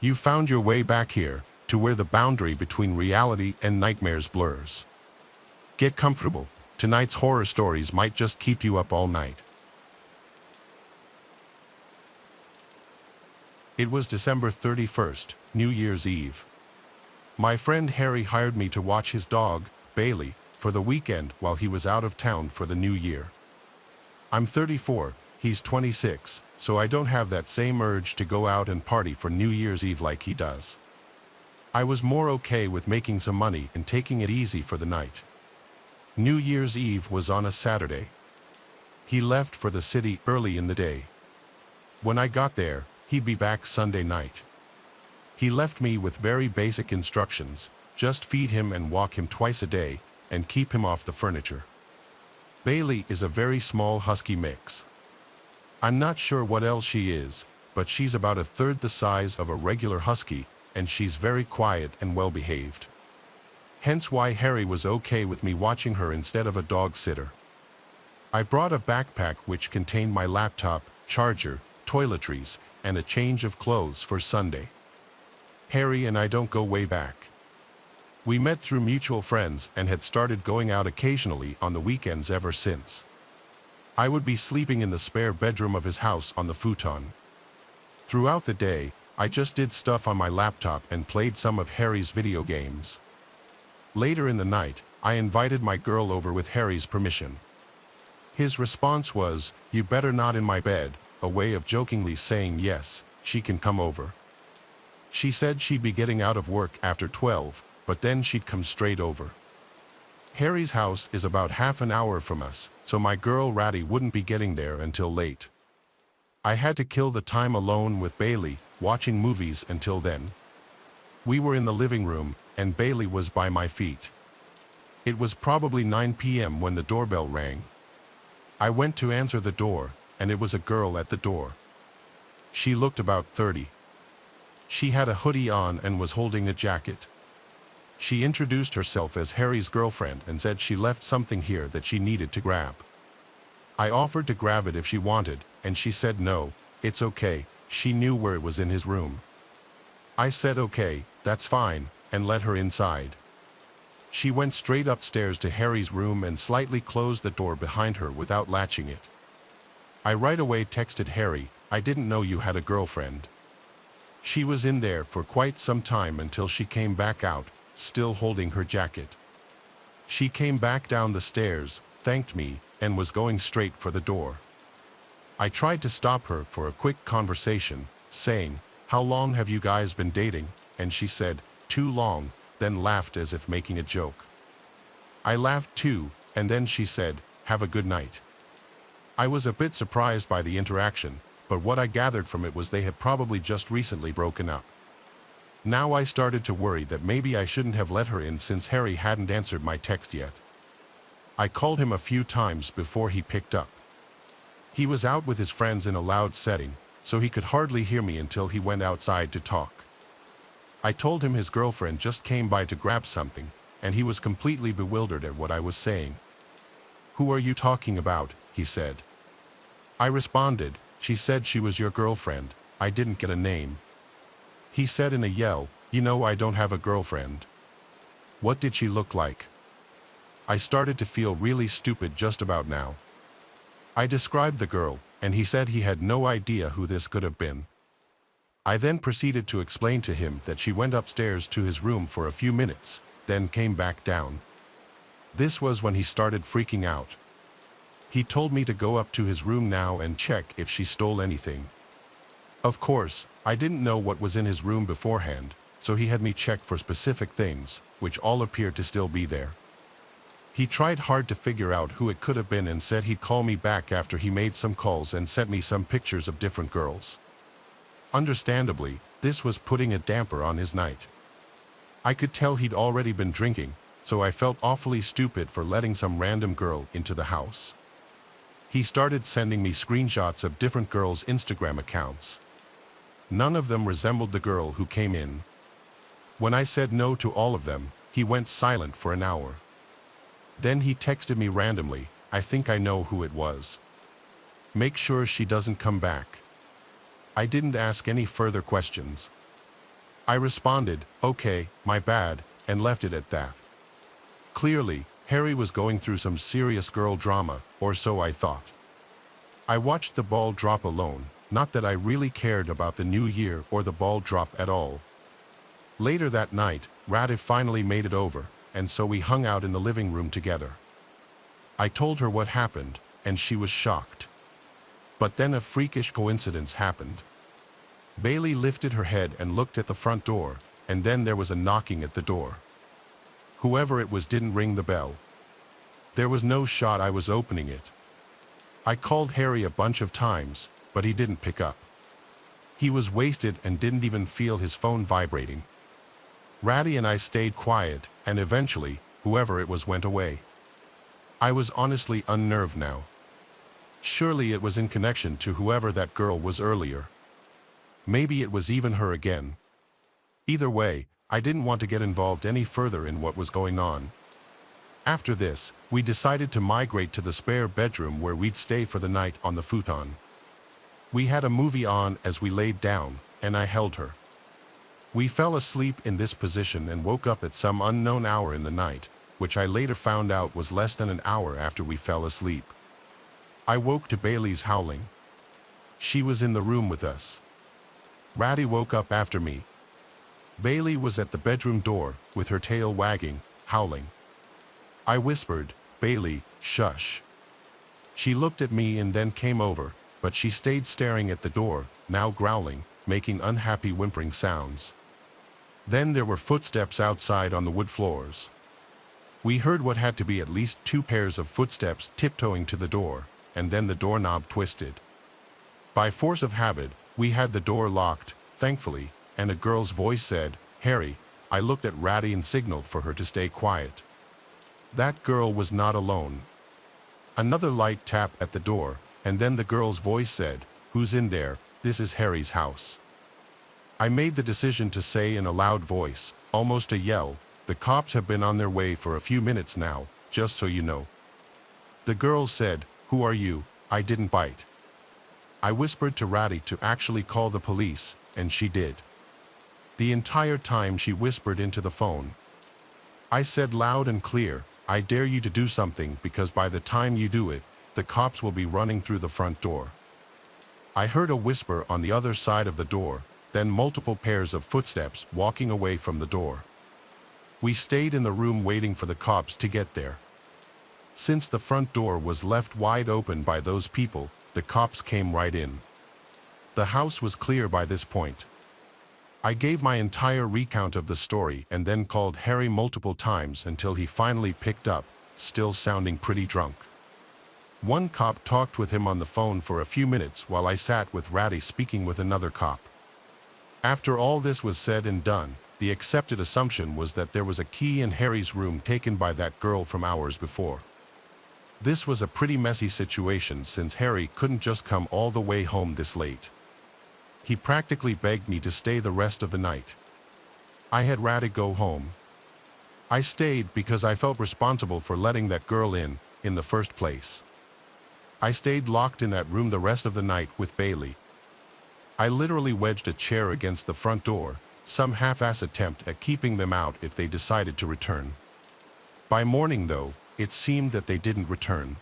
You found your way back here, to where the boundary between reality and nightmares blurs. Get comfortable. Tonight's horror stories might just keep you up all night. It was December 31st, New Year's Eve. My friend Harry hired me to watch his dog, Bailey, for the weekend while he was out of town for the new year. I'm 34, he's 26, so I don't have that same urge to go out and party for New Year's Eve like he does. I was more okay with making some money and taking it easy for the night. New Year's Eve was on a Saturday. He left for the city early in the day. When I got there, he'd be back Sunday night. He left me with very basic instructions: just feed him and walk him twice a day, and keep him off the furniture. Bailey is a very small husky mix. I'm not sure what else she is, but she's about a third the size of a regular husky, and she's very quiet and well-behaved. Hence why Harry was okay with me watching her instead of a dog sitter. I brought a backpack which contained my laptop, charger, toiletries, and a change of clothes for Sunday. Harry and I don't go way back. We met through mutual friends and had started going out occasionally on the weekends ever since. I would be sleeping in the spare bedroom of his house on the futon. Throughout the day, I just did stuff on my laptop and played some of Harry's video games. Later in the night, I invited my girl over with Harry's permission. His response was, "You better not in my bed," a way of jokingly saying yes, she can come over. She said she'd be getting out of work after 12, but then she'd come straight over. Harry's house is about half an hour from us, so my girl Ratty wouldn't be getting there until late. I had to kill the time alone with Bailey, watching movies until then. We were in the living room, and Bailey was by my feet. It was probably 9 p.m. when the doorbell rang. I went to answer the door, and it was a girl at the door. She looked about 30. She had a hoodie on and was holding a jacket. She introduced herself as Harry's girlfriend and said she left something here that she needed to grab. I offered to grab it if she wanted, and she said no, it's okay, she knew where it was in his room. I said okay, that's fine, and let her inside. She went straight upstairs to Harry's room and slightly closed the door behind her without latching it. I right away texted Harry, "I didn't know you had a girlfriend." She was in there for quite some time until she came back out, still holding her jacket. She came back down the stairs, thanked me, and was going straight for the door. I tried to stop her for a quick conversation, saying, "How long have you guys been dating?" And she said, "Too long," then laughed as if making a joke. I laughed too, and then she said, "Have a good night." I was a bit surprised by the interaction, but what I gathered from it was they had probably just recently broken up. Now I started to worry that maybe I shouldn't have let her in since Harry hadn't answered my text yet. I called him a few times before he picked up. He was out with his friends in a loud setting, so he could hardly hear me until he went outside to talk. I told him his girlfriend just came by to grab something, and he was completely bewildered at what I was saying. "Who are you talking about?" he said. I responded, "She said she was your girlfriend, I didn't get a name." He said in a yell, "You know I don't have a girlfriend." What did she look like? I started to feel really stupid just about now. I described the girl, and he said he had no idea who this could have been. I then proceeded to explain to him that she went upstairs to his room for a few minutes, then came back down. This was when he started freaking out. He told me to go up to his room now and check if she stole anything. Of course, I didn't know what was in his room beforehand, so he had me check for specific things, which all appeared to still be there. He tried hard to figure out who it could have been and said he'd call me back after he made some calls and sent me some pictures of different girls. Understandably, this was putting a damper on his night. I could tell he'd already been drinking, so I felt awfully stupid for letting some random girl into the house. He started sending me screenshots of different girls' Instagram accounts. None of them resembled the girl who came in. When I said no to all of them, he went silent for an hour. Then he texted me randomly, "I think I know who it was. Make sure she doesn't come back." I didn't ask any further questions. I responded, okay, my bad, and left it at that. Clearly, Harry was going through some serious girl drama, or so I thought. I watched the ball drop alone, not that I really cared about the new year or the ball drop at all. Later that night, Radif finally made it over, and so we hung out in the living room together. I told her what happened, and she was shocked. But then a freakish coincidence happened. Bailey lifted her head and looked at the front door, and then there was a knocking at the door. Whoever it was didn't ring the bell. There was no shot I was opening it. I called Harry a bunch of times, but he didn't pick up. He was wasted and didn't even feel his phone vibrating. Ratty and I stayed quiet, and eventually, whoever it was went away. I was honestly unnerved now. Surely it was in connection to whoever that girl was earlier. Maybe it was even her again. Either way, I didn't want to get involved any further in what was going on. After this, we decided to migrate to the spare bedroom where we'd stay for the night on the futon. We had a movie on as we laid down, and I held her. We fell asleep in this position and woke up at some unknown hour in the night, which I later found out was less than an hour after we fell asleep. I woke to Bailey's howling. She was in the room with us. Ratty woke up after me. Bailey was at the bedroom door, with her tail wagging, howling. I whispered, "Bailey, shush." She looked at me and then came over, but she stayed staring at the door, now growling, making unhappy whimpering sounds. Then there were footsteps outside on the wood floors. We heard what had to be at least 2 pairs of footsteps tiptoeing to the door, and then the doorknob twisted. By force of habit, we had the door locked, thankfully, and a girl's voice said, "Harry." I looked at Ratty and signaled for her to stay quiet. That girl was not alone. Another light tap at the door, and then the girl's voice said, "Who's in there? This is Harry's house." I made the decision to say in a loud voice, almost a yell, "The cops have been on their way for a few minutes now, just so you know." The girl said, "Who are you?" I didn't bite. I whispered to Ratty to actually call the police, and she did. The entire time she whispered into the phone. I said loud and clear, "I dare you to do something, because by the time you do it, the cops will be running through the front door." I heard a whisper on the other side of the door, then multiple pairs of footsteps walking away from the door. We stayed in the room waiting for the cops to get there. Since the front door was left wide open by those people, the cops came right in. The house was clear by this point. I gave my entire recount of the story and then called Harry multiple times until he finally picked up, still sounding pretty drunk. One cop talked with him on the phone for a few minutes while I sat with Ratty speaking with another cop. After all this was said and done, the accepted assumption was that there was a key in Harry's room taken by that girl from hours before. This was a pretty messy situation since Harry couldn't just come all the way home this late. He practically begged me to stay the rest of the night. I had rather go home. I stayed because I felt responsible for letting that girl in the first place. I stayed locked in that room the rest of the night with Bailey. I literally wedged a chair against the front door, some half-ass attempt at keeping them out if they decided to return. By morning, though, it seemed that they didn't return.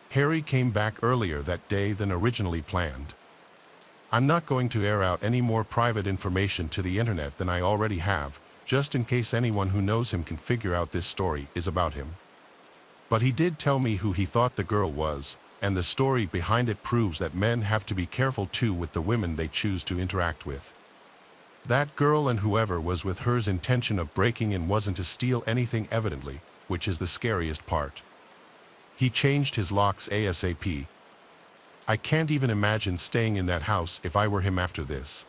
Harry came back earlier that day than originally planned. I'm not going to air out any more private information to the internet than I already have, just in case anyone who knows him can figure out this story is about him. But he did tell me who he thought the girl was, and the story behind it proves that men have to be careful too with the women they choose to interact with. That girl and whoever was with her's intention of breaking in wasn't to steal anything evidently, which is the scariest part. He changed his locks ASAP. I can't even imagine staying in that house if I were him after this.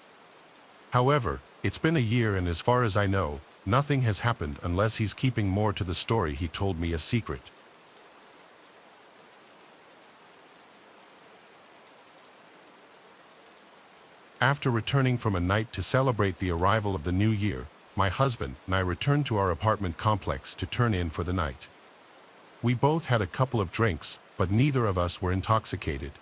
However, it's been a year and as far as I know, nothing has happened unless he's keeping more to the story he told me a secret. After returning from a night to celebrate the arrival of the new year, my husband and I returned to our apartment complex to turn in for the night. We both had a couple of drinks, but neither of us were intoxicated.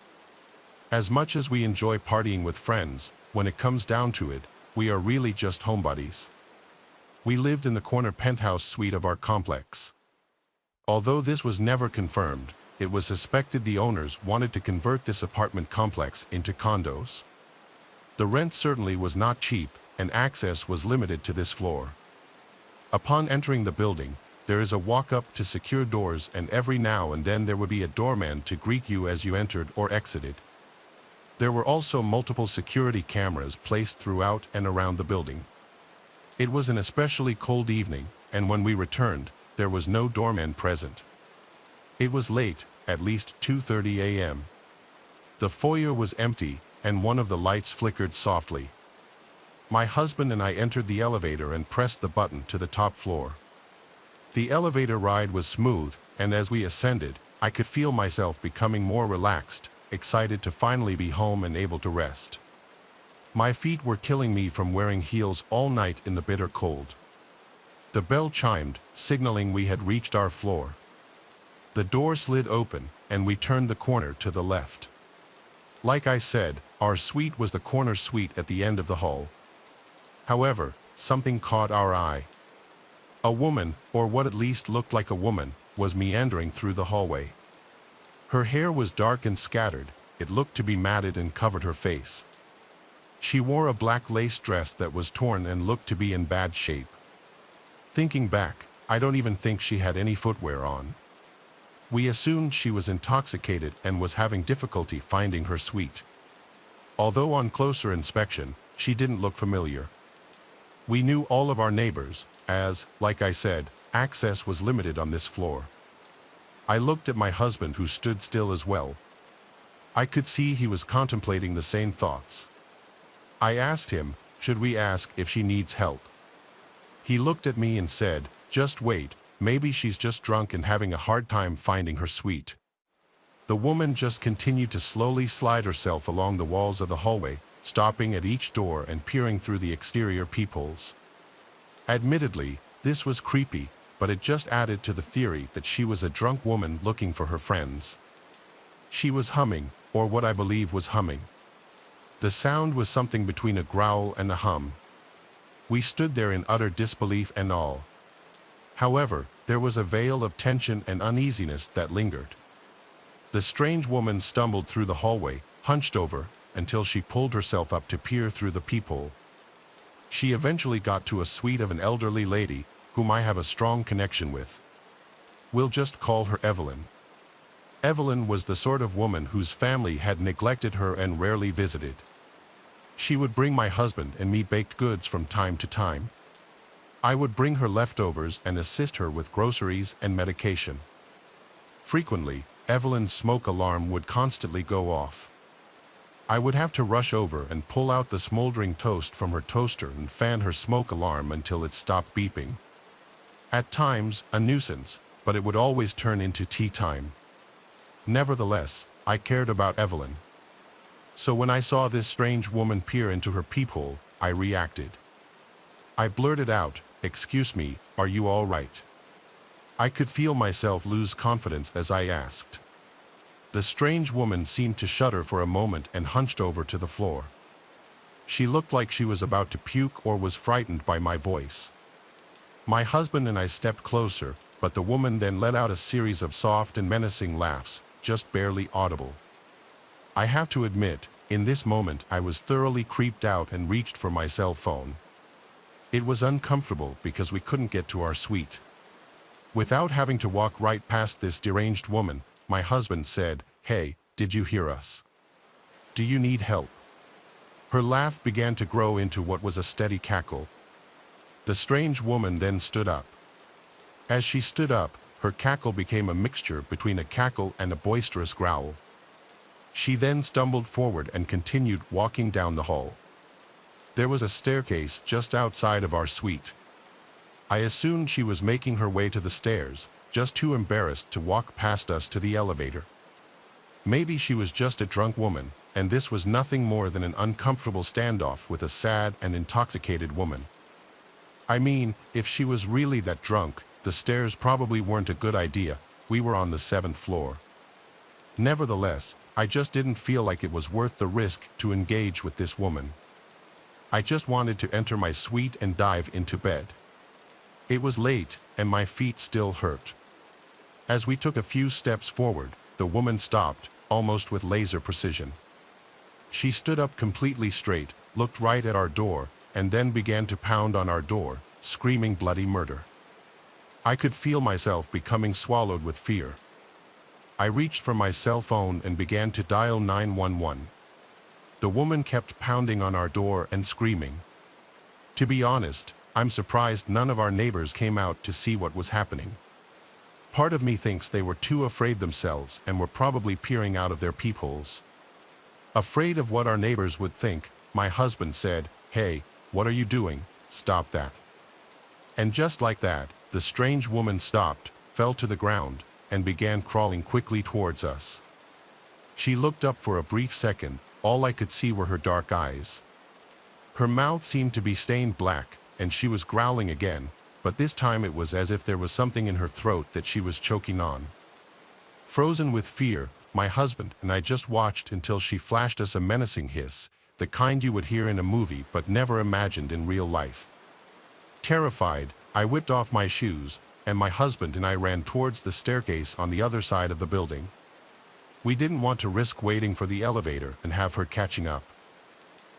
As much as we enjoy partying with friends, when it comes down to it, we are really just homebodies. We lived in the corner penthouse suite of our complex. Although this was never confirmed, it was suspected the owners wanted to convert this apartment complex into condos. The rent certainly was not cheap, and access was limited to this floor. Upon entering the building, there is a walk-up to secure doors, and every now and then there would be a doorman to greet you as you entered or exited. There were also multiple security cameras placed throughout and around the building. It was an especially cold evening, and when we returned, there was no doorman present. It was late, at least 2:30 a.m. The foyer was empty, and one of the lights flickered softly. My husband and I entered the elevator and pressed the button to the top floor. The elevator ride was smooth, and as we ascended, I could feel myself becoming more relaxed, excited to finally be home and able to rest. My feet were killing me from wearing heels all night in the bitter cold. The bell chimed, signaling we had reached our floor. The door slid open, and we turned the corner to the left. Like I said, our suite was the corner suite at the end of the hall. However, something caught our eye. A woman, or what at least looked like a woman, was meandering through the hallway. Her hair was dark and scattered, it looked to be matted and covered her face. She wore a black lace dress that was torn and looked to be in bad shape. Thinking back, I don't even think she had any footwear on. We assumed she was intoxicated and was having difficulty finding her suite. Although on closer inspection, she didn't look familiar. We knew all of our neighbors, as, like I said, access was limited on this floor. I looked at my husband, who stood still as well. I could see he was contemplating the same thoughts. I asked him, should we ask if she needs help? He looked at me and said, just wait, maybe she's just drunk and having a hard time finding her suite. The woman just continued to slowly slide herself along the walls of the hallway, stopping at each door and peering through the exterior peepholes. Admittedly, this was creepy, but it just added to the theory that she was a drunk woman looking for her friends. She was humming, or what I believe was humming. The sound was something between a growl and a hum. We stood there in utter disbelief and awe. However, there was a veil of tension and uneasiness that lingered. The strange woman stumbled through the hallway, hunched over, until she pulled herself up to peer through the peephole. She eventually got to a suite of an elderly lady, whom I have a strong connection with. We'll just call her Evelyn. Evelyn was the sort of woman whose family had neglected her and rarely visited. She would bring my husband and me baked goods from time to time. I would bring her leftovers and assist her with groceries and medication. Frequently, Evelyn's smoke alarm would constantly go off. I would have to rush over and pull out the smoldering toast from her toaster and fan her smoke alarm until it stopped beeping. At times, a nuisance, but it would always turn into tea time. Nevertheless, I cared about Evelyn. So when I saw this strange woman peer into her peephole, I reacted. I blurted out, "Excuse me, are you all right?" I could feel myself lose confidence as I asked. The strange woman seemed to shudder for a moment and hunched over to the floor. She looked like she was about to puke or was frightened by my voice. My husband and I stepped closer, but the woman then let out a series of soft and menacing laughs, just barely audible. I have to admit, in this moment I was thoroughly creeped out and reached for my cell phone. It was uncomfortable because we couldn't get to our suite. Without having to walk right past this deranged woman, my husband said, "Hey, did you hear us? Do you need help?" Her laugh began to grow into what was a steady cackle. The strange woman then stood up. As she stood up, her cackle became a mixture between a cackle and a boisterous growl. She then stumbled forward and continued walking down the hall. There was a staircase just outside of our suite. I assumed she was making her way to the stairs, just too embarrassed to walk past us to the elevator. Maybe she was just a drunk woman, and this was nothing more than an uncomfortable standoff with a sad and intoxicated woman. I mean, if she was really that drunk, the stairs probably weren't a good idea. We were on the 7th floor. Nevertheless, I just didn't feel like it was worth the risk to engage with this woman. I just wanted to enter my suite and dive into bed. It was late, and my feet still hurt. As we took a few steps forward, the woman stopped, almost with laser precision. She stood up completely straight, looked right at our door, and then began to pound on our door, screaming bloody murder. I could feel myself becoming swallowed with fear. I reached for my cell phone and began to dial 911. The woman kept pounding on our door and screaming. To be honest, I'm surprised none of our neighbors came out to see what was happening. Part of me thinks they were too afraid themselves and were probably peering out of their peepholes. Afraid of what our neighbors would think, my husband said, "Hey, what are you doing? Stop that." And just like that, the strange woman stopped, fell to the ground, and began crawling quickly towards us. She looked up for a brief second. All I could see were her dark eyes. Her mouth seemed to be stained black, and she was growling again, but this time it was as if there was something in her throat that she was choking on. Frozen with fear, my husband and I just watched until she flashed us a menacing hiss, the kind you would hear in a movie but never imagined in real life. Terrified, I whipped off my shoes, and my husband and I ran towards the staircase on the other side of the building. We didn't want to risk waiting for the elevator and have her catching up.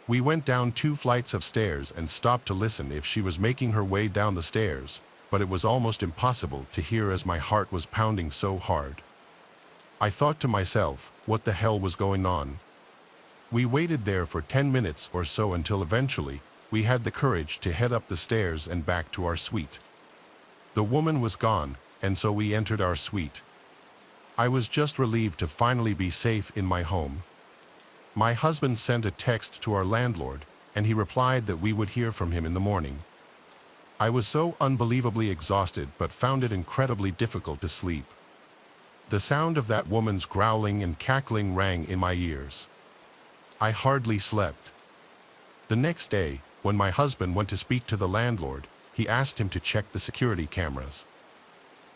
We went down 2 flights of stairs and stopped to listen if she was making her way down the stairs, but it was almost impossible to hear as my heart was pounding so hard. I thought to myself, what the hell was going on? We waited there for 10 minutes or so until eventually, we had the courage to head up the stairs and back to our suite. The woman was gone, and so we entered our suite. I was just relieved to finally be safe in my home. My husband sent a text to our landlord, and he replied that we would hear from him in the morning. I was so unbelievably exhausted but found it incredibly difficult to sleep. The sound of that woman's growling and cackling rang in my ears. I hardly slept. The next day, when my husband went to speak to the landlord, he asked him to check the security cameras.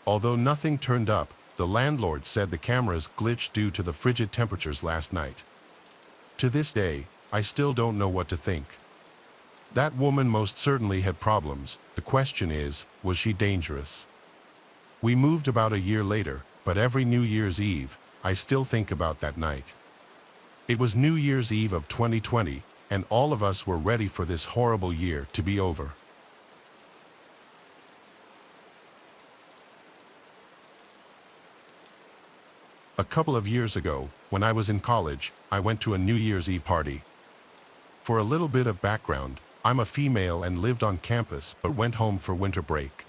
Although nothing turned up, the landlord said the cameras glitched due to the frigid temperatures last night. To this day, I still don't know what to think. That woman most certainly had problems. The question is, was she dangerous? We moved about a year later, but every New Year's Eve, I still think about that night. It was New Year's Eve of 2020, and all of us were ready for this horrible year to be over. A couple of years ago, when I was in college, I went to a New Year's Eve party. For a little bit of background, I'm a female and lived on campus but went home for winter break.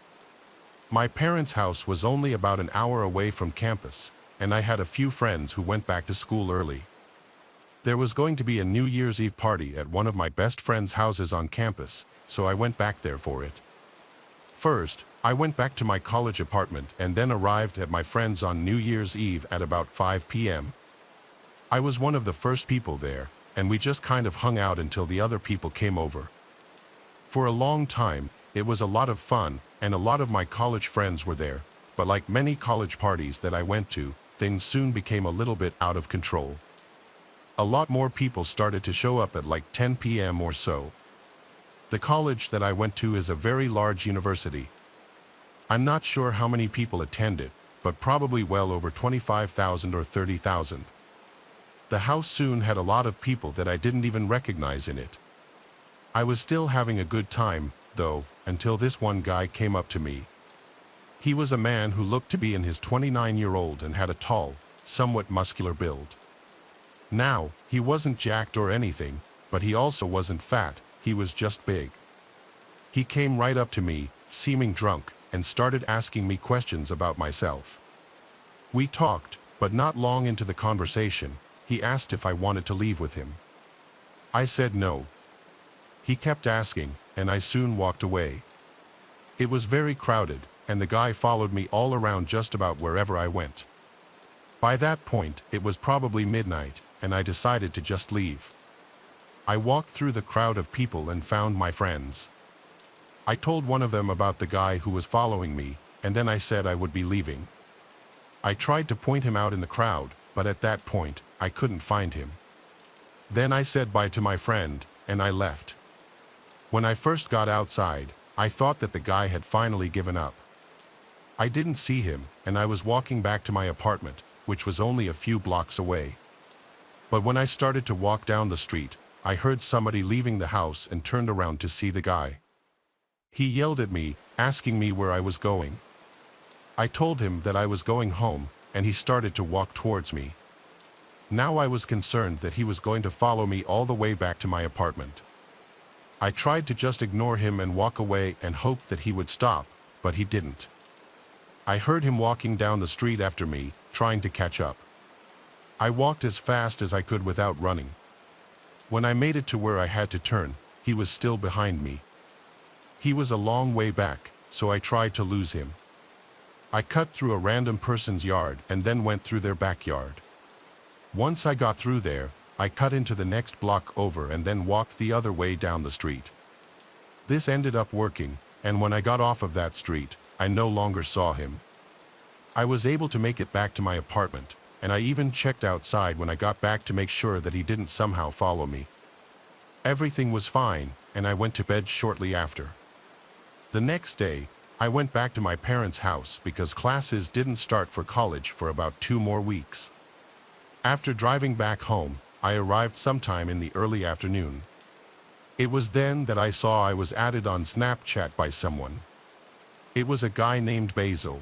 My parents' house was only about an hour away from campus, and I had a few friends who went back to school early. There was going to be a New Year's Eve party at one of my best friends' houses on campus, so I went back there for it. First, I went back to my college apartment and then arrived at my friend's on New Year's Eve at about 5 p.m. I was one of the first people there, and we just kind of hung out until the other people came over. For a long time, it was a lot of fun, and a lot of my college friends were there, but like many college parties that I went to, things soon became a little bit out of control. A lot more people started to show up at like 10 p.m. or so. The college that I went to is a very large university. I'm not sure how many people attended, but probably well over 25,000 or 30,000. The house soon had a lot of people that I didn't even recognize in it. I was still having a good time, though, until this one guy came up to me. He was a man who looked to be in his 29-year-old and had a tall, somewhat muscular build. Now, he wasn't jacked or anything, but he also wasn't fat, he was just big. He came right up to me, seeming drunk, and started asking me questions about myself. We talked, but not long into the conversation, he asked if I wanted to leave with him. I said no. He kept asking, and I soon walked away. It was very crowded, and the guy followed me all around just about wherever I went. By that point, it was probably midnight, and I decided to just leave. I walked through the crowd of people and found my friends. I told one of them about the guy who was following me, and then I said I would be leaving. I tried to point him out in the crowd, but at that point, I couldn't find him. Then I said bye to my friend, and I left. When I first got outside, I thought that the guy had finally given up. I didn't see him, and I was walking back to my apartment, which was only a few blocks away. But when I started to walk down the street, I heard somebody leaving the house and turned around to see the guy. He yelled at me, asking me where I was going. I told him that I was going home, and he started to walk towards me. Now I was concerned that he was going to follow me all the way back to my apartment. I tried to just ignore him and walk away and hoped that he would stop, but he didn't. I heard him walking down the street after me, trying to catch up. I walked as fast as I could without running. When I made it to where I had to turn, he was still behind me. He was a long way back, so I tried to lose him. I cut through a random person's yard and then went through their backyard. Once I got through there, I cut into the next block over and then walked the other way down the street. This ended up working, and when I got off of that street, I no longer saw him. I was able to make it back to my apartment, and I even checked outside when I got back to make sure that he didn't somehow follow me. Everything was fine, and I went to bed shortly after. The next day, I went back to my parents' house because classes didn't start for college for about 2 more weeks. After driving back home, I arrived sometime in the early afternoon. It was then that I saw I was added on Snapchat by someone. It was a guy named Basil.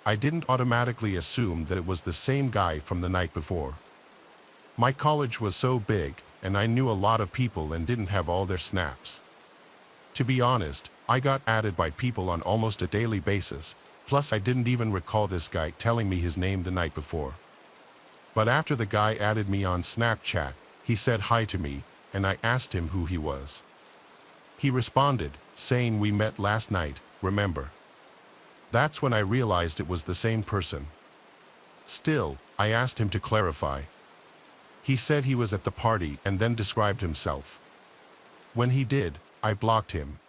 I didn't automatically assume that it was the same guy from the night before. My college was so big, and I knew a lot of people and didn't have all their snaps. To be honest, I got added by people on almost a daily basis, plus I didn't even recall this guy telling me his name the night before. But after the guy added me on Snapchat, he said hi to me, and I asked him who he was. He responded, saying we met last night, remember? That's when I realized it was the same person. Still, I asked him to clarify. He said he was at the party and then described himself. When he did, I blocked him.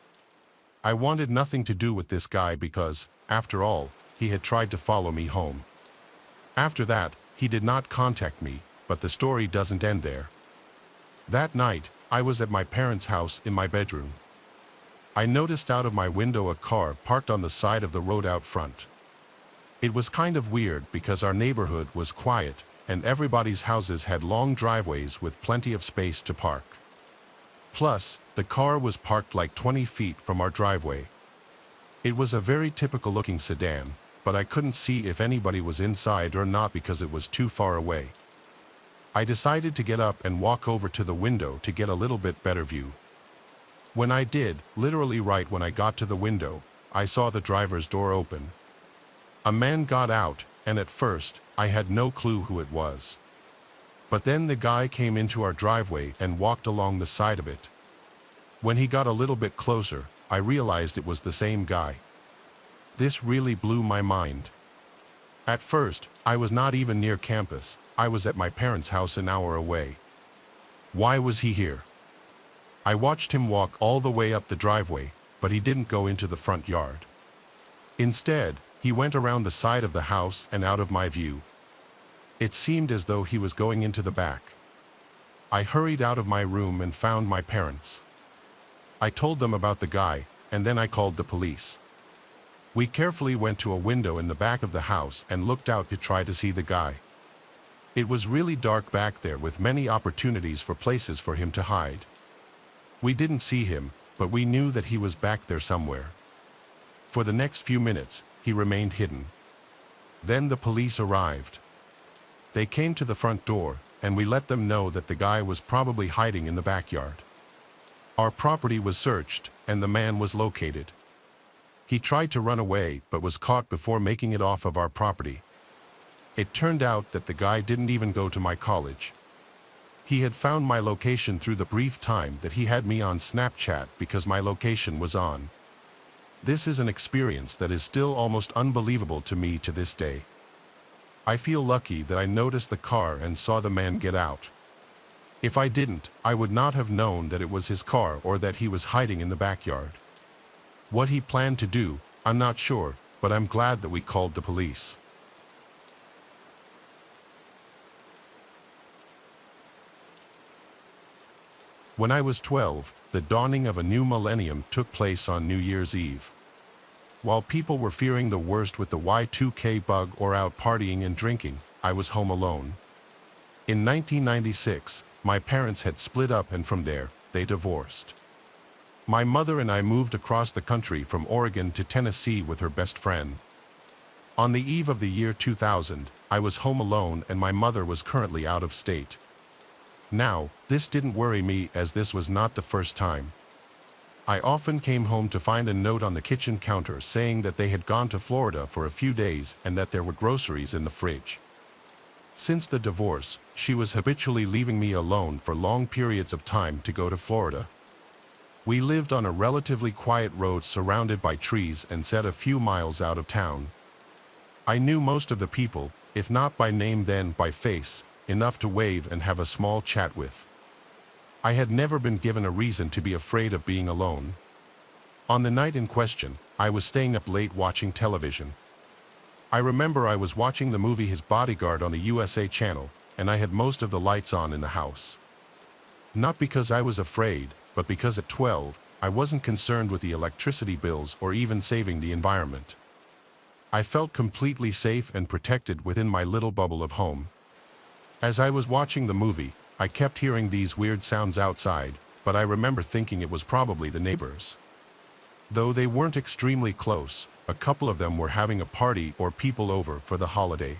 I wanted nothing to do with this guy because, after all, he had tried to follow me home. After that, he did not contact me, but the story doesn't end there. That night, I was at my parents' house in my bedroom. I noticed out of my window a car parked on the side of the road out front. It was kind of weird because our neighborhood was quiet, and everybody's houses had long driveways with plenty of space to park. Plus, the car was parked like 20 feet from our driveway. It was a very typical looking sedan, but I couldn't see if anybody was inside or not because it was too far away. I decided to get up and walk over to the window to get a little bit better view. When I did, literally right when I got to the window, I saw the driver's door open. A man got out, and at first, I had no clue who it was. But then the guy came into our driveway and walked along the side of it. When he got a little bit closer, I realized it was the same guy. This really blew my mind. At first, I was not even near campus. I was at my parents' house an hour away. Why was he here? I watched him walk all the way up the driveway, but he didn't go into the front yard. Instead, he went around the side of the house and out of my view. It seemed as though he was going into the back. I hurried out of my room and found my parents. I told them about the guy, and then I called the police. We carefully went to a window in the back of the house and looked out to try to see the guy. It was really dark back there with many opportunities for places for him to hide. We didn't see him, but we knew that he was back there somewhere. For the next few minutes, he remained hidden. Then the police arrived. They came to the front door, and we let them know that the guy was probably hiding in the backyard. Our property was searched, and the man was located. He tried to run away, but was caught before making it off of our property. It turned out that the guy didn't even go to my college. He had found my location through the brief time that he had me on Snapchat because my location was on. This is an experience that is still almost unbelievable to me to this day. I feel lucky that I noticed the car and saw the man get out. If I didn't, I would not have known that it was his car or that he was hiding in the backyard. What he planned to do, I'm not sure, but I'm glad that we called the police. When I was 12, the dawning of a new millennium took place on New Year's Eve. While people were fearing the worst with the Y2K bug or out partying and drinking, I was home alone. In 1996, my parents had split up and from there, they divorced. My mother and I moved across the country from Oregon to Tennessee with her best friend. On the eve of the year 2000, I was home alone and my mother was currently out of state. Now, this didn't worry me as this was not the first time. I often came home to find a note on the kitchen counter saying that they had gone to Florida for a few days and that there were groceries in the fridge. Since the divorce, she was habitually leaving me alone for long periods of time to go to Florida. We lived on a relatively quiet road surrounded by trees and set a few miles out of town. I knew most of the people, if not by name then by face, enough to wave and have a small chat with. I had never been given a reason to be afraid of being alone. On the night in question, I was staying up late watching television. I remember I was watching the movie His Bodyguard on the USA channel, and I had most of the lights on in the house. Not because I was afraid, but because at 12, I wasn't concerned with the electricity bills or even saving the environment. I felt completely safe and protected within my little bubble of home. As I was watching the movie, I kept hearing these weird sounds outside, but I remember thinking it was probably the neighbors. Though they weren't extremely close, a couple of them were having a party or people over for the holiday.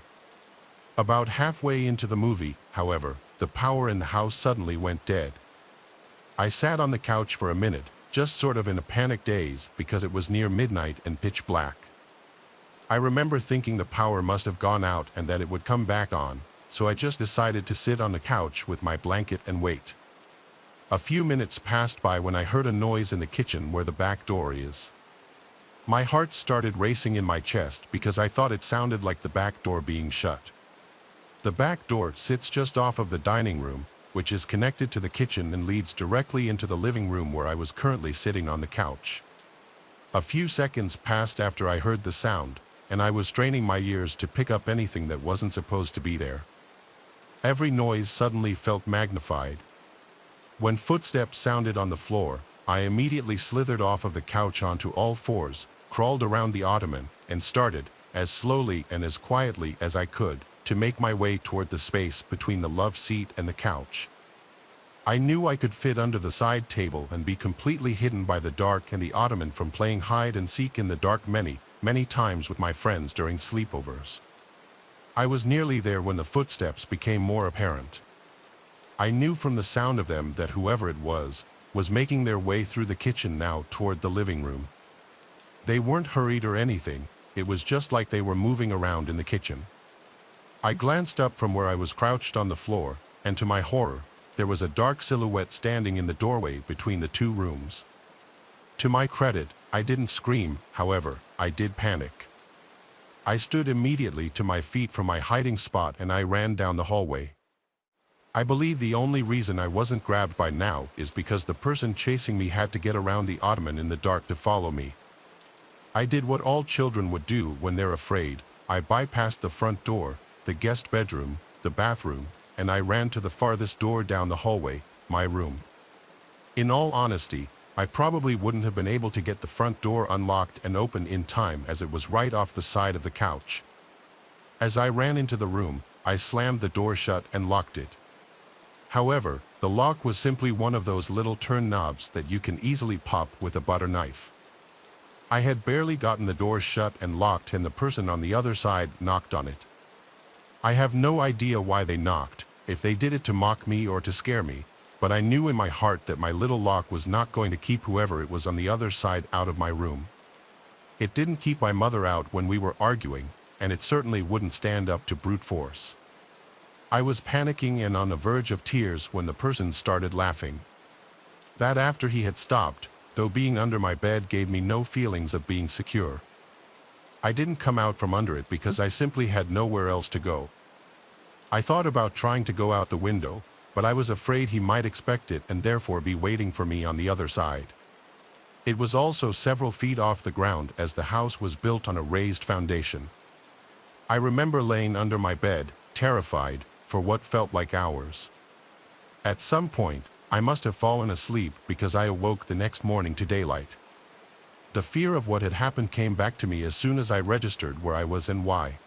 About halfway into the movie, however, the power in the house suddenly went dead. I sat on the couch for a minute, just sort of in a panic daze because it was near midnight and pitch black. I remember thinking the power must have gone out and that it would come back on, so I just decided to sit on the couch with my blanket and wait. A few minutes passed by when I heard a noise in the kitchen where the back door is. My heart started racing in my chest because I thought it sounded like the back door being shut. The back door sits just off of the dining room, which is connected to the kitchen and leads directly into the living room where I was currently sitting on the couch. A few seconds passed after I heard the sound, and I was straining my ears to pick up anything that wasn't supposed to be there. Every noise suddenly felt magnified. When footsteps sounded on the floor, I immediately slithered off of the couch onto all fours, crawled around the ottoman, and started, as slowly and as quietly as I could, to make my way toward the space between the love seat and the couch. I knew I could fit under the side table and be completely hidden by the dark and the ottoman from playing hide and seek in the dark many times with my friends during sleepovers. I was nearly there when the footsteps became more apparent. I knew from the sound of them that whoever it was making their way through the kitchen now toward the living room. They weren't hurried or anything, it was just like they were moving around in the kitchen. I glanced up from where I was crouched on the floor, and to my horror, there was a dark silhouette standing in the doorway between the two rooms. To my credit, I didn't scream, however, I did panic. I stood immediately to my feet from my hiding spot and I ran down the hallway. I believe the only reason I wasn't grabbed by now is because the person chasing me had to get around the ottoman in the dark to follow me. I did what all children would do when they're afraid. I bypassed the front door, the guest bedroom, the bathroom, and I ran to the farthest door down the hallway, my room. In all honesty, I probably wouldn't have been able to get the front door unlocked and open in time as it was right off the side of the couch. As I ran into the room, I slammed the door shut and locked it. However, the lock was simply one of those little turn knobs that you can easily pop with a butter knife. I had barely gotten the door shut and locked and the person on the other side knocked on it. I have no idea why they knocked, if they did it to mock me or to scare me, but I knew in my heart that my little lock was not going to keep whoever it was on the other side out of my room. It didn't keep my mother out when we were arguing, and it certainly wouldn't stand up to brute force. I was panicking and on the verge of tears when the person started laughing. That after he had stopped, though being under my bed gave me no feelings of being secure. I didn't come out from under it because I simply had nowhere else to go. I thought about trying to go out the window, but I was afraid he might expect it and therefore be waiting for me on the other side. It was also several feet off the ground as the house was built on a raised foundation. I remember laying under my bed, terrified, for what felt like hours. At some point, I must have fallen asleep because I awoke the next morning to daylight. The fear of what had happened came back to me as soon as I registered where I was and why.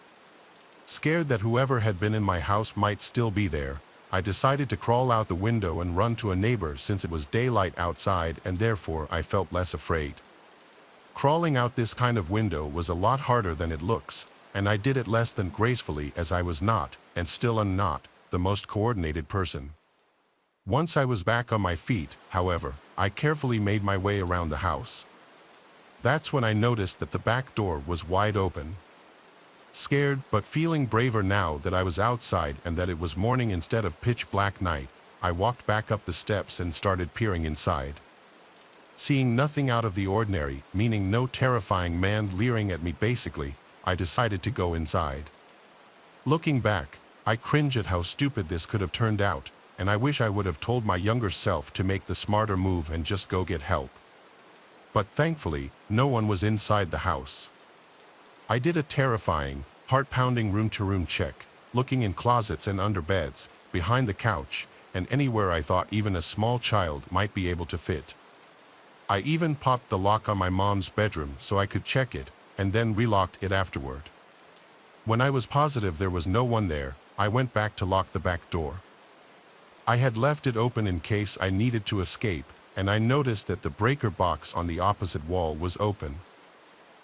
Scared that whoever had been in my house might still be there, I decided to crawl out the window and run to a neighbor since it was daylight outside and therefore I felt less afraid. Crawling out this kind of window was a lot harder than it looks, and I did it less than gracefully as I was not, and still am not, the most coordinated person. Once I was back on my feet, however, I carefully made my way around the house. That's when I noticed that the back door was wide open. Scared, but feeling braver now that I was outside and that it was morning instead of pitch black night, I walked back up the steps and started peering inside. Seeing nothing out of the ordinary, meaning no terrifying man leering at me basically, I decided to go inside. Looking back, I cringe at how stupid this could have turned out, and I wish I would have told my younger self to make the smarter move and just go get help. But thankfully, no one was inside the house. I did a terrifying, heart-pounding room-to-room check, looking in closets and under beds, behind the couch, and anywhere I thought even a small child might be able to fit. I even popped the lock on my mom's bedroom so I could check it, and then relocked it afterward. When I was positive there was no one there, I went back to lock the back door. I had left it open in case I needed to escape, and I noticed that the breaker box on the opposite wall was open.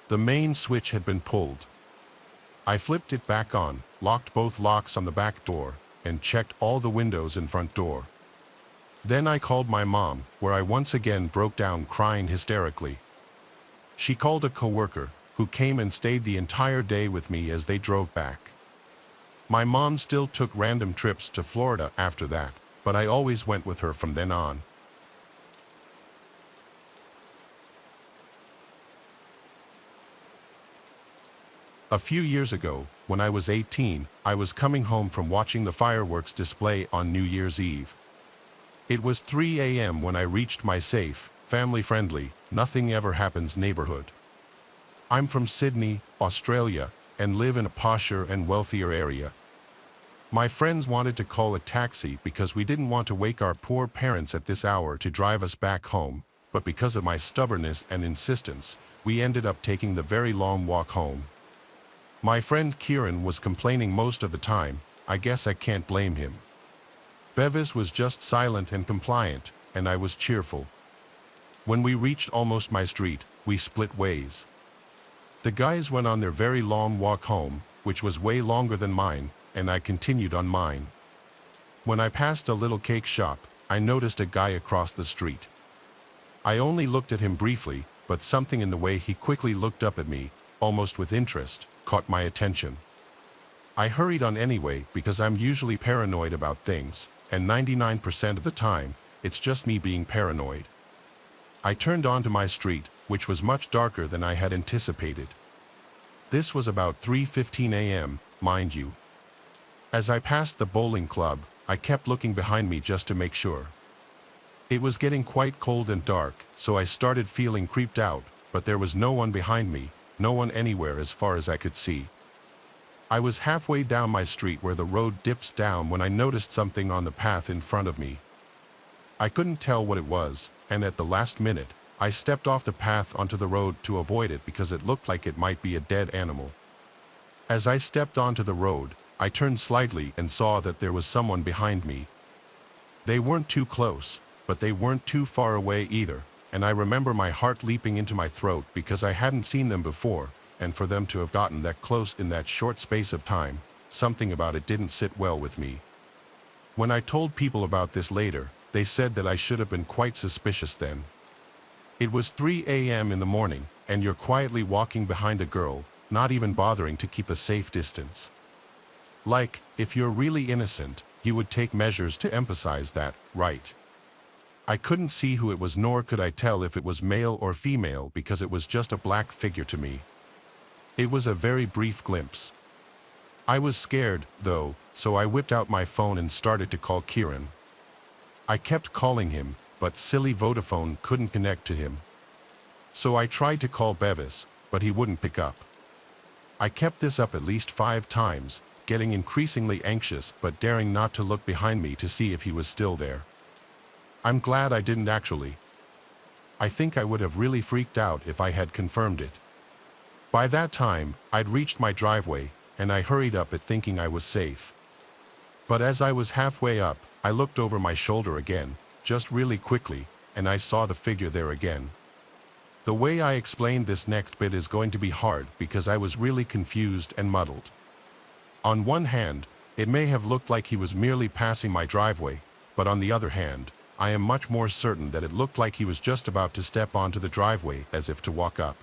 The main switch had been pulled. I flipped it back on, locked both locks on the back door, and checked all the windows and front door. Then I called my mom, where I once again broke down crying hysterically. She called a coworker, who came and stayed the entire day with me as they drove back. My mom still took random trips to Florida after that, but I always went with her from then on. A few years ago, when I was 18, I was coming home from watching the fireworks display on New Year's Eve. It was 3 a.m. when I reached my safe, family-friendly, nothing ever happens neighborhood. I'm from Sydney, Australia, and live in a posher and wealthier area. My friends wanted to call a taxi because we didn't want to wake our poor parents at this hour to drive us back home, but because of my stubbornness and insistence, we ended up taking the very long walk home. My friend Kieran was complaining most of the time. I guess I can't blame him. Bevis was just silent and compliant, and I was cheerful. When we reached almost my street, we split ways. The guys went on their very long walk home, which was way longer than mine, and I continued on mine. When I passed a little cake shop, I noticed a guy across the street. I only looked at him briefly, but something in the way he quickly looked up at me, almost with interest, caught my attention. I hurried on anyway because I'm usually paranoid about things, and 99% of the time, it's just me being paranoid. I turned onto my street, which was much darker than I had anticipated. This was about 3:15 a.m., mind you. As I passed the bowling club, I kept looking behind me just to make sure. It was getting quite cold and dark, so I started feeling creeped out, but there was no one behind me, no one anywhere as far as I could see. I was halfway down my street where the road dips down when I noticed something on the path in front of me. I couldn't tell what it was, and at the last minute, I stepped off the path onto the road to avoid it because it looked like it might be a dead animal. As I stepped onto the road, I turned slightly and saw that there was someone behind me. They weren't too close, but they weren't too far away either, and I remember my heart leaping into my throat because I hadn't seen them before, and for them to have gotten that close in that short space of time, something about it didn't sit well with me. When I told people about this later, they said that I should have been quite suspicious then. It was 3 a.m. in the morning, and you're quietly walking behind a girl, not even bothering to keep a safe distance. Like, if you're really innocent, you would take measures to emphasize that, right? I couldn't see who it was, nor could I tell if it was male or female because it was just a black figure to me. It was a very brief glimpse. I was scared, though, so I whipped out my phone and started to call Kieran. I kept calling him, but silly Vodafone couldn't connect to him. So I tried to call Bevis, but he wouldn't pick up. I kept this up at least 5 times, getting increasingly anxious but daring not to look behind me to see if he was still there. I'm glad I didn't actually. I think I would have really freaked out if I had confirmed it. By that time, I'd reached my driveway, and I hurried up it thinking I was safe. But as I was halfway up, I looked over my shoulder again, just really quickly, and I saw the figure there again. The way I explained this next bit is going to be hard because I was really confused and muddled. On one hand, it may have looked like he was merely passing my driveway, but on the other hand, I am much more certain that it looked like he was just about to step onto the driveway as if to walk up.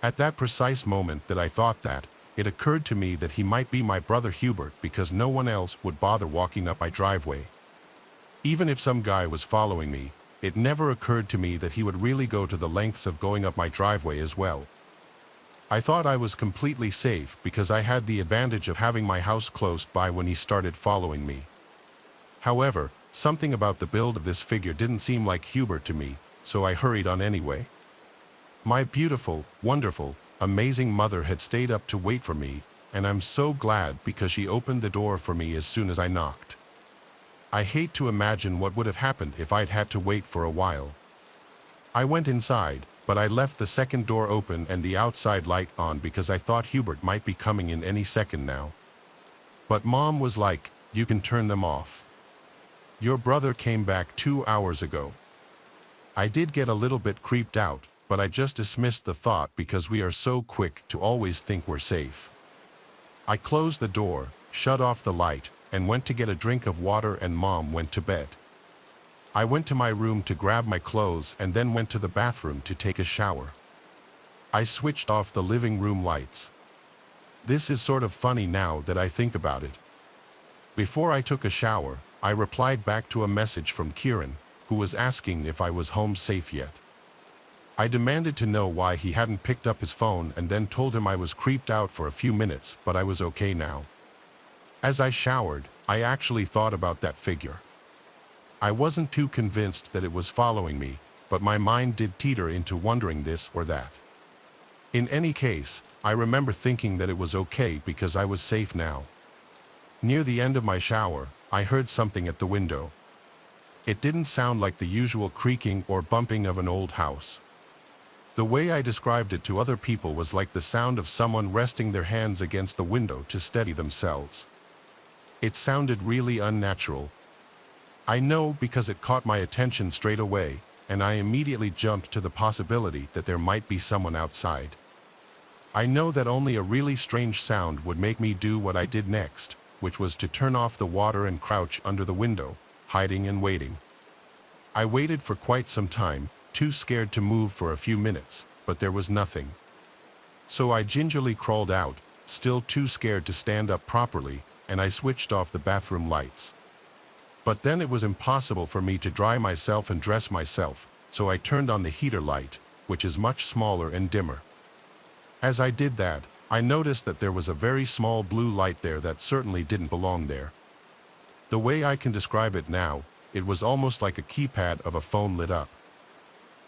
At that precise moment that I thought that, it occurred to me that he might be my brother Hubert because no one else would bother walking up my driveway. Even if some guy was following me, it never occurred to me that he would really go to the lengths of going up my driveway as well. I thought I was completely safe because I had the advantage of having my house close by when he started following me. However, something about the build of this figure didn't seem like Hubert to me, so I hurried on anyway. My beautiful, wonderful, amazing mother had stayed up to wait for me, and I'm so glad because she opened the door for me as soon as I knocked. I hate to imagine what would have happened if I'd had to wait for a while. I went inside, but I left the second door open and the outside light on because I thought Hubert might be coming in any second now. But Mom was like, "You can turn them off. Your brother came back 2 hours ago." I did get a little bit creeped out, but I just dismissed the thought because we are so quick to always think we're safe. I closed the door, shut off the light, and went to get a drink of water, and Mom went to bed. I went to my room to grab my clothes and then went to the bathroom to take a shower. I switched off the living room lights. This is sort of funny now that I think about it. Before I took a shower, I replied back to a message from Kieran, who was asking if I was home safe yet. I demanded to know why he hadn't picked up his phone and then told him I was creeped out for a few minutes, but I was okay now. As I showered, I actually thought about that figure. I wasn't too convinced that it was following me, but my mind did teeter into wondering this or that. In any case, I remember thinking that it was okay because I was safe now. Near the end of my shower, I heard something at the window. It didn't sound like the usual creaking or bumping of an old house. The way I described it to other people was like the sound of someone resting their hands against the window to steady themselves. It sounded really unnatural. I know because it caught my attention straight away, and I immediately jumped to the possibility that there might be someone outside. I know that only a really strange sound would make me do what I did next, which was to turn off the water and crouch under the window, hiding and waiting. I waited for quite some time, too scared to move for a few minutes, but there was nothing. So I gingerly crawled out, still too scared to stand up properly, and I switched off the bathroom lights. But then it was impossible for me to dry myself and dress myself, so I turned on the heater light, which is much smaller and dimmer. As I did that, I noticed that there was a very small blue light there that certainly didn't belong there. The way I can describe it now, it was almost like a keypad of a phone lit up.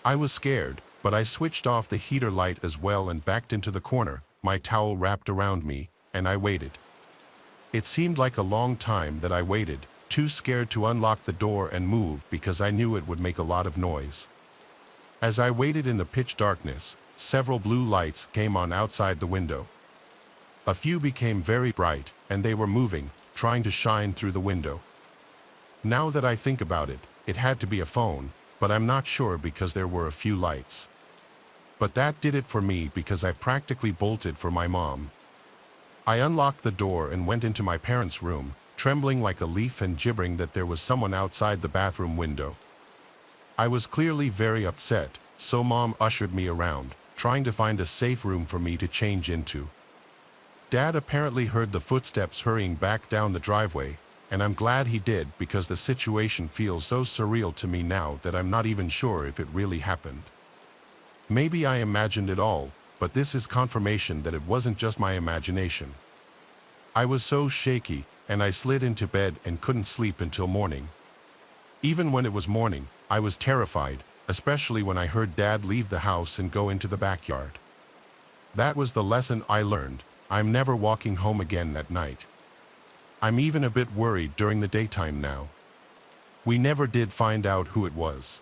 I was scared, but I switched off the heater light as well and backed into the corner, my towel wrapped around me, and I waited. It seemed like a long time that I waited, too scared to unlock the door and move because I knew it would make a lot of noise. As I waited in the pitch darkness, several blue lights came on outside the window. A few became very bright, and they were moving, trying to shine through the window. Now that I think about it, it had to be a phone, but I'm not sure because there were a few lights. But that did it for me because I practically bolted for my mom. I unlocked the door and went into my parents' room, trembling like a leaf and gibbering that there was someone outside the bathroom window. I was clearly very upset, so Mom ushered me around, trying to find a safe room for me to change into. Dad apparently heard the footsteps hurrying back down the driveway, and I'm glad he did because the situation feels so surreal to me now that I'm not even sure if it really happened. Maybe I imagined it all, but this is confirmation that it wasn't just my imagination. I was so shaky, and I slid into bed and couldn't sleep until morning. Even when it was morning, I was terrified, especially when I heard Dad leave the house and go into the backyard. That was the lesson I learned. I'm never walking home again at night. I'm even a bit worried during the daytime now. We never did find out who it was.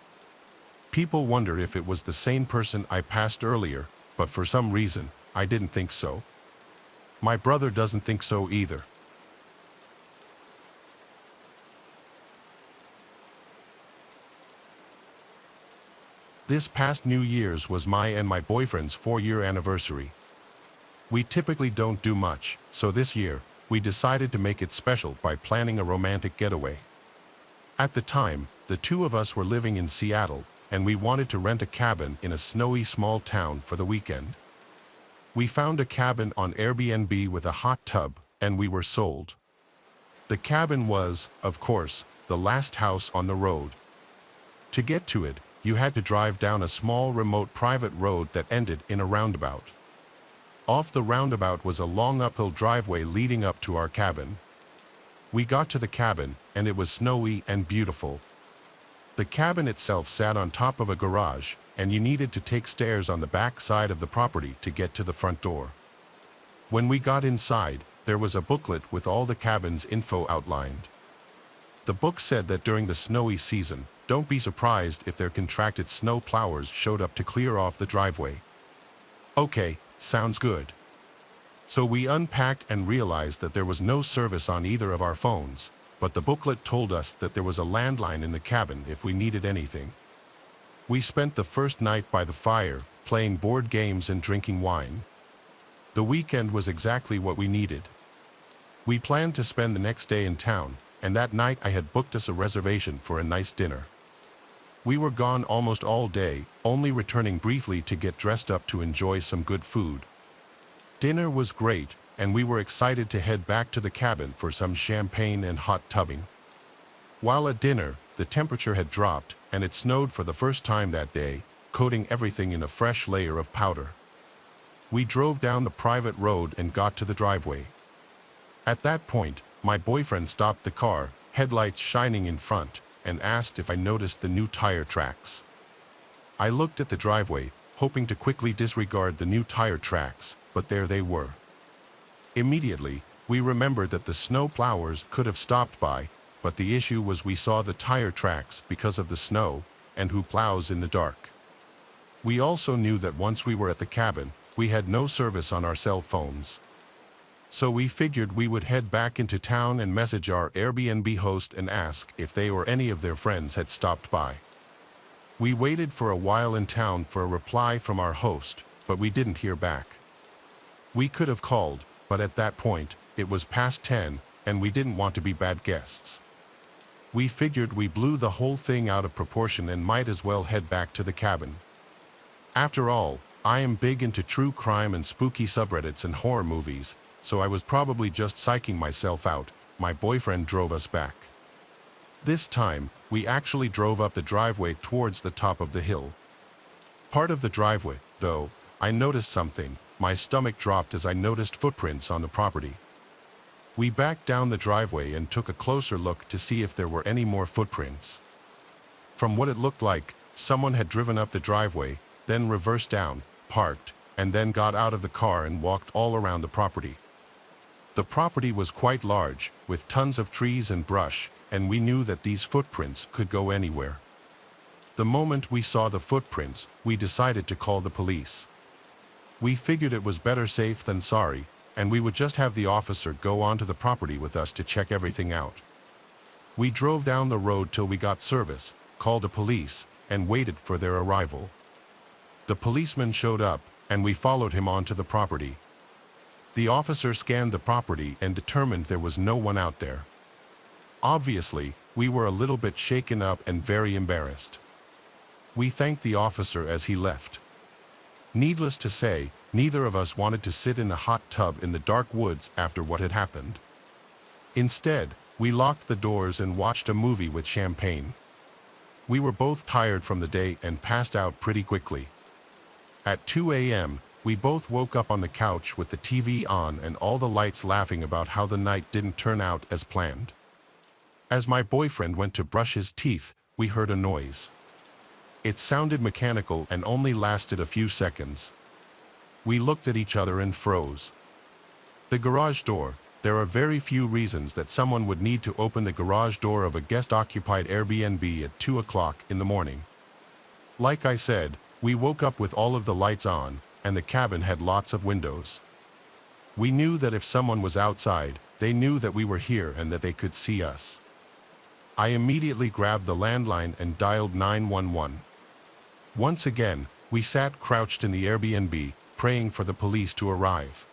People wondered if it was the same person I passed earlier, but for some reason, I didn't think so. My brother doesn't think so either. This past New Year's was my and my boyfriend's 4-year anniversary. We typically don't do much, so this year, we decided to make it special by planning a romantic getaway. At the time, the two of us were living in Seattle, and we wanted to rent a cabin in a snowy small town for the weekend. We found a cabin on Airbnb with a hot tub, and we were sold. The cabin was, of course, the last house on the road. To get to it, you had to drive down a small remote private road that ended in a roundabout. Off the roundabout was a long uphill driveway leading up to our cabin. We got to the cabin, and it was snowy and beautiful. The cabin itself sat on top of a garage, and you needed to take stairs on the back side of the property to get to the front door. When we got inside, there was a booklet with all the cabin's info outlined. The book said that during the snowy season, don't be surprised if their contracted snow plowers showed up to clear off the driveway. Okay, sounds good. So we unpacked and realized that there was no service on either of our phones, but the booklet told us that there was a landline in the cabin if we needed anything. We spent the first night by the fire, playing board games and drinking wine. The weekend was exactly what we needed. We planned to spend the next day in town, and that night I had booked us a reservation for a nice dinner. We were gone almost all day, only returning briefly to get dressed up to enjoy some good food. Dinner was great, and we were excited to head back to the cabin for some champagne and hot tubbing. While at dinner, the temperature had dropped, and it snowed for the first time that day, coating everything in a fresh layer of powder. We drove down the private road and got to the driveway. At that point, my boyfriend stopped the car, headlights shining in front, and asked if I noticed the new tire tracks. I looked at the driveway, hoping to quickly disregard the new tire tracks, but there they were. Immediately, we remembered that the snow plowers could have stopped by, but the issue was we saw the tire tracks because of the snow, and who plows in the dark. We also knew that once we were at the cabin, we had no service on our cell phones. So we figured we would head back into town and message our Airbnb host and ask if they or any of their friends had stopped by. We waited for a while in town for a reply from our host, but we didn't hear back. We could have called, but at that point, it was past 10, and we didn't want to be bad guests. We figured we blew the whole thing out of proportion and might as well head back to the cabin. After all, I am big into true crime and spooky subreddits and horror movies, so I was probably just psyching myself out. My boyfriend drove us back. This time, we actually drove up the driveway towards the top of the hill. Part of the driveway, though, I noticed something. My stomach dropped as I noticed footprints on the property. We backed down the driveway and took a closer look to see if there were any more footprints. From what it looked like, someone had driven up the driveway, then reversed down, parked, and then got out of the car and walked all around the property. The property was quite large, with tons of trees and brush, and we knew that these footprints could go anywhere. The moment we saw the footprints, we decided to call the police. We figured it was better safe than sorry, and we would just have the officer go onto the property with us to check everything out. We drove down the road till we got service, called the police, and waited for their arrival. The policeman showed up, and we followed him onto the property. The officer scanned the property and determined there was no one out there. Obviously, we were a little bit shaken up and very embarrassed. We thanked the officer as he left. Needless to say, neither of us wanted to sit in a hot tub in the dark woods after what had happened. Instead, we locked the doors and watched a movie with champagne. We were both tired from the day and passed out pretty quickly. At 2 a.m., we both woke up on the couch with the TV on and all the lights laughing about how the night didn't turn out as planned. As my boyfriend went to brush his teeth, we heard a noise. It sounded mechanical and only lasted a few seconds. We looked at each other and froze. The garage door, there are very few reasons that someone would need to open the garage door of a guest-occupied Airbnb at 2 o'clock in the morning. Like I said, we woke up with all of the lights on, and the cabin had lots of windows. We knew that if someone was outside, they knew that we were here and that they could see us. I immediately grabbed the landline and dialed 911. Once again, we sat crouched in the Airbnb, praying for the police to arrive.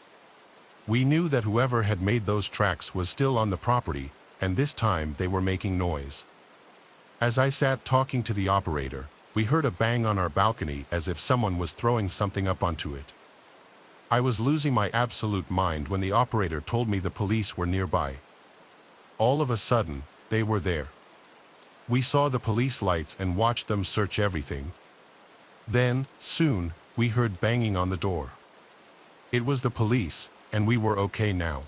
We knew that whoever had made those tracks was still on the property, and this time they were making noise. As I sat talking to the operator, we heard a bang on our balcony as if someone was throwing something up onto it. I was losing my absolute mind when the operator told me the police were nearby. All of a sudden, they were there. We saw the police lights and watched them search everything. Then, soon, we heard banging on the door. It was the police, and we were okay now.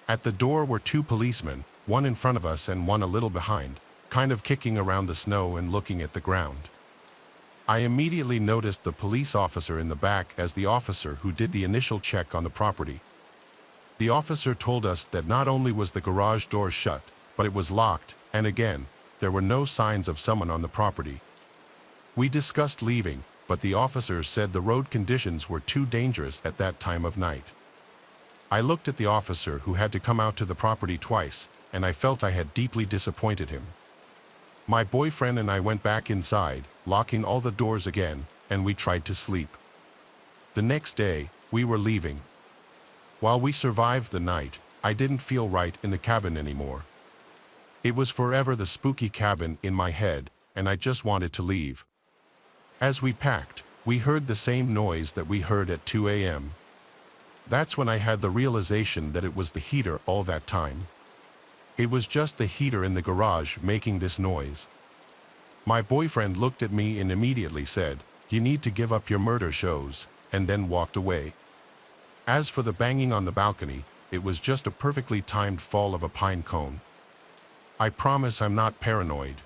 At the door were two policemen, one in front of us and one a little behind, kind of kicking around the snow and looking at the ground. I immediately noticed the police officer in the back as the officer who did the initial check on the property. The officer told us that not only was the garage door shut, but it was locked, and again, there were no signs of someone on the property. We discussed leaving, but the officer said the road conditions were too dangerous at that time of night. I looked at the officer who had to come out to the property twice, and I felt I had deeply disappointed him. My boyfriend and I went back inside, locking all the doors again, and we tried to sleep. The next day, we were leaving. While we survived the night, I didn't feel right in the cabin anymore. It was forever the spooky cabin in my head, and I just wanted to leave. As we packed, we heard the same noise that we heard at 2 a.m. That's when I had the realization that it was the heater all that time. It was just the heater in the garage making this noise. My boyfriend looked at me and immediately said, "You need to give up your murder shows," and then walked away. As for the banging on the balcony, it was just a perfectly timed fall of a pine cone. I promise I'm not paranoid.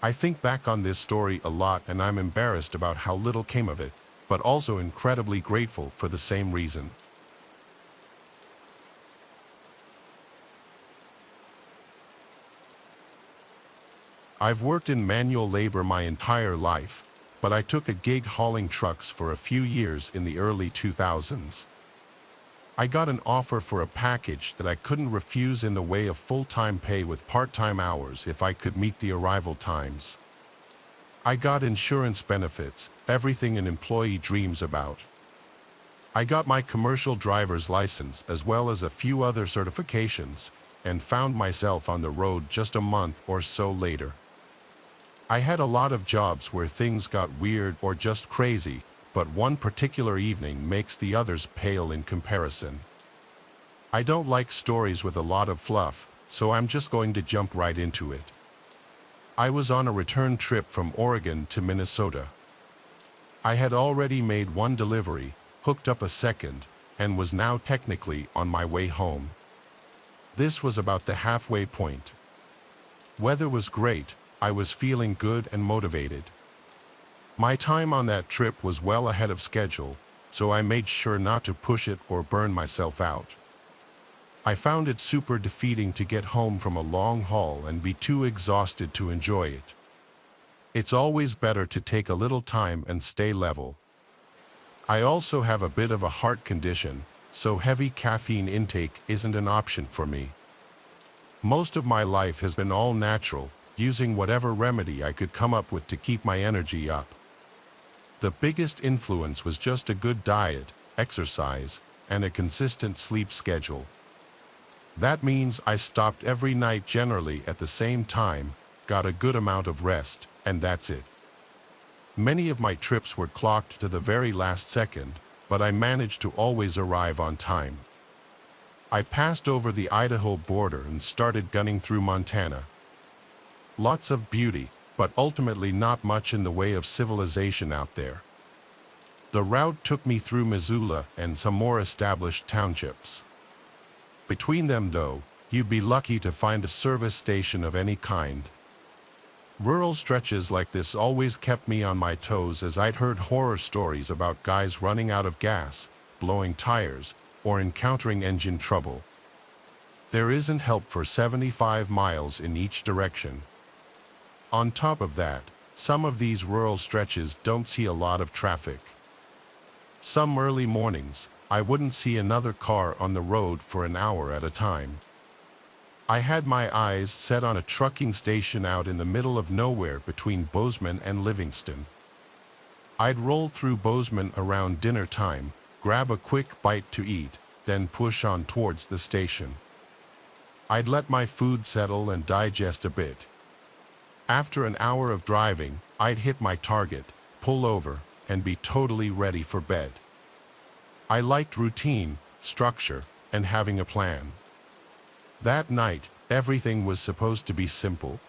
I think back on this story a lot and I'm embarrassed about how little came of it, but also incredibly grateful for the same reason. I've worked in manual labor my entire life, but I took a gig hauling trucks for a few years in the early 2000s. I got an offer for a package that I couldn't refuse in the way of full-time pay with part-time hours if I could meet the arrival times. I got insurance benefits, everything an employee dreams about. I got my commercial driver's license as well as a few other certifications, and found myself on the road just a month or so later. I had a lot of jobs where things got weird or just crazy, but one particular evening makes the others pale in comparison. I don't like stories with a lot of fluff, so I'm just going to jump right into it. I was on a return trip from Oregon to Minnesota. I had already made one delivery, hooked up a second, and was now technically on my way home. This was about the halfway point. Weather was great, I was feeling good and motivated. My time on that trip was well ahead of schedule, so I made sure not to push it or burn myself out. I found it super defeating to get home from a long haul and be too exhausted to enjoy it. It's always better to take a little time and stay level. I also have a bit of a heart condition, so heavy caffeine intake isn't an option for me. Most of my life has been all natural, using whatever remedy I could come up with to keep my energy up. The biggest influence was just a good diet, exercise, and a consistent sleep schedule. That means I stopped every night generally at the same time, got a good amount of rest, and that's it. Many of my trips were clocked to the very last second, but I managed to always arrive on time. I passed over the Idaho border and started gunning through Montana. Lots of beauty, but ultimately not much in the way of civilization out there. The route took me through Missoula and some more established townships. Between them, though, you'd be lucky to find a service station of any kind. Rural stretches like this always kept me on my toes as I'd heard horror stories about guys running out of gas, blowing tires, or encountering engine trouble. There isn't help for 75 miles in each direction. On top of that, some of these rural stretches don't see a lot of traffic. Some early mornings, I wouldn't see another car on the road for an hour at a time. I had my eyes set on a trucking station out in the middle of nowhere between Bozeman and Livingston. I'd roll through Bozeman around dinner time, grab a quick bite to eat, then push on towards the station. I'd let my food settle and digest a bit. After an hour of driving, I'd hit my target, pull over, and be totally ready for bed. I liked routine, structure, and having a plan. That night, everything was supposed to be simple.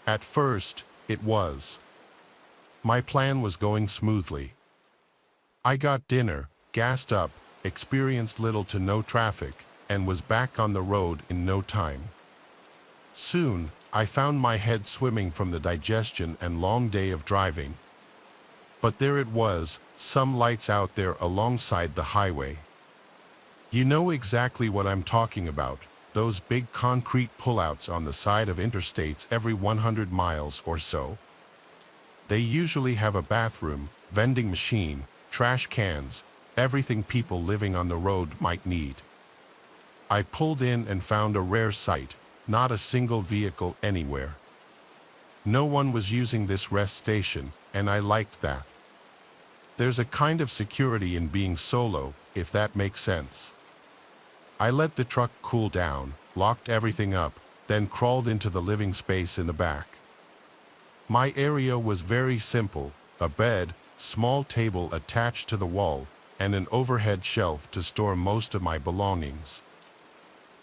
At first, it was. My plan was going smoothly. I got dinner, gassed up, experienced little to no traffic, and was back on the road in no time. Soon, I found my head swimming from the digestion and long day of driving. But there it was, some lights out there alongside the highway. You know exactly what I'm talking about, those big concrete pullouts on the side of interstates every 100 miles or so. They usually have a bathroom, vending machine, trash cans, everything people living on the road might need. I pulled in and found a rare sight, not a single vehicle anywhere. No one was using this rest station, and I liked that. There's a kind of security in being solo, if that makes sense. I let the truck cool down, locked everything up, then crawled into the living space in the back. My area was very simple, a bed, small table attached to the wall, and an overhead shelf to store most of my belongings.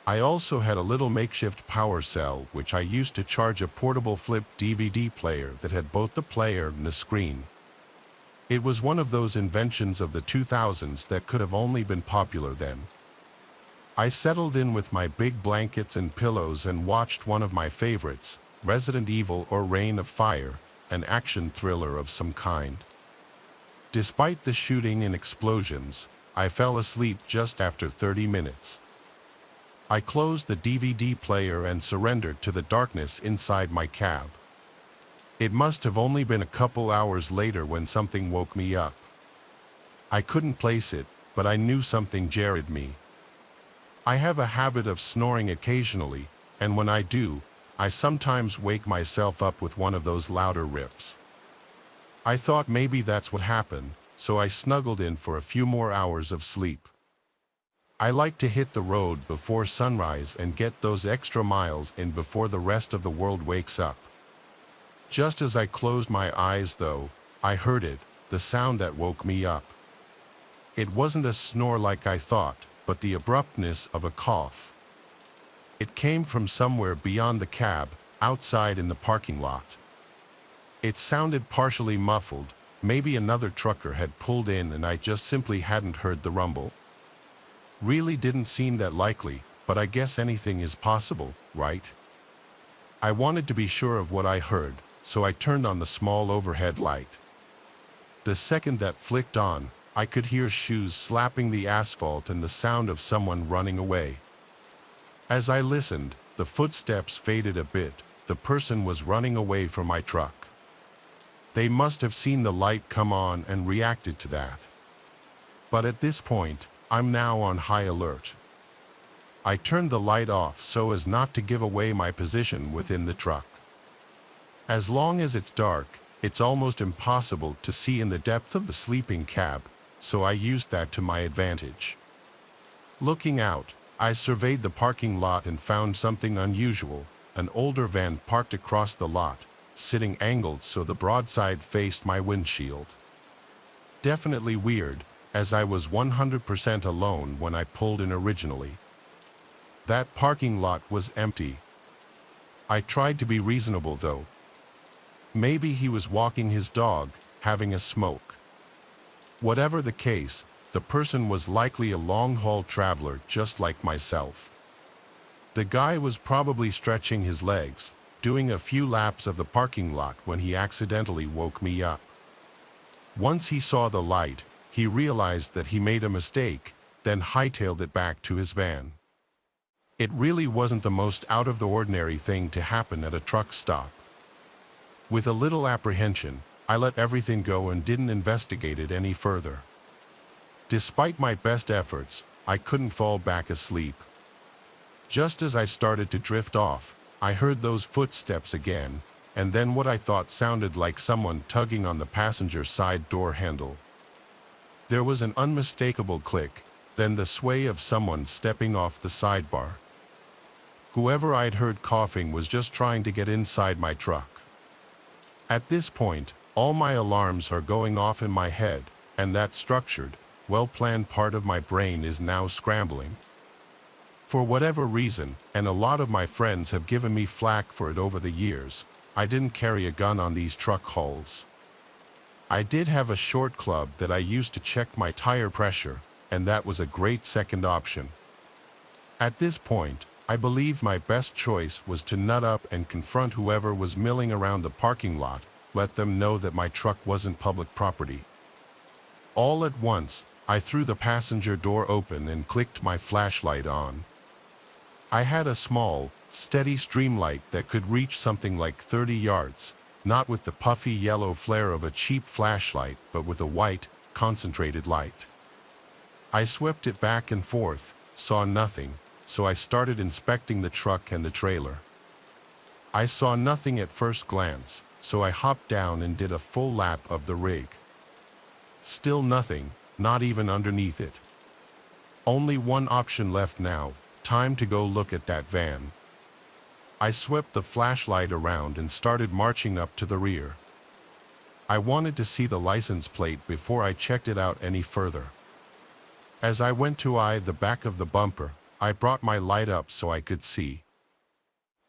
I also had a little makeshift power cell which I used to charge a portable flip DVD player that had both the player and the screen. It was one of those inventions of the 2000s that could have only been popular then. I settled in with my big blankets and pillows and watched one of my favorites, Resident Evil or Reign of Fire, an action thriller of some kind. Despite the shooting and explosions, I fell asleep just after 30 minutes. I closed the DVD player and surrendered to the darkness inside my cab. It must have only been a couple hours later when something woke me up. I couldn't place it, but I knew something jarred me. I have a habit of snoring occasionally, and when I do, I sometimes wake myself up with one of those louder rips. I thought maybe that's what happened, so I snuggled in for a few more hours of sleep. I like to hit the road before sunrise and get those extra miles in before the rest of the world wakes up. Just as I closed my eyes though, I heard it, the sound that woke me up. It wasn't a snore like I thought, but the abruptness of a cough. It came from somewhere beyond the cab, outside in the parking lot. It sounded partially muffled, maybe another trucker had pulled in and I just simply hadn't heard the rumble. Really didn't seem that likely, but I guess anything is possible, right? I wanted to be sure of what I heard, so I turned on the small overhead light. The second that flicked on, I could hear shoes slapping the asphalt and the sound of someone running away. As I listened, the footsteps faded a bit. The person was running away from my truck. They must have seen the light come on and reacted to that. But at this point, I'm now on high alert. I turned the light off so as not to give away my position within the truck. As long as it's dark, it's almost impossible to see in the depth of the sleeping cab, so I used that to my advantage. Looking out, I surveyed the parking lot and found something unusual, an older van parked across the lot, sitting angled so the broadside faced my windshield. Definitely weird, as I was 100% alone when I pulled in originally. That parking lot was empty. I tried to be reasonable though. Maybe he was walking his dog, having a smoke. Whatever the case, the person was likely a long-haul traveler just like myself. The guy was probably stretching his legs, doing a few laps of the parking lot when he accidentally woke me up. Once he saw the light, he realized that he made a mistake, then hightailed it back to his van. It really wasn't the most out-of-the-ordinary thing to happen at a truck stop. With a little apprehension, I let everything go and didn't investigate it any further. Despite my best efforts, I couldn't fall back asleep. Just as I started to drift off, I heard those footsteps again, and then what I thought sounded like someone tugging on the passenger side door handle. There was an unmistakable click, then the sway of someone stepping off the sidebar. Whoever I'd heard coughing was just trying to get inside my truck. At this point, all my alarms are going off in my head, and that structured, well-planned part of my brain is now scrambling. For whatever reason, and a lot of my friends have given me flack for it over the years, I didn't carry a gun on these truck hauls. I did have a short club that I used to check my tire pressure, and that was a great second option. At this point, I believed my best choice was to nut up and confront whoever was milling around the parking lot, let them know that my truck wasn't public property. All at once, I threw the passenger door open and clicked my flashlight on. I had a small, steady streamlight that could reach something like 30 yards, not with the puffy yellow flare of a cheap flashlight, but with a white, concentrated light. I swept it back and forth, saw nothing, so I started inspecting the truck and the trailer. I saw nothing at first glance, so I hopped down and did a full lap of the rig. Still nothing, not even underneath it. Only one option left now, time to go look at that van. I swept the flashlight around and started marching up to the rear. I wanted to see the license plate before I checked it out any further. As I went to eye the back of the bumper, I brought my light up so I could see.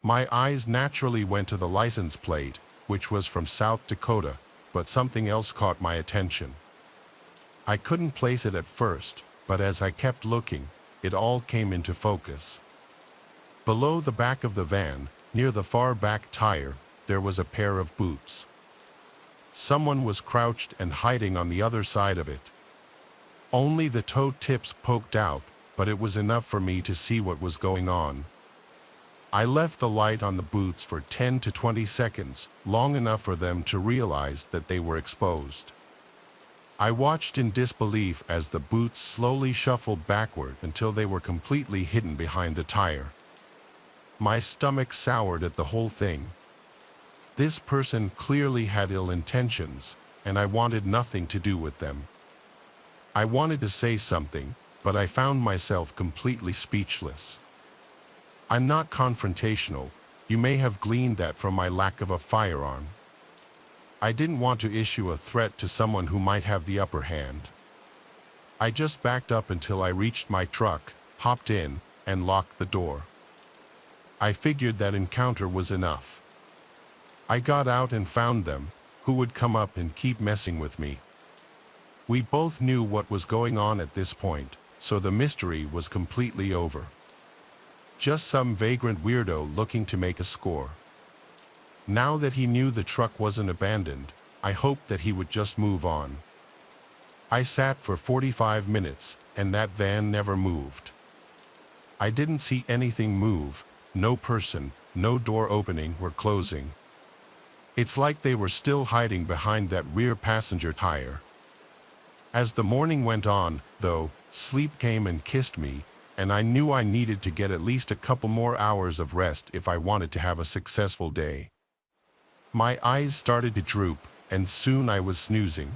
My eyes naturally went to the license plate, which was from South Dakota, but something else caught my attention. I couldn't place it at first, but as I kept looking, it all came into focus. Below the back of the van, near the far back tire, there was a pair of boots. Someone was crouched and hiding on the other side of it. Only the toe tips poked out, but it was enough for me to see what was going on. I left the light on the boots for 10 to 20 seconds, long enough for them to realize that they were exposed. I watched in disbelief as the boots slowly shuffled backward until they were completely hidden behind the tire. My stomach soured at the whole thing. This person clearly had ill intentions, and I wanted nothing to do with them. I wanted to say something, but I found myself completely speechless. I'm not confrontational. You may have gleaned that from my lack of a firearm. I didn't want to issue a threat to someone who might have the upper hand. I just backed up until I reached my truck, hopped in, and locked the door. I figured that encounter was enough. I got out and found them, who would come up and keep messing with me. We both knew what was going on at this point, so the mystery was completely over. Just some vagrant weirdo looking to make a score. Now that he knew the truck wasn't abandoned, I hoped that he would just move on. I sat for 45 minutes, and that van never moved. I didn't see anything move, no person, no door opening or closing. It's like they were still hiding behind that rear passenger tire. As the morning went on, though, sleep came and kissed me, and I knew I needed to get at least a couple more hours of rest if I wanted to have a successful day. My eyes started to droop, and soon I was snoozing.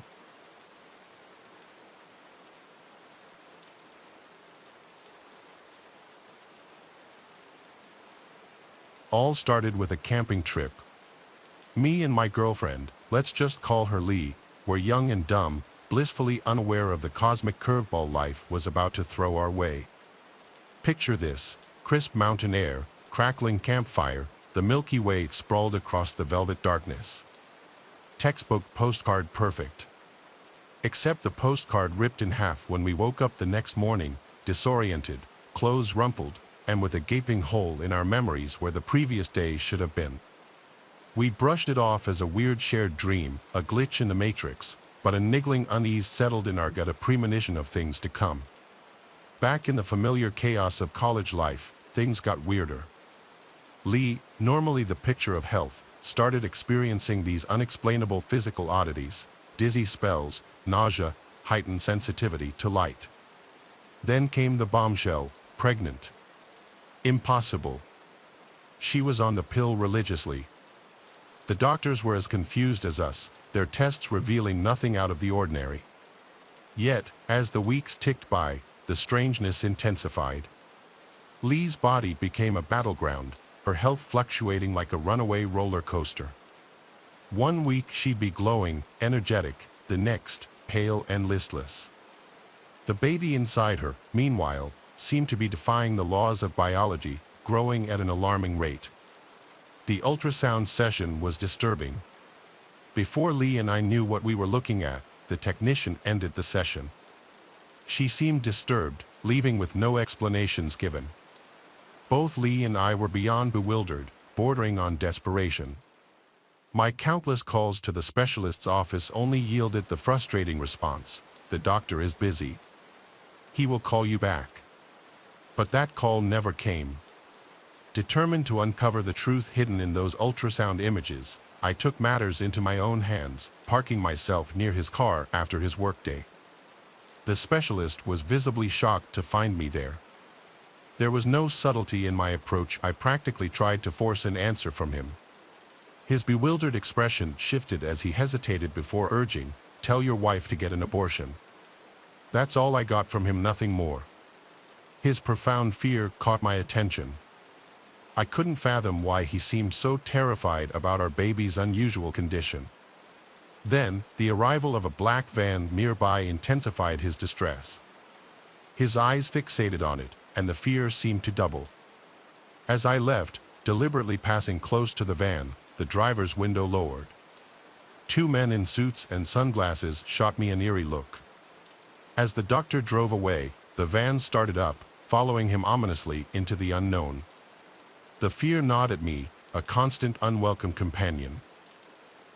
All started with a camping trip. Me and my girlfriend, let's just call her Lee, were young and dumb, blissfully unaware of the cosmic curveball life was about to throw our way. Picture this: crisp mountain air, crackling campfire, the Milky Way sprawled across the velvet darkness. Textbook postcard perfect. Except the postcard ripped in half when we woke up the next morning, disoriented, clothes rumpled, and with a gaping hole in our memories where the previous day should have been. We brushed it off as a weird shared dream, a glitch in the matrix, but a niggling unease settled in our gut, a premonition of things to come. Back in the familiar chaos of college life, things got weirder. Lee, normally the picture of health, started experiencing these unexplainable physical oddities, dizzy spells, nausea, heightened sensitivity to light. Then came the bombshell, pregnant. Impossible. She was on the pill religiously. The doctors were as confused as us, their tests revealing nothing out of the ordinary. Yet, as the weeks ticked by, the strangeness intensified. Lee's body became a battleground, her health fluctuating like a runaway roller coaster. One week she'd be glowing, energetic, the next, pale and listless. The baby inside her, meanwhile, seemed to be defying the laws of biology, growing at an alarming rate. The ultrasound session was disturbing. Before Lee and I knew what we were looking at, the technician ended the session. She seemed disturbed, leaving with no explanations given. Both Lee and I were beyond bewildered, bordering on desperation. My countless calls to the specialist's office only yielded the frustrating response, "The doctor is busy. He will call you back." But that call never came. Determined to uncover the truth hidden in those ultrasound images, I took matters into my own hands, parking myself near his car after his workday. The specialist was visibly shocked to find me there. There was no subtlety in my approach. I practically tried to force an answer from him. His bewildered expression shifted as he hesitated before urging, "Tell your wife to get an abortion." That's all I got from him, nothing more. His profound fear caught my attention. I couldn't fathom why he seemed so terrified about our baby's unusual condition. Then, the arrival of a black van nearby intensified his distress. His eyes fixated on it, and the fear seemed to double. As I left, deliberately passing close to the van, the driver's window lowered. Two men in suits and sunglasses shot me an eerie look. As the doctor drove away, the van started up, following him ominously into the unknown. The fear gnawed at me, a constant unwelcome companion.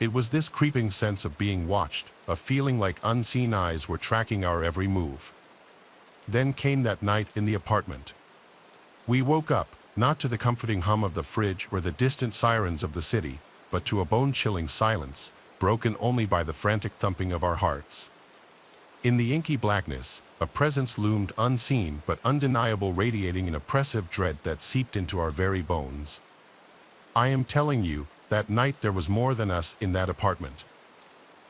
It was this creeping sense of being watched, a feeling like unseen eyes were tracking our every move. Then came that night in the apartment. We woke up, not to the comforting hum of the fridge or the distant sirens of the city, but to a bone-chilling silence, broken only by the frantic thumping of our hearts. In the inky blackness, a presence loomed, unseen but undeniable, radiating an oppressive dread that seeped into our very bones. I am telling you, that night there was more than us in that apartment.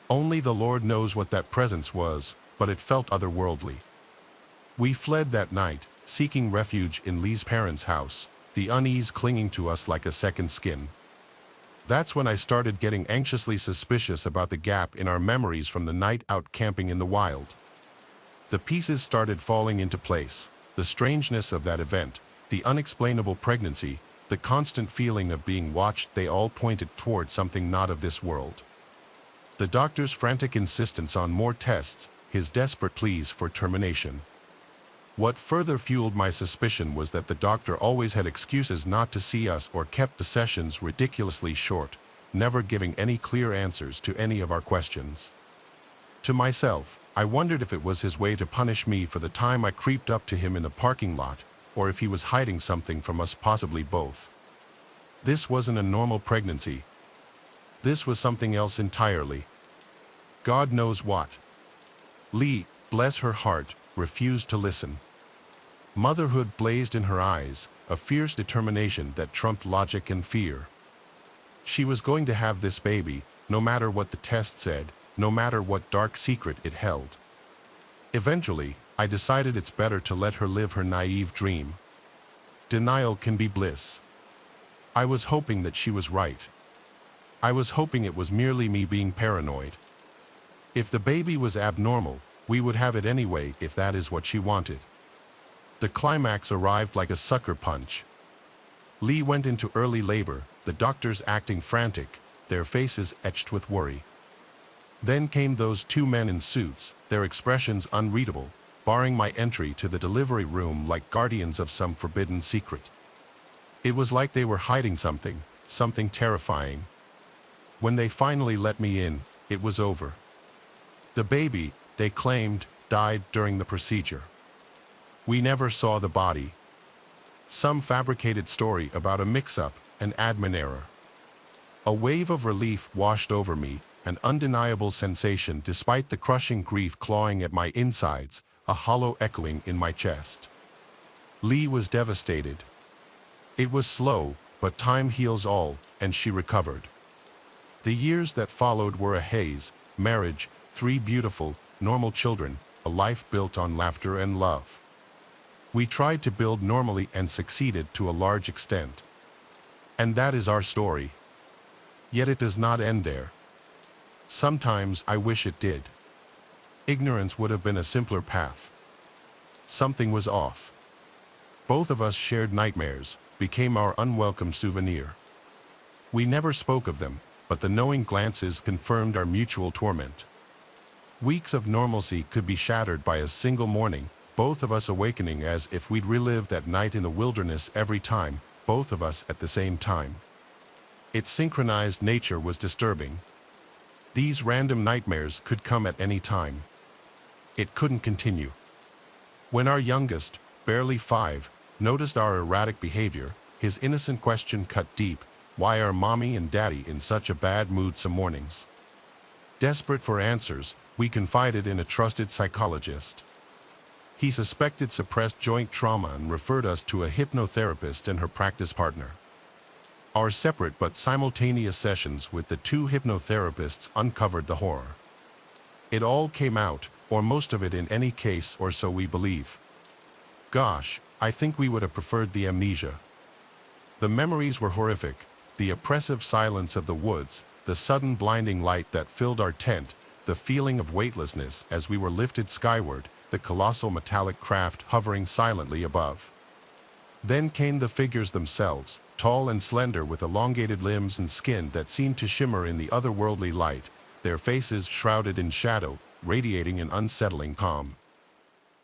Only the Lord knows what that presence was, but it felt otherworldly. We fled that night, seeking refuge in Lee's parents' house, the unease clinging to us like a second skin. That's when I started getting anxiously suspicious about the gap in our memories from the night out camping in the wild. The pieces started falling into place, the strangeness of that event, the unexplainable pregnancy, the constant feeling of being watched. They all pointed toward something not of this world. The doctor's frantic insistence on more tests, his desperate pleas for termination. What further fueled my suspicion was that the doctor always had excuses not to see us or kept the sessions ridiculously short, never giving any clear answers to any of our questions. To myself, I wondered if it was his way to punish me for the time I creeped up to him in the parking lot, or if he was hiding something from us, possibly both. This wasn't a normal pregnancy. This was something else entirely. God knows what. Lee, bless her heart, refused to listen. Motherhood blazed in her eyes, a fierce determination that trumped logic and fear. She was going to have this baby, no matter what the test said, no matter what dark secret it held. Eventually, I decided it's better to let her live her naive dream. Denial can be bliss. I was hoping that she was right. I was hoping it was merely me being paranoid. If the baby was abnormal, we would have it anyway if that is what she wanted. The climax arrived like a sucker punch. Lee went into early labor, the doctors acting frantic, their faces etched with worry. Then came those two men in suits, their expressions unreadable, barring my entry to the delivery room like guardians of some forbidden secret. It was like they were hiding something, something terrifying. When they finally let me in, it was over. The baby, they claimed, died during the procedure. We never saw the body. some fabricated story about a mix-up, an admin error. A wave of relief washed over me, an undeniable sensation despite the crushing grief clawing at my insides, a hollow echoing in my chest. Lee was devastated. It was slow, but time heals all, and she recovered. The years that followed were a haze: marriage, 3 beautiful, normal children, a life built on laughter and love. We tried to build normally and succeeded to a large extent. And that is our story. Yet it does not end there. Sometimes I wish it did. Ignorance would have been a simpler path. Something was off. Both of us shared nightmares, became our unwelcome souvenir. We never spoke of them, but the knowing glances confirmed our mutual torment. Weeks of normalcy could be shattered by a single morning, both of us awakening as if we'd relived that night in the wilderness every time, both of us at the same time. Its synchronized nature was disturbing. These random nightmares could come at any time. It couldn't continue. When our youngest, barely 5, noticed our erratic behavior, his innocent question cut deep: why are mommy and daddy in such a bad mood some mornings? Desperate for answers, we confided in a trusted psychologist. He suspected suppressed joint trauma and referred us to a hypnotherapist and her practice partner. Our separate but simultaneous sessions with the 2 hypnotherapists uncovered the horror. It all came out, or most of it in any case, or so we believe. Gosh, I think we would have preferred the amnesia. The memories were horrific: the oppressive silence of the woods, the sudden blinding light that filled our tent, the feeling of weightlessness as we were lifted skyward, the colossal metallic craft hovering silently above. Then came the figures themselves, tall and slender with elongated limbs and skin that seemed to shimmer in the otherworldly light, their faces shrouded in shadow, radiating an unsettling calm.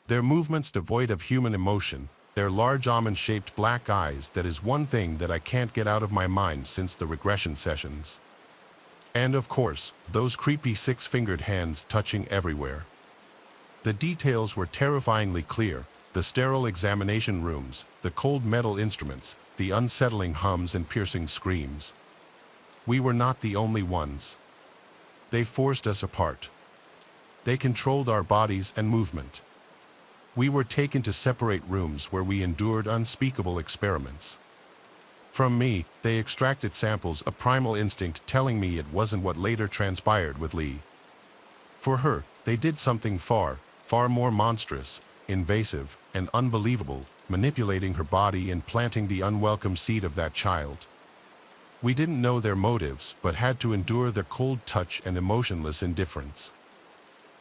Their movements devoid of human emotion, their large almond-shaped black eyes, that is one thing that I can't get out of my mind since the regression sessions. And of course, those creepy 6-fingered hands touching everywhere. The details were terrifyingly clear: the sterile examination rooms, the cold metal instruments, the unsettling hums and piercing screams. We were not the only ones. They forced us apart. They controlled our bodies and movement. We were taken to separate rooms where we endured unspeakable experiments. From me, they extracted samples, a primal instinct telling me it wasn't what later transpired with Lee. For her, they did something far, far more monstrous, invasive, and unbelievable, manipulating her body and planting the unwelcome seed of that child. We didn't know their motives, but had to endure their cold touch and emotionless indifference.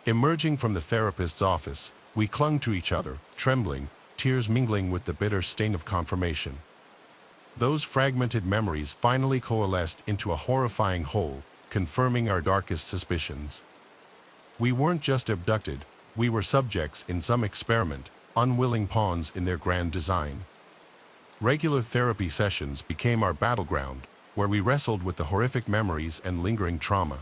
Emerging from the therapist's office, we clung to each other, trembling, tears mingling with the bitter sting of confirmation. Those fragmented memories finally coalesced into a horrifying whole, confirming our darkest suspicions. We weren't just abducted, we were subjects in some experiment, unwilling pawns in their grand design. Regular therapy sessions became our battleground, where we wrestled with the horrific memories and lingering trauma.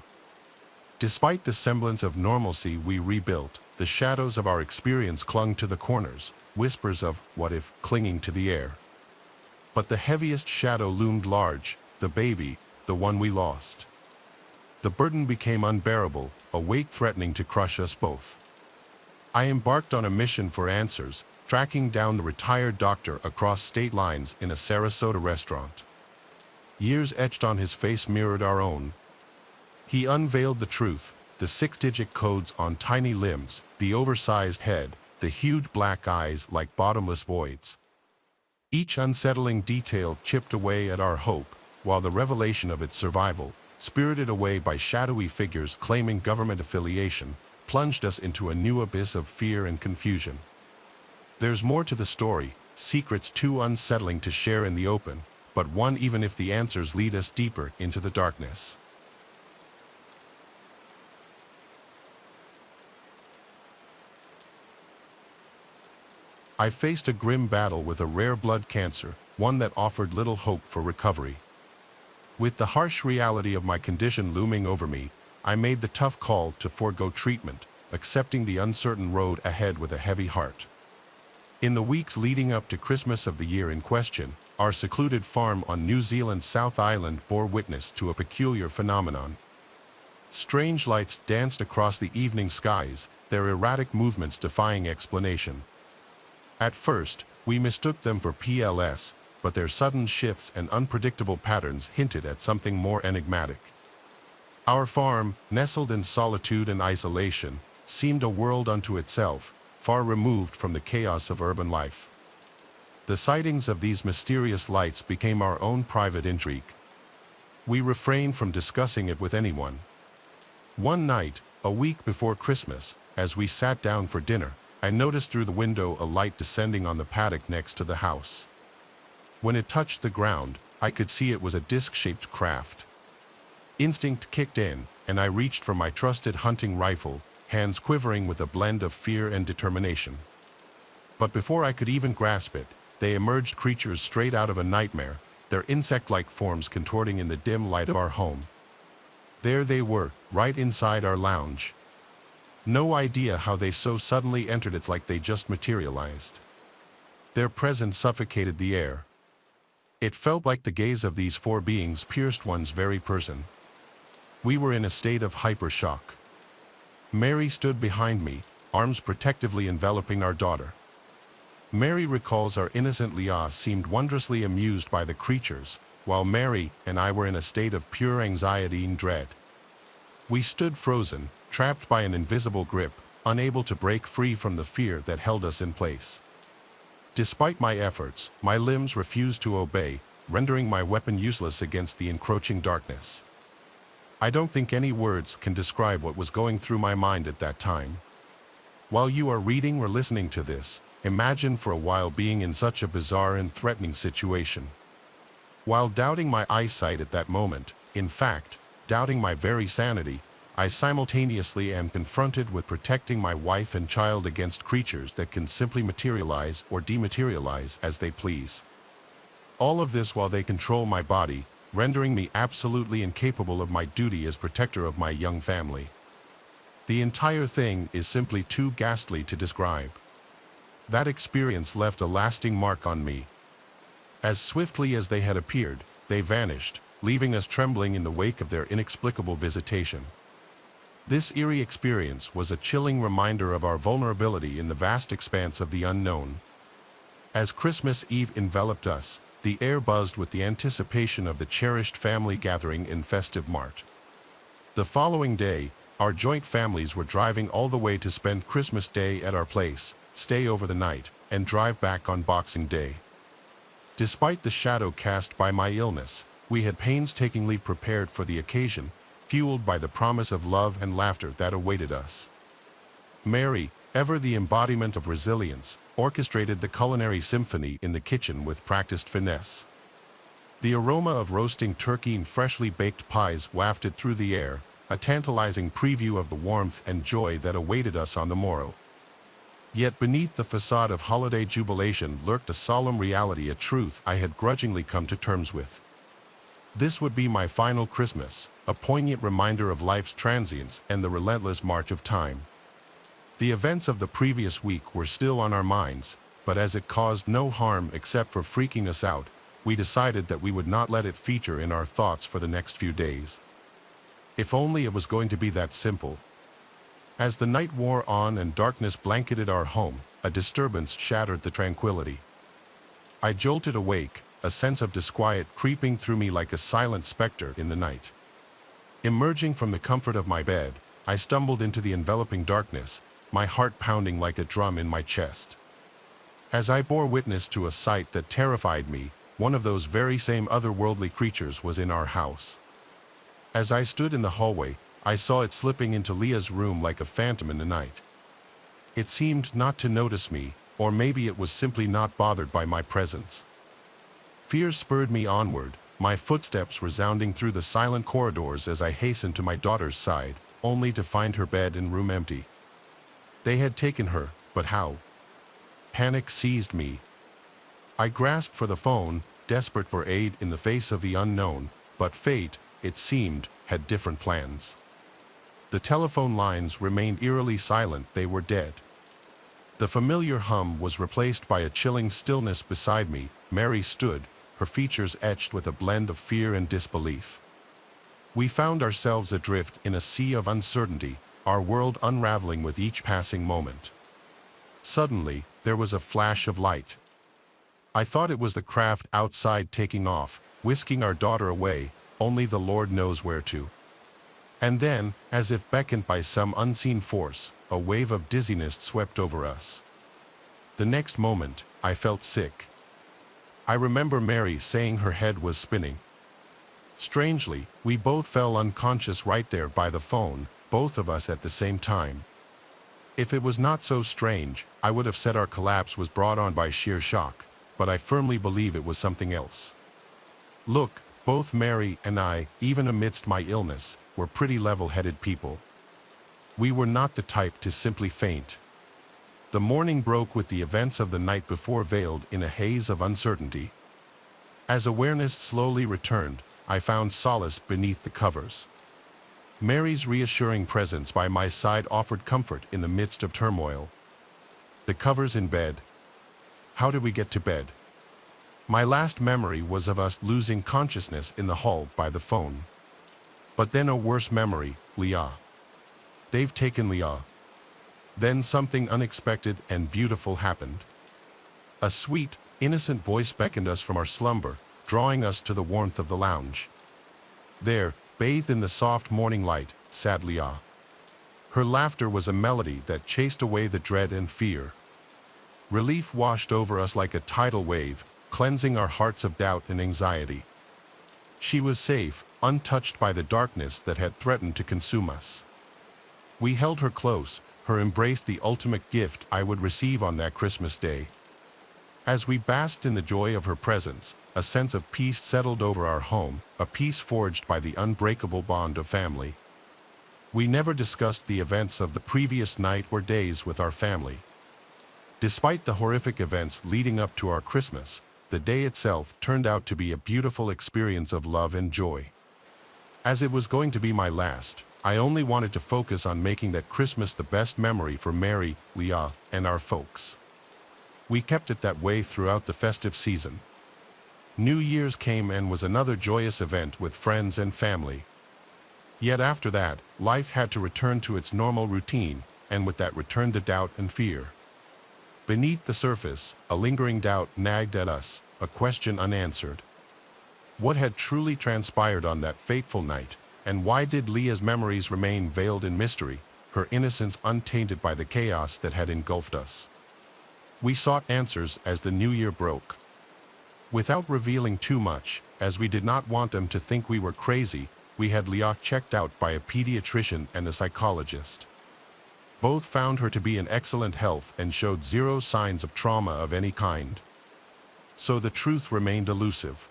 Despite the semblance of normalcy we rebuilt, the shadows of our experience clung to the corners, whispers of what if clinging to the air. But the heaviest shadow loomed large: the baby, the one we lost. The burden became unbearable, a weight threatening to crush us both. I embarked on a mission for answers, tracking down the retired doctor across state lines in a Sarasota restaurant. Years etched on his face mirrored our own. He unveiled the truth: the 6-digit codes on tiny limbs, the oversized head, the huge black eyes like bottomless voids. Each unsettling detail chipped away at our hope, while the revelation of its survival, spirited away by shadowy figures claiming government affiliation, plunged us into a new abyss of fear and confusion. There's more to the story, secrets too unsettling to share in the open, but one even if the answers lead us deeper into the darkness. I faced a grim battle with a rare blood cancer, one that offered little hope for recovery. With the harsh reality of my condition looming over me, I made the tough call to forego treatment, accepting the uncertain road ahead with a heavy heart. In the weeks leading up to Christmas of the year in question, our secluded farm on New Zealand's South Island bore witness to a peculiar phenomenon. Strange lights danced across the evening skies, their erratic movements defying explanation. At first, we mistook them for PLS, but their sudden shifts and unpredictable patterns hinted at something more enigmatic. Our farm, nestled in solitude and isolation, seemed a world unto itself, far removed from the chaos of urban life. The sightings of these mysterious lights became our own private intrigue. We refrained from discussing it with anyone. One night, a week before Christmas, as we sat down for dinner, I noticed through the window a light descending on the paddock next to the house. When it touched the ground, I could see it was a disc-shaped craft. Instinct kicked in, and I reached for my trusted hunting rifle, hands quivering with a blend of fear and determination. But before I could even grasp it, they emerged, creatures straight out of a nightmare, their insect-like forms contorting in the dim light of our home. There they were, right inside our lounge. No idea how they so suddenly entered. It's like they just materialized. Their presence suffocated the air. It felt like the gaze of these four beings pierced one's very person. We were in a state of hypershock. Mary stood behind me, arms protectively enveloping our daughter. Mary recalls our innocent Leah seemed wondrously amused by the creatures, while Mary and I were in a state of pure anxiety and dread. We stood frozen, trapped by an invisible grip, unable to break free from the fear that held us in place. Despite my efforts, my limbs refused to obey, rendering my weapon useless against the encroaching darkness. I don't think any words can describe what was going through my mind at that time. While you are reading or listening to this, imagine for a while being in such a bizarre and threatening situation. While doubting my eyesight at that moment, in fact, doubting my very sanity, I simultaneously am confronted with protecting my wife and child against creatures that can simply materialize or dematerialize as they please. All of this while they control my body, rendering me absolutely incapable of my duty as protector of my young family. The entire thing is simply too ghastly to describe. That experience left a lasting mark on me. As swiftly as they had appeared, they vanished, leaving us trembling in the wake of their inexplicable visitation. This eerie experience was a chilling reminder of our vulnerability in the vast expanse of the unknown. As Christmas Eve enveloped us, the air buzzed with the anticipation of the cherished family gathering in festive mart. The following day, our joint families were driving all the way to spend Christmas Day at our place, stay over the night, and drive back on Boxing Day. Despite the shadow cast by my illness, we had painstakingly prepared for the occasion, fueled by the promise of love and laughter that awaited us. Mary, ever the embodiment of resilience, orchestrated the culinary symphony in the kitchen with practiced finesse. The aroma of roasting turkey and freshly baked pies wafted through the air, a tantalizing preview of the warmth and joy that awaited us on the morrow. Yet beneath the facade of holiday jubilation lurked a solemn reality, a truth I had grudgingly come to terms with. This would be my final Christmas, a poignant reminder of life's transience and the relentless march of time. The events of the previous week were still on our minds, but as it caused no harm except for freaking us out, we decided that we would not let it feature in our thoughts for the next few days. If only it was going to be that simple. As the night wore on and darkness blanketed our home, a disturbance shattered the tranquility. I jolted awake, a sense of disquiet creeping through me like a silent specter in the night. Emerging from the comfort of my bed, I stumbled into the enveloping darkness, my heart pounding like a drum in my chest. As I bore witness to a sight that terrified me, one of those very same otherworldly creatures was in our house. As I stood in the hallway, I saw it slipping into Leah's room like a phantom in the night. It seemed not to notice me, or maybe it was simply not bothered by my presence. Fear spurred me onward, my footsteps resounding through the silent corridors as I hastened to my daughter's side, only to find her bed and room empty. They had taken her, but how? Panic seized me. I grasped for the phone, desperate for aid in the face of the unknown, but fate, it seemed, had different plans. The telephone lines remained eerily silent. They were dead. The familiar hum was replaced by a chilling stillness beside me. Mary stood, her features etched with a blend of fear and disbelief. We found ourselves adrift in a sea of uncertainty, our world unraveling with each passing moment. Suddenly, there was a flash of light. I thought it was the craft outside taking off, whisking our daughter away, only the Lord knows where to. And then, as if beckoned by some unseen force, a wave of dizziness swept over us. The next moment, I felt sick. I remember Mary saying her head was spinning. Strangely, we both fell unconscious right there by the phone, both of us at the same time. If it was not so strange, I would have said our collapse was brought on by sheer shock, but I firmly believe it was something else. Look, both Mary and I, even amidst my illness, were pretty level-headed people. We were not the type to simply faint. The morning broke with the events of the night before veiled in a haze of uncertainty. As awareness slowly returned, I found solace beneath the covers. Mary's reassuring presence by my side offered comfort in the midst of turmoil. The covers in bed. How did we get to bed? My last memory was of us losing consciousness in the hall by the phone. But then a worse memory, Leah. They've taken Leah. Then something unexpected and beautiful happened. A sweet, innocent voice beckoned us from our slumber, drawing us to the warmth of the lounge. There, bathed in the soft morning light, sat Leah. Her laughter was a melody that chased away the dread and fear. Relief washed over us like a tidal wave, cleansing our hearts of doubt and anxiety. She was safe, untouched by the darkness that had threatened to consume us. We held her close, her embrace the ultimate gift I would receive on that Christmas day. As we basked in the joy of her presence, a sense of peace settled over our home, a peace forged by the unbreakable bond of family. We never discussed the events of the previous night or days with our family. Despite the horrific events leading up to our Christmas, the day itself turned out to be a beautiful experience of love and joy. As it was going to be my last, I only wanted to focus on making that Christmas the best memory for Mary, Leah, and our folks. We kept it that way throughout the festive season. New Year's came and was another joyous event with friends and family. Yet after that, life had to return to its normal routine, and with that returned the doubt and fear. Beneath the surface, a lingering doubt nagged at us, a question unanswered. What had truly transpired on that fateful night, and why did Leah's memories remain veiled in mystery, her innocence untainted by the chaos that had engulfed us? We sought answers as the new year broke. Without revealing too much, as we did not want them to think we were crazy, we had Leah checked out by a pediatrician and a psychologist. Both found her to be in excellent health and showed zero signs of trauma of any kind. So the truth remained elusive.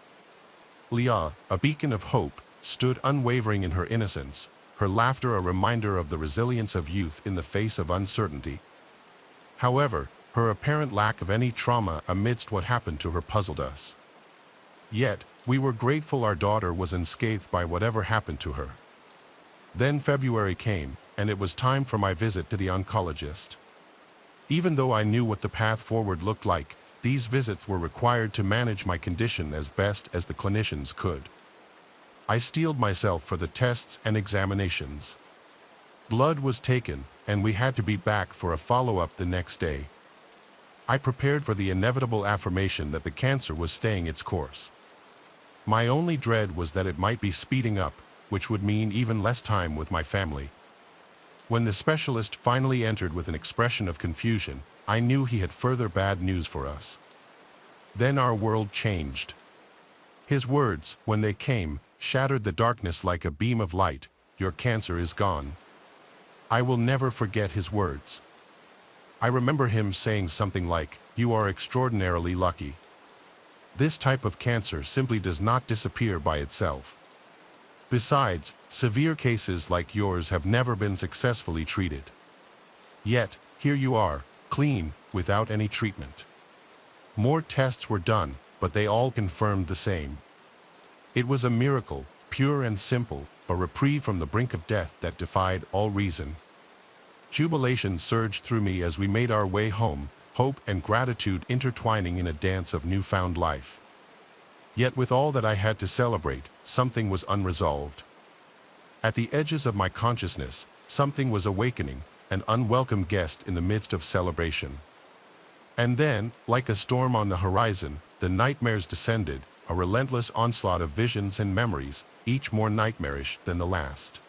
Leah, a beacon of hope, stood unwavering in her innocence, her laughter a reminder of the resilience of youth in the face of uncertainty. However, her apparent lack of any trauma amidst what happened to her puzzled us. Yet, we were grateful our daughter was unscathed by whatever happened to her. Then February came, and it was time for my visit to the oncologist. Even though I knew what the path forward looked like, these visits were required to manage my condition as best as the clinicians could. I steeled myself for the tests and examinations. Blood was taken, and we had to be back for a follow-up the next day. I prepared for the inevitable affirmation that the cancer was staying its course. My only dread was that it might be speeding up, which would mean even less time with my family. When the specialist finally entered with an expression of confusion, I knew he had further bad news for us. Then our world changed. His words, when they came, shattered the darkness like a beam of light. Your cancer is gone. I will never forget his words. I remember him saying something like, "You are extraordinarily lucky. This type of cancer simply does not disappear by itself. Besides, severe cases like yours have never been successfully treated. Yet, here you are, clean, without any treatment." More tests were done, but they all confirmed the same. It was a miracle, pure and simple, a reprieve from the brink of death that defied all reason. Jubilation surged through me as we made our way home, hope and gratitude intertwining in a dance of newfound life. Yet with all that I had to celebrate, something was unresolved. At the edges of my consciousness, something was awakening, an unwelcome guest in the midst of celebration. And then, like a storm on the horizon, the nightmares descended, a relentless onslaught of visions and memories, each more nightmarish than the last.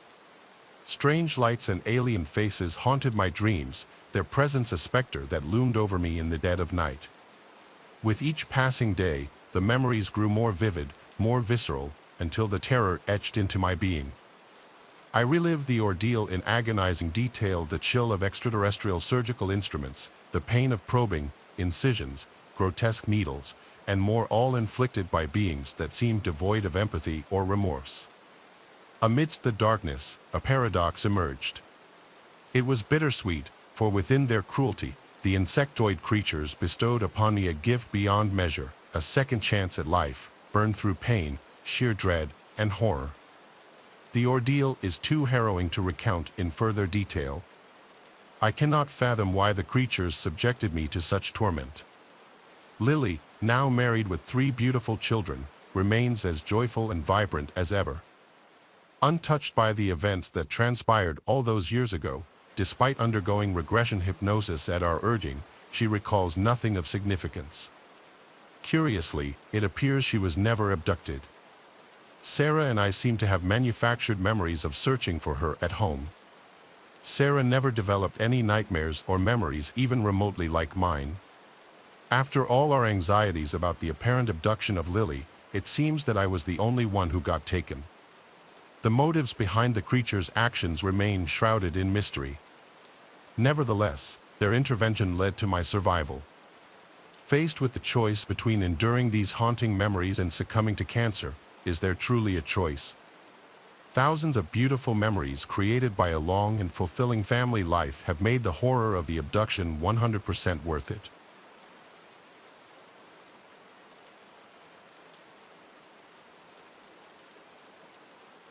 Strange lights and alien faces haunted my dreams, their presence a specter that loomed over me in the dead of night. With each passing day, the memories grew more vivid, more visceral, until the terror etched into my being. I relived the ordeal in agonizing detail, the chill of extraterrestrial surgical instruments, the pain of probing, incisions, grotesque needles, and more, all inflicted by beings that seemed devoid of empathy or remorse. Amidst the darkness, a paradox emerged. It was bittersweet, for within their cruelty, the insectoid creatures bestowed upon me a gift beyond measure, a second chance at life, burned through pain, sheer dread, and horror. The ordeal is too harrowing to recount in further detail. I cannot fathom why the creatures subjected me to such torment. Lily, now married with 3 beautiful children, remains as joyful and vibrant as ever. Untouched by the events that transpired all those years ago, despite undergoing regression hypnosis at our urging, she recalls nothing of significance. Curiously, it appears she was never abducted. Sarah and I seem to have manufactured memories of searching for her at home. Sarah never developed any nightmares or memories even remotely like mine. After all our anxieties about the apparent abduction of Lily, it seems that I was the only one who got taken. The motives behind the creatures' actions remain shrouded in mystery. Nevertheless, their intervention led to my survival. Faced with the choice between enduring these haunting memories and succumbing to cancer, is there truly a choice? Thousands of beautiful memories created by a long and fulfilling family life have made the horror of the abduction 100% worth it.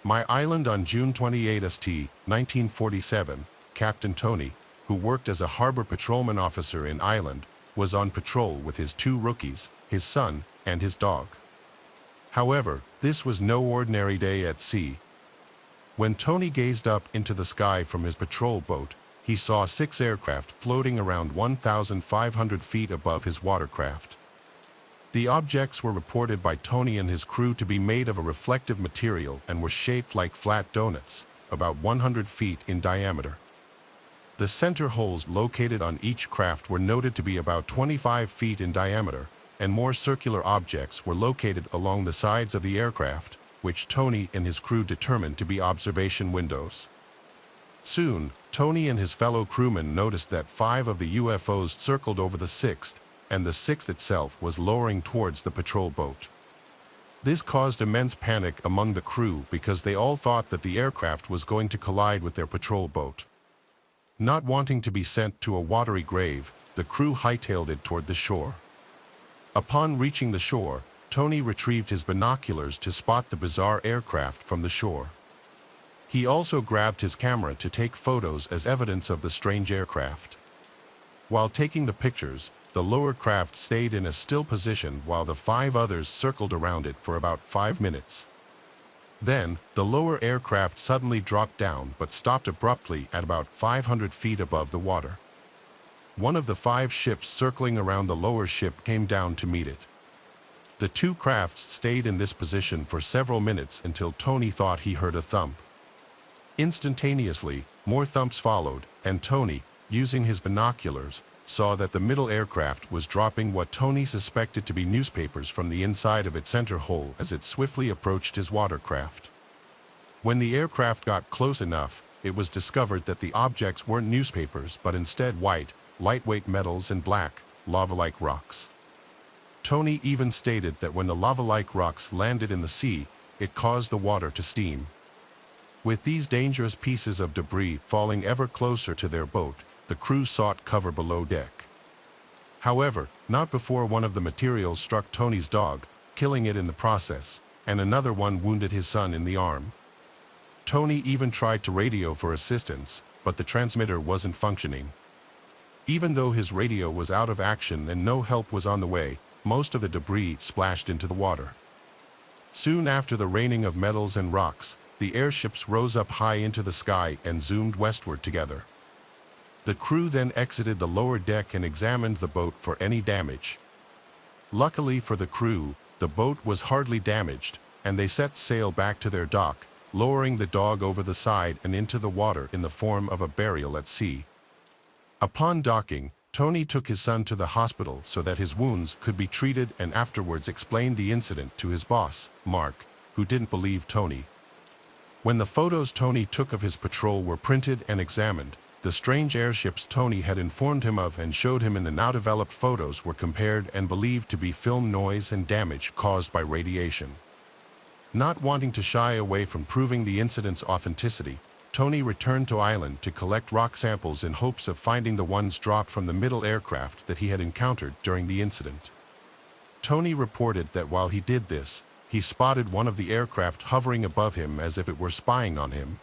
My island on June 28, 1947, Captain Tony, who worked as a harbor patrolman officer in Ireland, was on patrol with his 2 rookies, his son, and his dog. However, this was no ordinary day at sea. When Tony gazed up into the sky from his patrol boat, he saw 6 aircraft floating around 1,500 feet above his watercraft. The objects were reported by Tony and his crew to be made of a reflective material and were shaped like flat donuts, about 100 feet in diameter. The center holes located on each craft were noted to be about 25 feet in diameter, and more circular objects were located along the sides of the aircraft, which Tony and his crew determined to be observation windows. Soon, Tony and his fellow crewmen noticed that 5 of the UFOs circled over the 6th, and the 6th itself was lowering towards the patrol boat. This caused immense panic among the crew because they all thought that the aircraft was going to collide with their patrol boat. Not wanting to be sent to a watery grave, the crew hightailed it toward the shore. Upon reaching the shore, Tony retrieved his binoculars to spot the bizarre aircraft from the shore. He also grabbed his camera to take photos as evidence of the strange aircraft. While taking the pictures, the lower craft stayed in a still position while the 5 others circled around it for about 5 minutes. Then, the lower aircraft suddenly dropped down but stopped abruptly at about 500 feet above the water. One of the 5 ships circling around the lower ship came down to meet it. The 2 crafts stayed in this position for several minutes until Tony thought he heard a thump. Instantaneously, more thumps followed, and Tony, using his binoculars, saw that the middle aircraft was dropping what Tony suspected to be newspapers from the inside of its center hole as it swiftly approached his watercraft. When the aircraft got close enough, it was discovered that the objects weren't newspapers but instead white, lightweight metals and black, lava-like rocks. Tony even stated that when the lava-like rocks landed in the sea, it caused the water to steam. With these dangerous pieces of debris falling ever closer to their boat, the crew sought cover below deck. However, not before one of the materials struck Tony's dog, killing it in the process, and another one wounded his son in the arm. Tony even tried to radio for assistance, but the transmitter wasn't functioning. Even though his radio was out of action and no help was on the way, most of the debris splashed into the water. Soon after the raining of metals and rocks, the airships rose up high into the sky and zoomed westward together. The crew then exited the lower deck and examined the boat for any damage. Luckily for the crew, the boat was hardly damaged, and they set sail back to their dock, lowering the dog over the side and into the water in the form of a burial at sea. Upon docking, Tony took his son to the hospital so that his wounds could be treated and afterwards explained the incident to his boss, Mark, who didn't believe Tony. When the photos Tony took of his patrol were printed and examined, the strange airships Tony had informed him of and showed him in the now-developed photos were compared and believed to be film noise and damage caused by radiation. Not wanting to shy away from proving the incident's authenticity, Tony returned to island to collect rock samples in hopes of finding the ones dropped from the middle aircraft that he had encountered during the incident. Tony reported that while he did this, he spotted one of the aircraft hovering above him as if it were spying on him.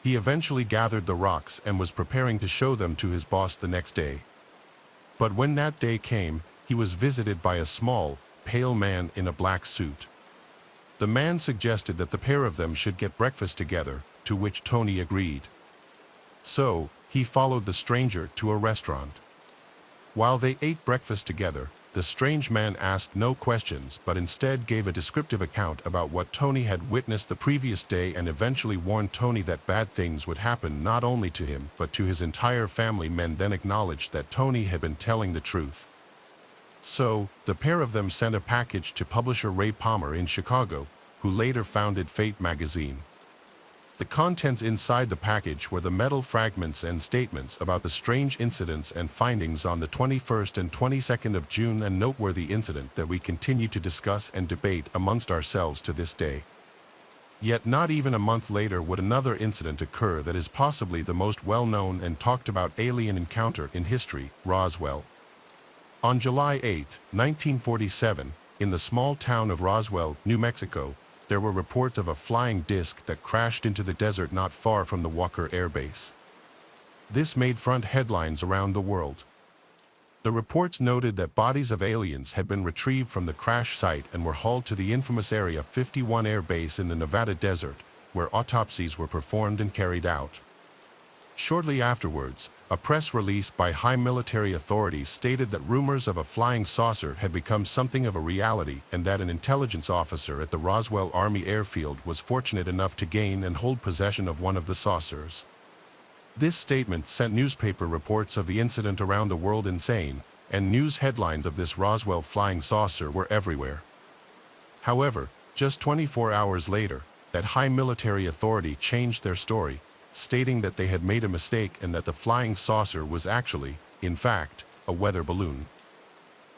He eventually gathered the rocks and was preparing to show them to his boss the next day. But when that day came, he was visited by a small, pale man in a black suit. The man suggested that the pair of them should get breakfast together, to which Tony agreed. So, he followed the stranger to a restaurant. While they ate breakfast together, the strange man asked no questions but instead gave a descriptive account about what Tony had witnessed the previous day and eventually warned Tony that bad things would happen not only to him but to his entire family. Men then acknowledged that Tony had been telling the truth. So, the pair of them sent a package to publisher Ray Palmer in Chicago, who later founded Fate magazine. The contents inside the package were the metal fragments and statements about the strange incidents and findings on the 21st and 22nd of June, a noteworthy incident that we continue to discuss and debate amongst ourselves to this day. Yet not even a month later would another incident occur that is possibly the most well-known and talked about alien encounter in history, Roswell. On July 8, 1947, in the small town of Roswell, New Mexico, there were reports of a flying disc that crashed into the desert not far from the Walker Air Base. This made front headlines around the world. The reports noted that bodies of aliens had been retrieved from the crash site and were hauled to the infamous Area 51 Air Base in the Nevada desert, where autopsies were performed and carried out. Shortly afterwards, a press release by high military authorities stated that rumors of a flying saucer had become something of a reality and that an intelligence officer at the Roswell Army Airfield was fortunate enough to gain and hold possession of one of the saucers. This statement sent newspaper reports of the incident around the world insane, and news headlines of this Roswell flying saucer were everywhere. However, just 24 hours later, that high military authority changed their story, stating that they had made a mistake and that the flying saucer was actually, in fact, a weather balloon.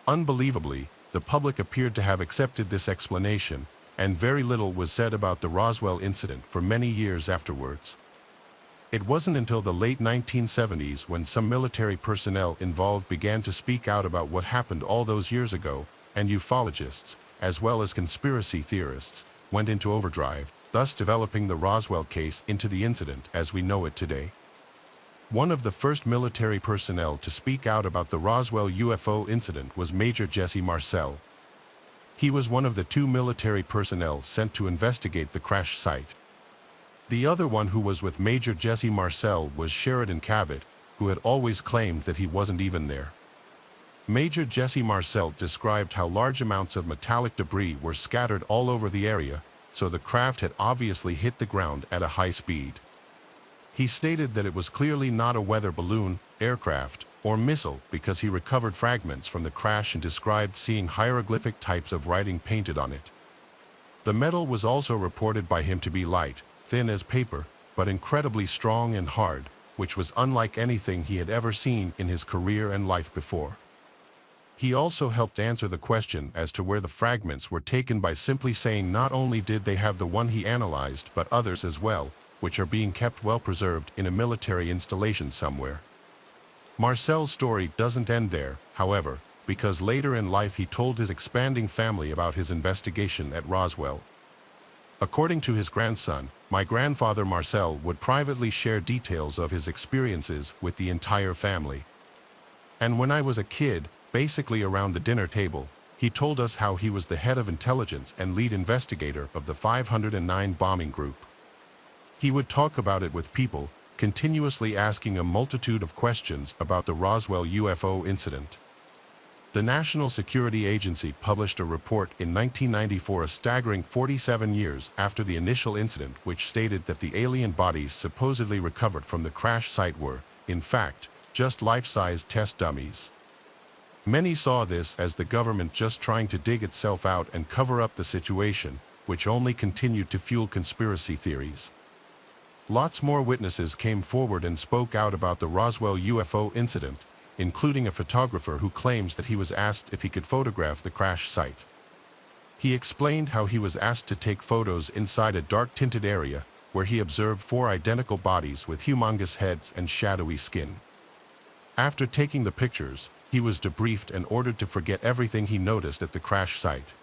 Unbelievably, the public appeared to have accepted this explanation, and very little was said about the Roswell incident for many years afterwards. It wasn't until the late 1970s when some military personnel involved began to speak out about what happened all those years ago, and ufologists, as well as conspiracy theorists, went into overdrive, thus developing the Roswell case into the incident as we know it today. One of the first military personnel to speak out about the Roswell UFO incident was Major Jesse Marcel. He was one of the two military personnel sent to investigate the crash site. The other one who was with Major Jesse Marcel was Sheridan Cavett, who had always claimed that he wasn't even there. Major Jesse Marcel described how large amounts of metallic debris were scattered all over the area, so the craft had obviously hit the ground at a high speed. He stated that it was clearly not a weather balloon, aircraft, or missile because he recovered fragments from the crash and described seeing hieroglyphic types of writing painted on it. The metal was also reported by him to be light, thin as paper, but incredibly strong and hard, which was unlike anything he had ever seen in his career and life before. He also helped answer the question as to where the fragments were taken by simply saying not only did they have the one he analyzed but others as well, which are being kept well preserved in a military installation somewhere. Marcel's story doesn't end there, however, because later in life he told his expanding family about his investigation at Roswell. According to his grandson, my grandfather Marcel would privately share details of his experiences with the entire family. And when I was a kid, basically around the dinner table, he told us how he was the head of intelligence and lead investigator of the 509 bombing group. He would talk about it with people, continuously asking a multitude of questions about the Roswell UFO incident. The National Security Agency published a report in 1994, a staggering 47 years after the initial incident, which stated that the alien bodies supposedly recovered from the crash site were, in fact, just life-size test dummies. Many saw this as the government just trying to dig itself out and cover up the situation, which only continued to fuel conspiracy theories. Lots more witnesses came forward and spoke out about the Roswell UFO incident, including a photographer who claims that he was asked if he could photograph the crash site. He explained how he was asked to take photos inside a dark-tinted area where he observed 4 identical bodies with humongous heads and shadowy skin. After taking the pictures, he was debriefed and ordered to forget everything he noticed at the crash site.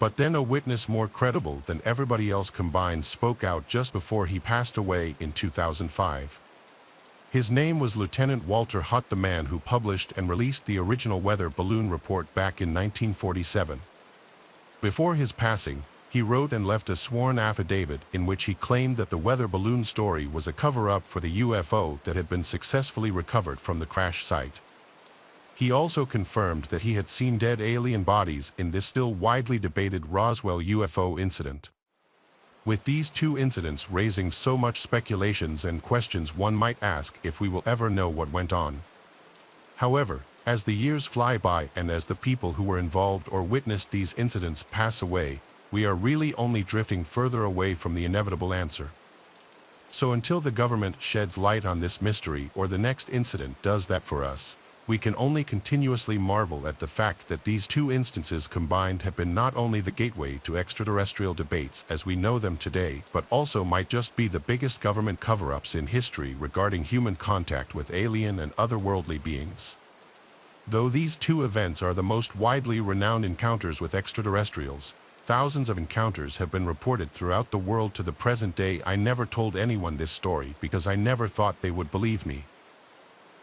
But then a witness more credible than everybody else combined spoke out just before he passed away in 2005. His name was Lieutenant Walter Hutt, the man who published and released the original weather balloon report back in 1947. Before his passing, he wrote and left a sworn affidavit in which he claimed that the weather balloon story was a cover-up for the UFO that had been successfully recovered from the crash site. He also confirmed that he had seen dead alien bodies in this still widely debated Roswell UFO incident. With these 2 incidents raising so much speculations and questions, one might ask if we will ever know what went on. However, as the years fly by and as the people who were involved or witnessed these incidents pass away, we are really only drifting further away from the inevitable answer. So until the government sheds light on this mystery or the next incident does that for us, we can only continuously marvel at the fact that these 2 instances combined have been not only the gateway to extraterrestrial debates as we know them today, but also might just be the biggest government cover-ups in history regarding human contact with alien and otherworldly beings. Though these 2 events are the most widely renowned encounters with extraterrestrials, thousands of encounters have been reported throughout the world to the present day. I never told anyone this story because I never thought they would believe me.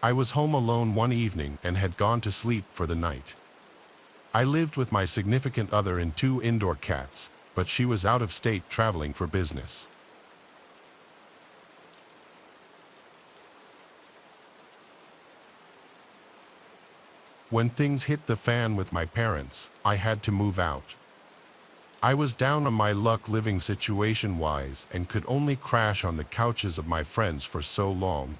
I was home alone one evening and had gone to sleep for the night. I lived with my significant other and 2 indoor cats, but she was out of state traveling for business. When things hit the fan with my parents, I had to move out. I was down on my luck living situation-wise and could only crash on the couches of my friends for so long.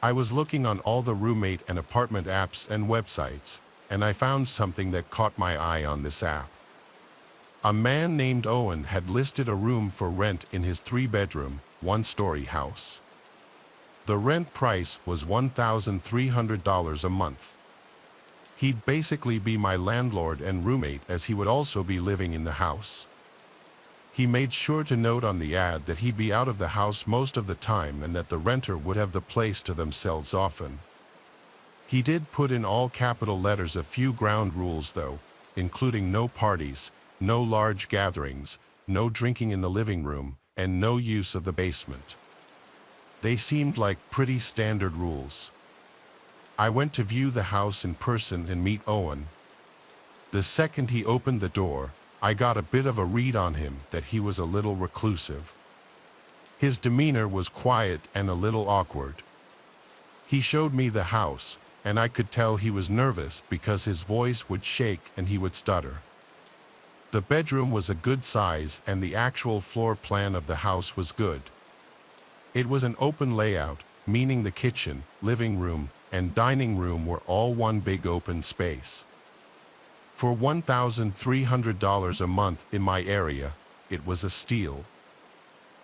I was looking on all the roommate and apartment apps and websites, and I found something that caught my eye on this app. A man named Owen had listed a room for rent in his 3-bedroom, 1-story house. The rent price was $1,300 a month. He'd basically be my landlord and roommate, as he would also be living in the house. He made sure to note on the ad that he'd be out of the house most of the time and that the renter would have the place to themselves often. He did put in all capital letters a few ground rules though, including no parties, no large gatherings, no drinking in the living room, and no use of the basement. They seemed like pretty standard rules. I went to view the house in person and meet Owen. The second he opened the door, I got a bit of a read on him that he was a little reclusive. His demeanor was quiet and a little awkward. He showed me the house, and I could tell he was nervous because his voice would shake and he would stutter. The bedroom was a good size and the actual floor plan of the house was good. It was an open layout, meaning the kitchen, living room, and dining room were all one big open space. For $1,300 a month in my area, it was a steal.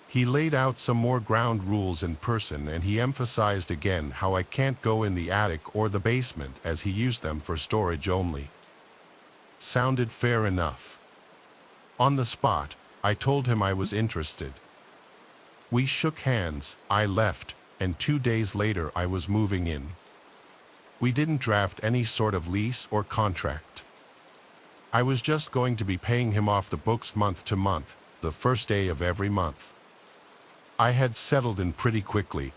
He laid out some more ground rules in person and he emphasized again how I can't go in the attic or the basement as he used them for storage only. Sounded fair enough. On the spot, I told him I was interested. We shook hands, I left, and 2 days later I was moving in. We didn't draft any sort of lease or contract. I was just going to be paying him off the books month to month, the first day of every month. I had settled in pretty quickly.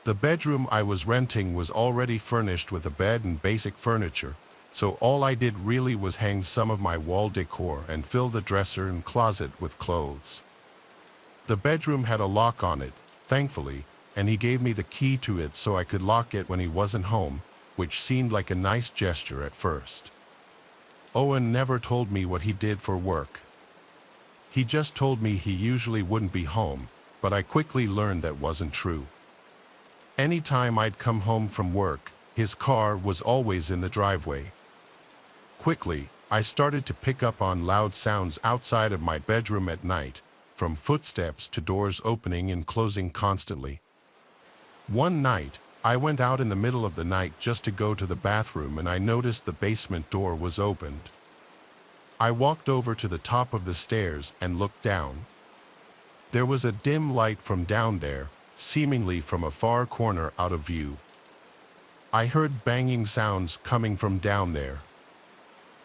The bedroom I was renting was already furnished with a bed and basic furniture, so all I did really was hang some of my wall decor and fill the dresser and closet with clothes. The bedroom had a lock on it, thankfully, and he gave me the key to it so I could lock it when he wasn't home, which seemed like a nice gesture at first. Owen never told me what he did for work. He just told me he usually wouldn't be home, but I quickly learned that wasn't true. Anytime I'd come home from work, his car was always in the driveway. Quickly, I started to pick up on loud sounds outside of my bedroom at night, from footsteps to doors opening and closing constantly. One night, I went out in the middle of the night just to go to the bathroom and I noticed the basement door was opened. I walked over to the top of the stairs and looked down. There was a dim light from down there, seemingly from a far corner out of view. I heard banging sounds coming from down there.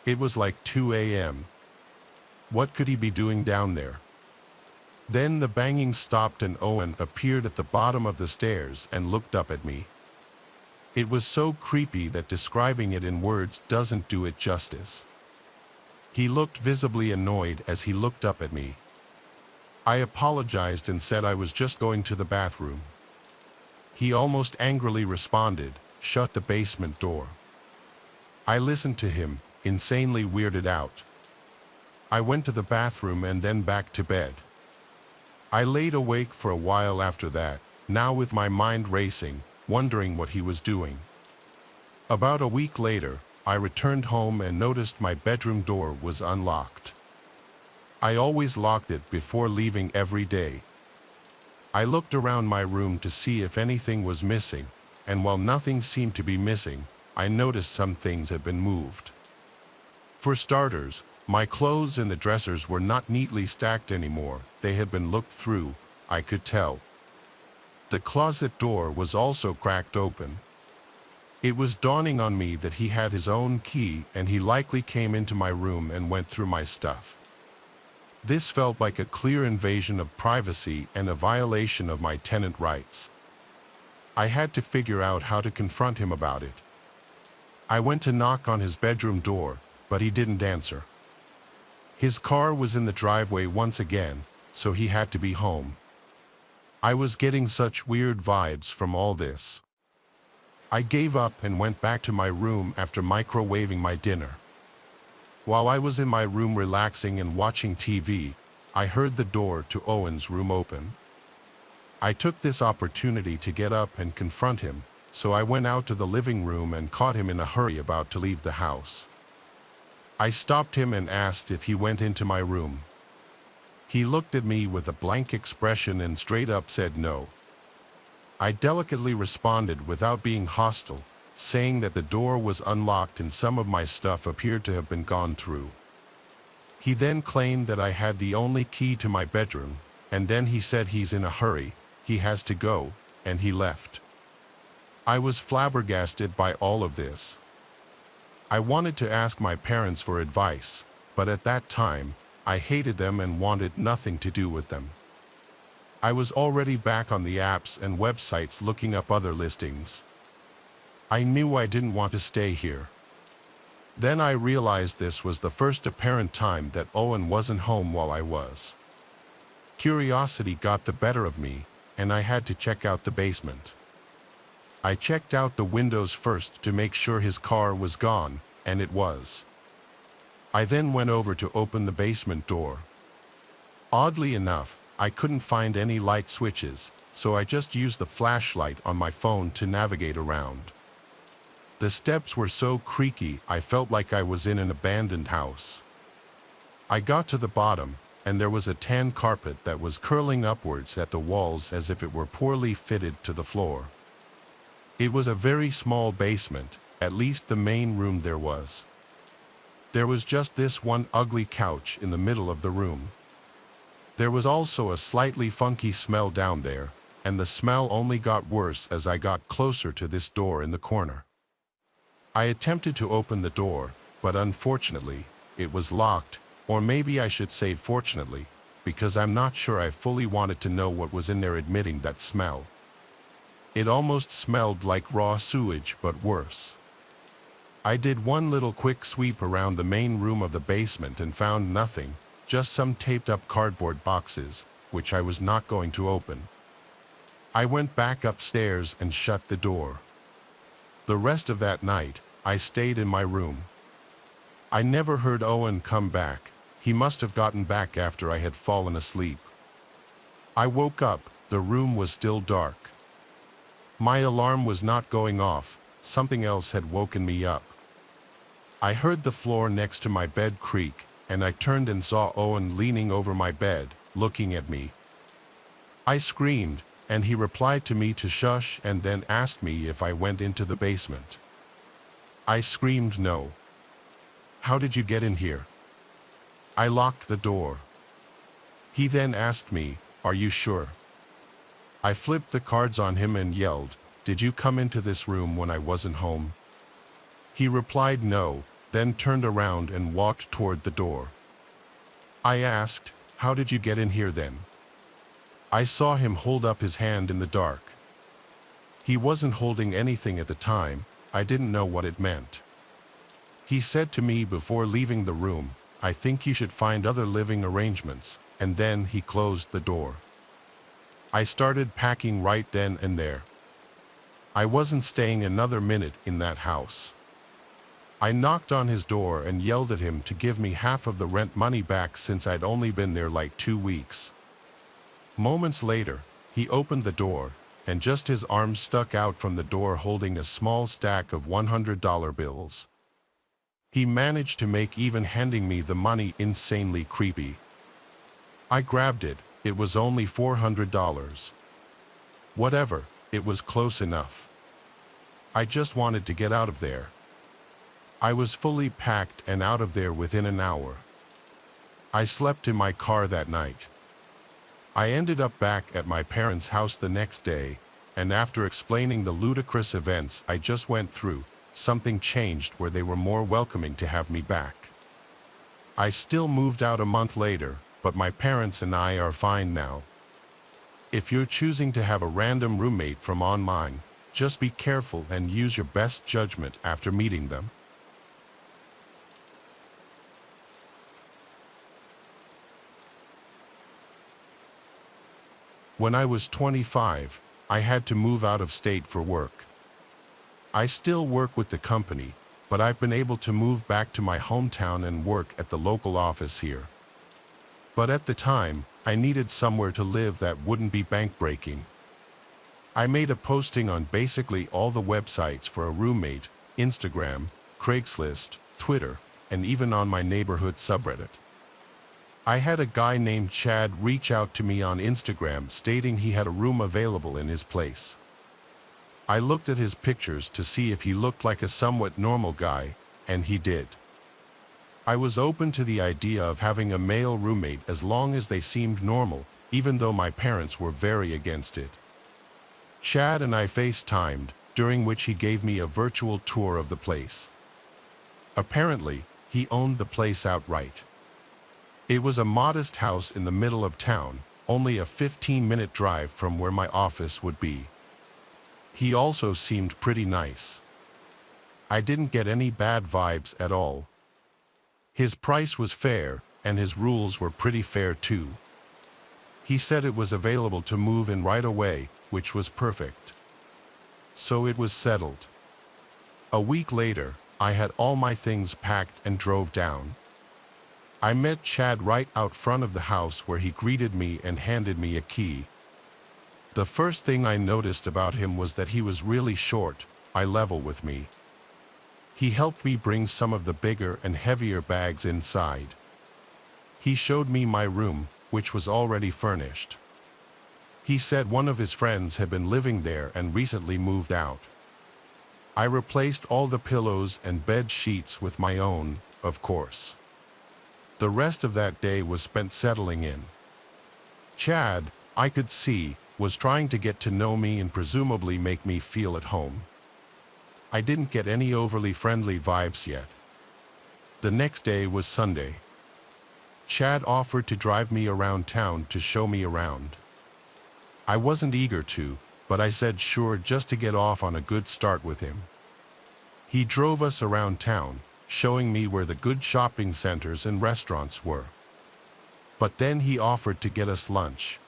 It was like 2 a.m. What could he be doing down there? Then the banging stopped and Owen appeared at the bottom of the stairs and looked up at me. It was so creepy that describing it in words doesn't do it justice. He looked visibly annoyed as he looked up at me. I apologized and said I was just going to the bathroom. He almost angrily responded, "Shut the basement door." I listened to him, insanely weirded out. I went to the bathroom and then back to bed. I laid awake for a while after that, now with my mind racing, wondering what he was doing. About a week later, I returned home and noticed my bedroom door was unlocked. I always locked it before leaving every day. I looked around my room to see if anything was missing, and while nothing seemed to be missing, I noticed some things had been moved. For starters, my clothes in the dressers were not neatly stacked anymore. They had been looked through, I could tell. The closet door was also cracked open. It was dawning on me that he had his own key and he likely came into my room and went through my stuff. This felt like a clear invasion of privacy and a violation of my tenant rights. I had to figure out how to confront him about it. I went to knock on his bedroom door, but he didn't answer. His car was in the driveway once again, so he had to be home. I was getting such weird vibes from all this. I gave up and went back to my room after microwaving my dinner. While I was in my room relaxing and watching TV, I heard the door to Owen's room open. I took this opportunity to get up and confront him, so I went out to the living room and caught him in a hurry about to leave the house. I stopped him and asked if he went into my room. He looked at me with a blank expression and straight up said no. I delicately responded without being hostile, saying that the door was unlocked and some of my stuff appeared to have been gone through. He then claimed that I had the only key to my bedroom, and then he said he's in a hurry, he has to go, and he left. I was flabbergasted by all of this. I wanted to ask my parents for advice, but at that time, I hated them and wanted nothing to do with them. I was already back on the apps and websites looking up other listings. I knew I didn't want to stay here. Then I realized this was the first apparent time that Owen wasn't home while I was. Curiosity got the better of me, and I had to check out the basement. I checked out the windows first to make sure his car was gone, and it was. I then went over to open the basement door. Oddly enough, I couldn't find any light switches, so I just used the flashlight on my phone to navigate around. The steps were so creaky I felt like I was in an abandoned house. I got to the bottom, and there was a tan carpet that was curling upwards at the walls as if it were poorly fitted to the floor. It was a very small basement, at least the main room there was. There was just this one ugly couch in the middle of the room. There was also a slightly funky smell down there, and the smell only got worse as I got closer to this door in the corner. I attempted to open the door, but unfortunately, it was locked, or maybe I should say fortunately, because I'm not sure I fully wanted to know what was in there admitting that smell. It almost smelled like raw sewage, but worse. I did one little quick sweep around the main room of the basement and found nothing, just some taped up cardboard boxes, which I was not going to open. I went back upstairs and shut the door. The rest of that night, I stayed in my room. I never heard Owen come back. He must have gotten back after I had fallen asleep. I woke up, the room was still dark. My alarm was not going off, something else had woken me up. I heard the floor next to my bed creak, and I turned and saw Owen leaning over my bed, looking at me. I screamed, and he replied to me to shush and then asked me if I went into the basement. I screamed no. How did you get in here? I locked the door. He then asked me, are you sure? I flipped the cards on him and yelled, did you come into this room when I wasn't home? He replied no, then turned around and walked toward the door. I asked, how did you get in here then? I saw him hold up his hand in the dark. He wasn't holding anything at the time, I didn't know what it meant. He said to me before leaving the room, I think you should find other living arrangements, and then he closed the door. I started packing right then and there. I wasn't staying another minute in that house. I knocked on his door and yelled at him to give me half of the rent money back since I'd only been there like 2 weeks. Moments later, he opened the door, and just his arms stuck out from the door holding a small stack of $100 bills. He managed to make even handing me the money insanely creepy. I grabbed it, it was only $400. Whatever, it was close enough. I just wanted to get out of there. I was fully packed and out of there within an hour. I slept in my car that night. I ended up back at my parents' house the next day, and after explaining the ludicrous events I just went through, something changed where they were more welcoming to have me back. I still moved out a month later, but my parents and I are fine now. If you're choosing to have a random roommate from online, just be careful and use your best judgment after meeting them. When I was 25, I had to move out of state for work. I still work with the company, but I've been able to move back to my hometown and work at the local office here. But at the time, I needed somewhere to live that wouldn't be bank-breaking. I made a posting on basically all the websites for a roommate, Instagram, Craigslist, Twitter, and even on my neighborhood subreddit. I had a guy named Chad reach out to me on Instagram stating he had a room available in his place. I looked at his pictures to see if he looked like a somewhat normal guy, and he did. I was open to the idea of having a male roommate as long as they seemed normal, even though my parents were very against it. Chad and I FaceTimed, during which he gave me a virtual tour of the place. Apparently, he owned the place outright. It was a modest house in the middle of town, only a 15-minute drive from where my office would be. He also seemed pretty nice. I didn't get any bad vibes at all. His price was fair, and his rules were pretty fair too. He said it was available to move in right away, which was perfect. So it was settled. A week later, I had all my things packed and drove down. I met Chad right out front of the house where he greeted me and handed me a key. The first thing I noticed about him was that he was really short, eye level with me. He helped me bring some of the bigger and heavier bags inside. He showed me my room, which was already furnished. He said one of his friends had been living there and recently moved out. I replaced all the pillows and bed sheets with my own, of course. The rest of that day was spent settling in. Chad, I could see, was trying to get to know me and presumably make me feel at home. I didn't get any overly friendly vibes yet. The next day was Sunday. Chad offered to drive me around town to show me around. I wasn't eager to, but I said sure just to get off on a good start with him. He drove us around town, showing me where the good shopping centers and restaurants were. But then he offered to get us lunch.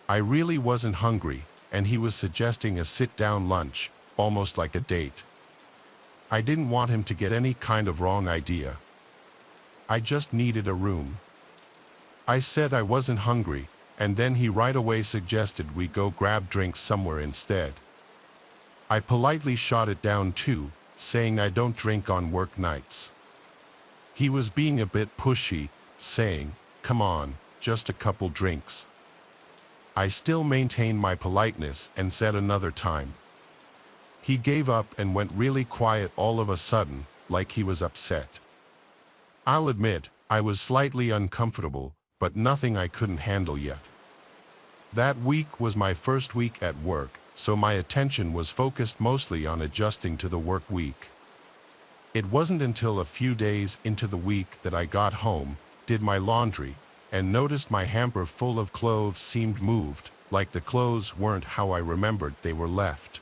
I really wasn't hungry, and he was suggesting a sit-down lunch, almost like a date. I didn't want him to get any kind of wrong idea. I just needed a room. I said I wasn't hungry, and then he right away suggested we go grab drinks somewhere instead. I politely shot it down too, saying I don't drink on work nights. He was being a bit pushy, saying, "Come on, just a couple drinks." I still maintained my politeness and said another time. He gave up and went really quiet all of a sudden, like he was upset. I'll admit, I was slightly uncomfortable, but nothing I couldn't handle yet. That week was my first week at work, so my attention was focused mostly on adjusting to the work week. It wasn't until a few days into the week that I got home, did my laundry, and noticed my hamper full of clothes seemed moved, like the clothes weren't how I remembered they were left.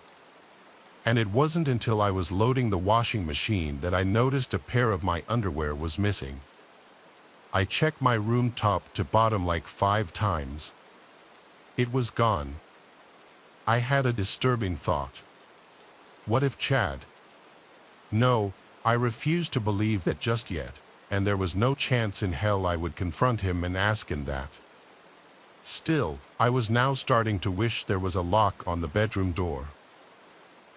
And it wasn't until I was loading the washing machine that I noticed a pair of my underwear was missing. I checked my room top to bottom like 5 times. It was gone. I had a disturbing thought. What if Chad? No, I refused to believe that just yet, and there was no chance in hell I would confront him and ask him that. Still, I was now starting to wish there was a lock on the bedroom door.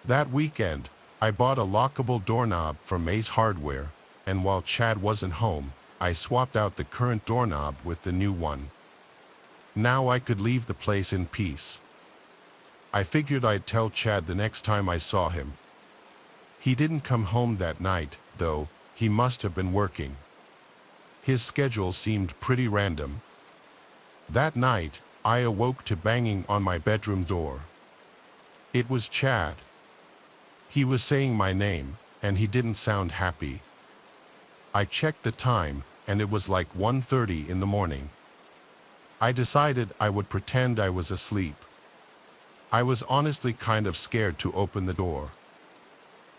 That weekend, I bought a lockable doorknob from Ace Hardware, and while Chad wasn't home, I swapped out the current doorknob with the new one. Now I could leave the place in peace. I figured I'd tell Chad the next time I saw him. He didn't come home that night, though. He must have been working. His schedule seemed pretty random. That night, I awoke to banging on my bedroom door. It was Chad. He was saying my name, and he didn't sound happy. I checked the time, and it was like 1:30 in the morning. I decided I would pretend I was asleep. I was honestly kind of scared to open the door.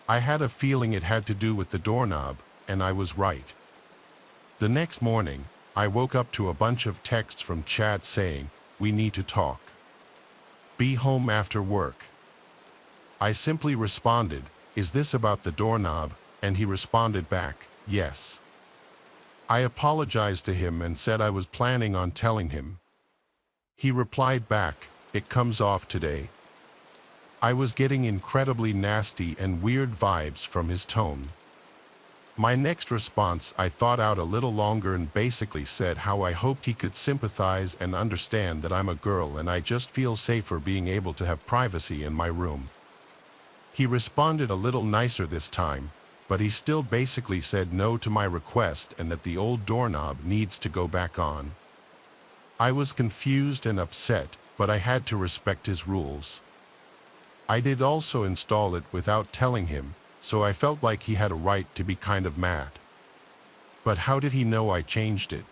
I had a feeling it had to do with the doorknob, and I was right. The next morning, I woke up to a bunch of texts from Chad saying, "We need to talk. Be home after work." I simply responded, "Is this about the doorknob?" And he responded back, "Yes." I apologized to him and said I was planning on telling him. He replied back, "It comes off today." I was getting incredibly nasty and weird vibes from his tone. My next response I thought out a little longer and basically said how I hoped he could sympathize and understand that I'm a girl and I just feel safer being able to have privacy in my room. He responded a little nicer this time, but he still basically said no to my request and that the old doorknob needs to go back on. I was confused and upset, but I had to respect his rules. I did also install it without telling him, so I felt like he had a right to be kind of mad. But how did he know I changed it?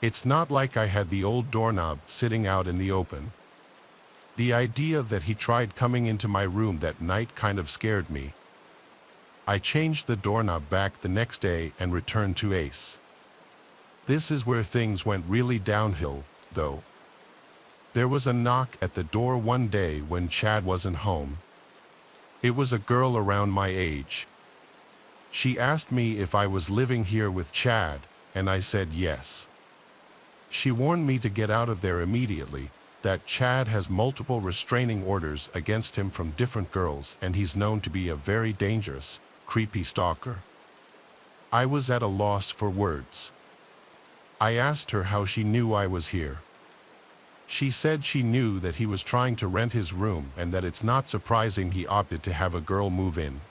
It's not like I had the old doorknob sitting out in the open. The idea that he tried coming into my room that night kind of scared me. I changed the doorknob back the next day and returned to Ace. This is where things went really downhill, though. There was a knock at the door one day when Chad wasn't home. It was a girl around my age. She asked me if I was living here with Chad, and I said yes. She warned me to get out of there immediately, that Chad has multiple restraining orders against him from different girls and he's known to be a very dangerous, creepy stalker. I was at a loss for words. I asked her how she knew I was here. She said she knew that he was trying to rent his room and that it's not surprising he opted to have a girl move in.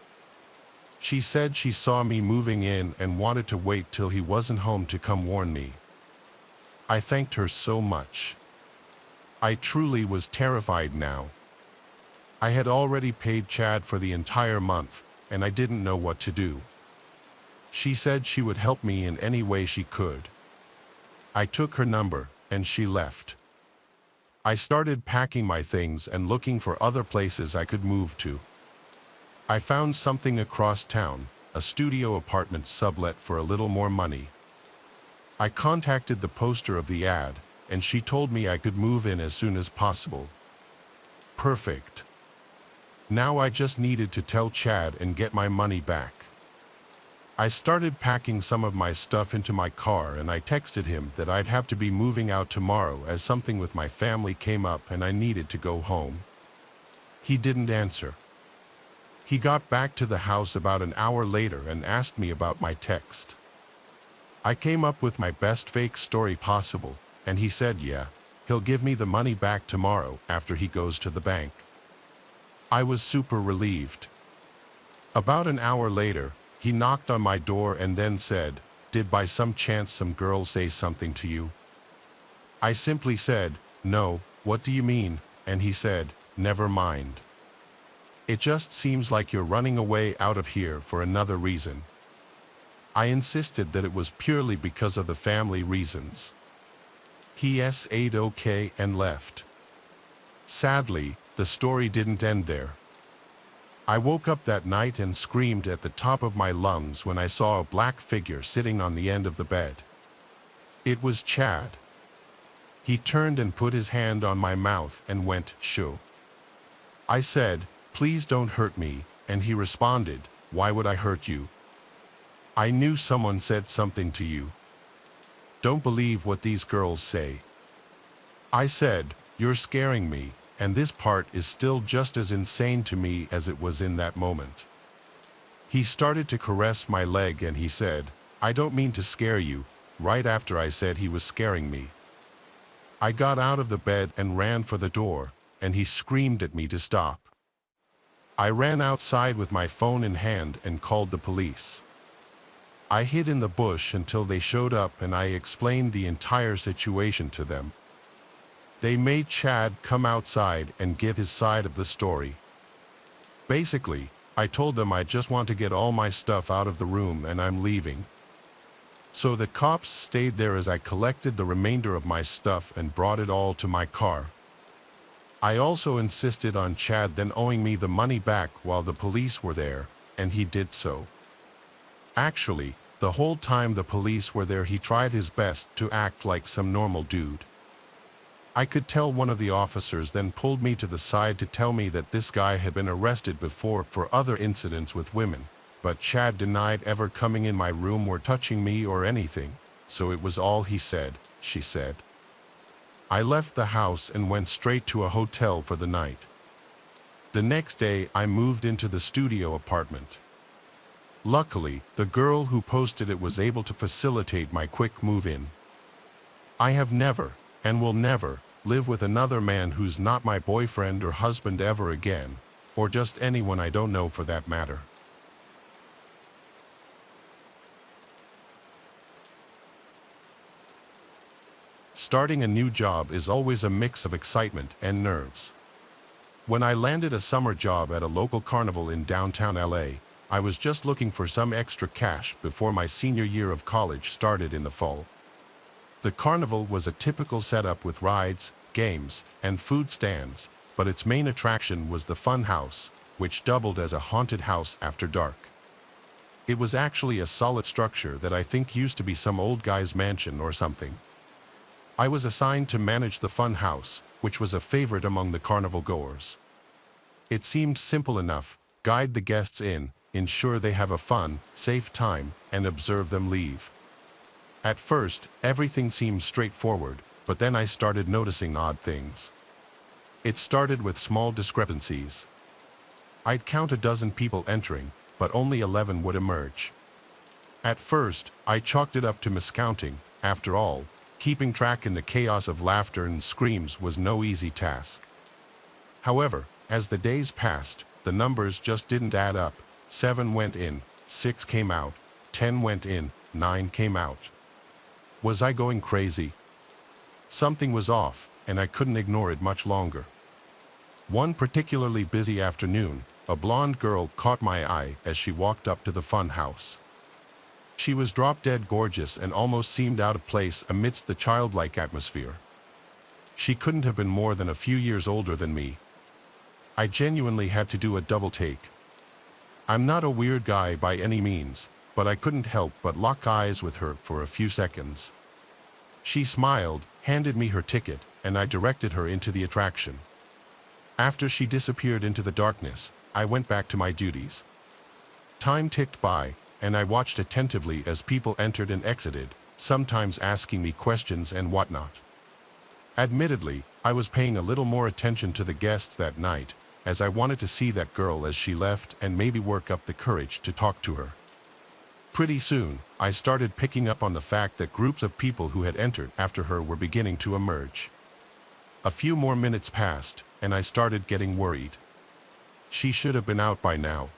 She said she saw me moving in and wanted to wait till he wasn't home to come warn me. I thanked her so much. I truly was terrified now. I had already paid Chad for the entire month, and I didn't know what to do. She said she would help me in any way she could. I took her number, and she left. I started packing my things and looking for other places I could move to. I found something across town, a studio apartment sublet for a little more money. I contacted the poster of the ad, and she told me I could move in as soon as possible. Perfect. Now I just needed to tell Chad and get my money back. I started packing some of my stuff into my car, and I texted him that I'd have to be moving out tomorrow as something with my family came up and I needed to go home. He didn't answer. He got back to the house about an hour later and asked me about my text. I came up with my best fake story possible, and he said yeah, he'll give me the money back tomorrow after he goes to the bank. I was super relieved. About an hour later, he knocked on my door and then said, "Did by some chance some girl say something to you?" I simply said, "No, what do you mean?" And he said, "Never mind. It just seems like you're running away out of here for another reason." I insisted that it was purely because of the family reasons. He said okay and left. Sadly, the story didn't end there. I woke up that night and screamed at the top of my lungs when I saw a black figure sitting on the end of the bed. It was Chad. He turned and put his hand on my mouth and went, "Shoo." I said, "Please don't hurt me," and he responded, "Why would I hurt you? I knew someone said something to you. Don't believe what these girls say." I said, "You're scaring me, and this part is still just as insane to me as it was in that moment." He started to caress my leg and he said, "I don't mean to scare you," right after I said he was scaring me. I got out of the bed and ran for the door, and he screamed at me to stop. I ran outside with my phone in hand and called the police. I hid in the bush until they showed up and I explained the entire situation to them. They made Chad come outside and give his side of the story. Basically, I told them I just want to get all my stuff out of the room and I'm leaving. So the cops stayed there as I collected the remainder of my stuff and brought it all to my car. I also insisted on Chad then owing me the money back while the police were there, and he did so. Actually, the whole time the police were there he tried his best to act like some normal dude. I could tell one of the officers then pulled me to the side to tell me that this guy had been arrested before for other incidents with women, but Chad denied ever coming in my room or touching me or anything, so it was all he said, she said. I left the house and went straight to a hotel for the night. The next day I moved into the studio apartment. Luckily, the girl who posted it was able to facilitate my quick move-in. I have never, and will never, live with another man who's not my boyfriend or husband ever again, or just anyone I don't know for that matter. Starting a new job is always a mix of excitement and nerves. When I landed a summer job at a local carnival in downtown LA, I was just looking for some extra cash before my senior year of college started in the fall. The carnival was a typical setup with rides, games, and food stands, but its main attraction was the fun house, which doubled as a haunted house after dark. It was actually a solid structure that I think used to be some old guy's mansion or something. I was assigned to manage the fun house, which was a favorite among the carnival goers. It seemed simple enough: guide the guests in, ensure they have a fun, safe time, and observe them leave. At first, everything seemed straightforward, but then I started noticing odd things. It started with small discrepancies. I'd count a dozen people entering, but only 11 would emerge. At first, I chalked it up to miscounting. After all, keeping track in the chaos of laughter and screams was no easy task. However, as the days passed, the numbers just didn't add up. 7 went in, 6 came out, 10 went in, 9 came out. Was I going crazy? Something was off, and I couldn't ignore it much longer. One particularly busy afternoon, a blonde girl caught my eye as she walked up to the fun house. She was drop-dead gorgeous and almost seemed out of place amidst the childlike atmosphere. She couldn't have been more than a few years older than me. I genuinely had to do a double take. I'm not a weird guy by any means, but I couldn't help but lock eyes with her for a few seconds. She smiled, handed me her ticket, and I directed her into the attraction. After she disappeared into the darkness, I went back to my duties. Time ticked by, and I watched attentively as people entered and exited, sometimes asking me questions and whatnot. Admittedly, I was paying a little more attention to the guests that night, as I wanted to see that girl as she left and maybe work up the courage to talk to her. Pretty soon, I started picking up on the fact that groups of people who had entered after her were beginning to emerge. A few more minutes passed, and I started getting worried. She should have been out by now.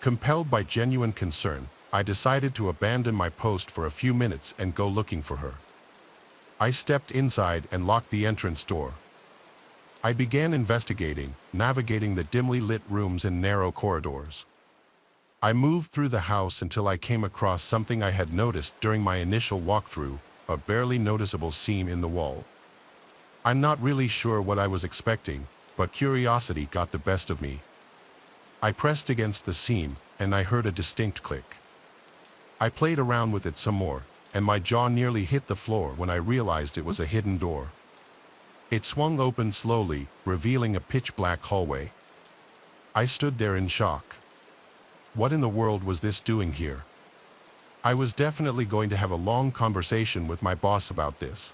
Compelled by genuine concern, I decided to abandon my post for a few minutes and go looking for her. I stepped inside and locked the entrance door. I began investigating, navigating the dimly lit rooms and narrow corridors. I moved through the house until I came across something I had noticed during my initial walkthrough, a barely noticeable seam in the wall. I'm not really sure what I was expecting, but curiosity got the best of me. I pressed against the seam, and I heard a distinct click. I played around with it some more, and my jaw nearly hit the floor when I realized it was a hidden door. It swung open slowly, revealing a pitch-black hallway. I stood there in shock. What in the world was this doing here? I was definitely going to have a long conversation with my boss about this.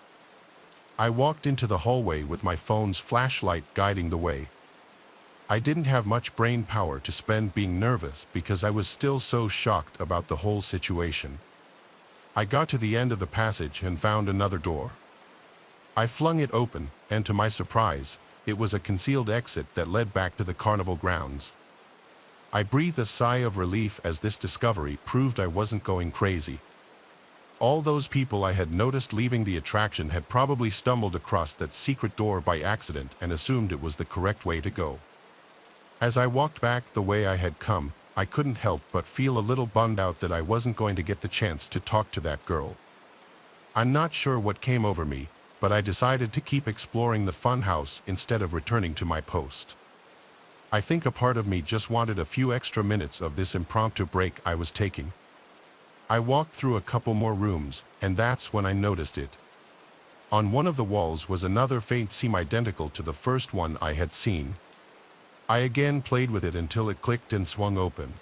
I walked into the hallway with my phone's flashlight guiding the way. I didn't have much brain power to spend being nervous because I was still so shocked about the whole situation. I got to the end of the passage and found another door. I flung it open, and to my surprise, it was a concealed exit that led back to the carnival grounds. I breathed a sigh of relief as this discovery proved I wasn't going crazy. All those people I had noticed leaving the attraction had probably stumbled across that secret door by accident and assumed it was the correct way to go. As I walked back the way I had come, I couldn't help but feel a little bummed out that I wasn't going to get the chance to talk to that girl. I'm not sure what came over me, but I decided to keep exploring the funhouse instead of returning to my post. I think a part of me just wanted a few extra minutes of this impromptu break I was taking. I walked through a couple more rooms, and that's when I noticed it. On one of the walls was another faint seam identical to the first one I had seen. I again played with it until it clicked and swung open.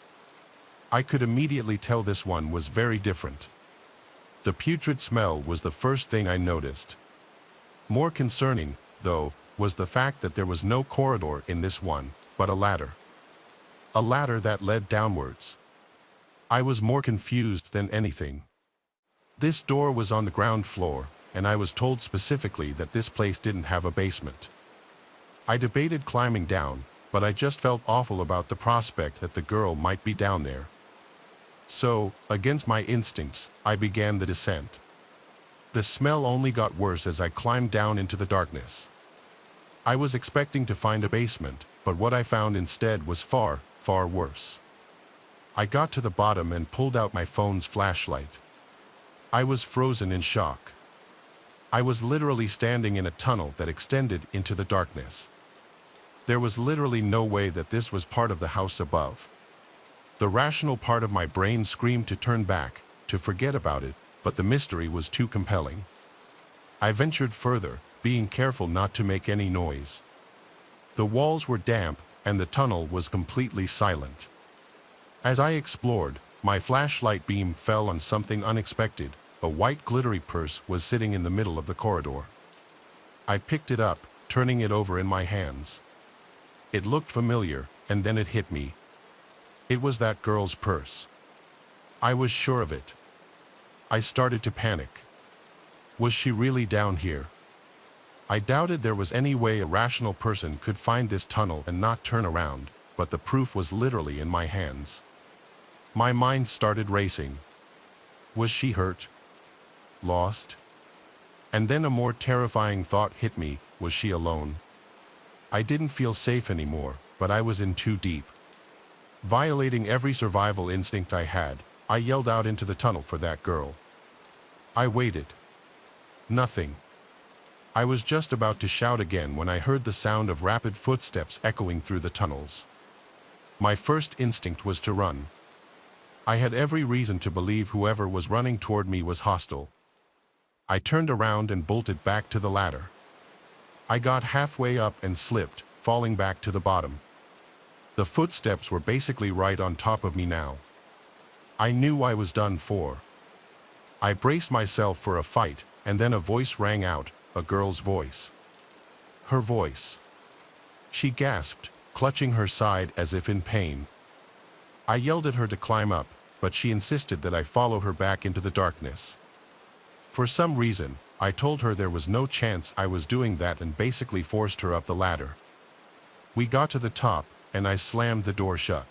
I could immediately tell this one was very different. The putrid smell was the first thing I noticed. More concerning, though, was the fact that there was no corridor in this one, but a ladder. A ladder that led downwards. I was more confused than anything. This door was on the ground floor, and I was told specifically that this place didn't have a basement. I debated climbing down, but I just felt awful about the prospect that the girl might be down there. So, against my instincts, I began the descent. The smell only got worse as I climbed down into the darkness. I was expecting to find a basement, but what I found instead was far, far worse. I got to the bottom and pulled out my phone's flashlight. I was frozen in shock. I was literally standing in a tunnel that extended into the darkness. There was literally no way that this was part of the house above. The rational part of my brain screamed to turn back, to forget about it, but the mystery was too compelling. I ventured further, being careful not to make any noise. The walls were damp, and the tunnel was completely silent. As I explored, my flashlight beam fell on something unexpected. A white glittery purse was sitting in the middle of the corridor. I picked it up, turning it over in my hands. It looked familiar, and then it hit me. It was that girl's purse. I was sure of it. I started to panic. Was she really down here? I doubted there was any way a rational person could find this tunnel and not turn around, but the proof was literally in my hands. My mind started racing. Was she hurt? Lost? And then a more terrifying thought hit me, was she alone? I didn't feel safe anymore, but I was in too deep. Violating every survival instinct I had, I yelled out into the tunnel for that girl. I waited. Nothing. I was just about to shout again when I heard the sound of rapid footsteps echoing through the tunnels. My first instinct was to run. I had every reason to believe whoever was running toward me was hostile. I turned around and bolted back to the ladder. I got halfway up and slipped, falling back to the bottom. The footsteps were basically right on top of me now. I knew I was done for. I braced myself for a fight, and then a voice rang out, a girl's voice. Her voice. She gasped, clutching her side as if in pain. I yelled at her to climb up, but she insisted that I follow her back into the darkness. For some reason, I told her there was no chance I was doing that and basically forced her up the ladder. We got to the top, and I slammed the door shut.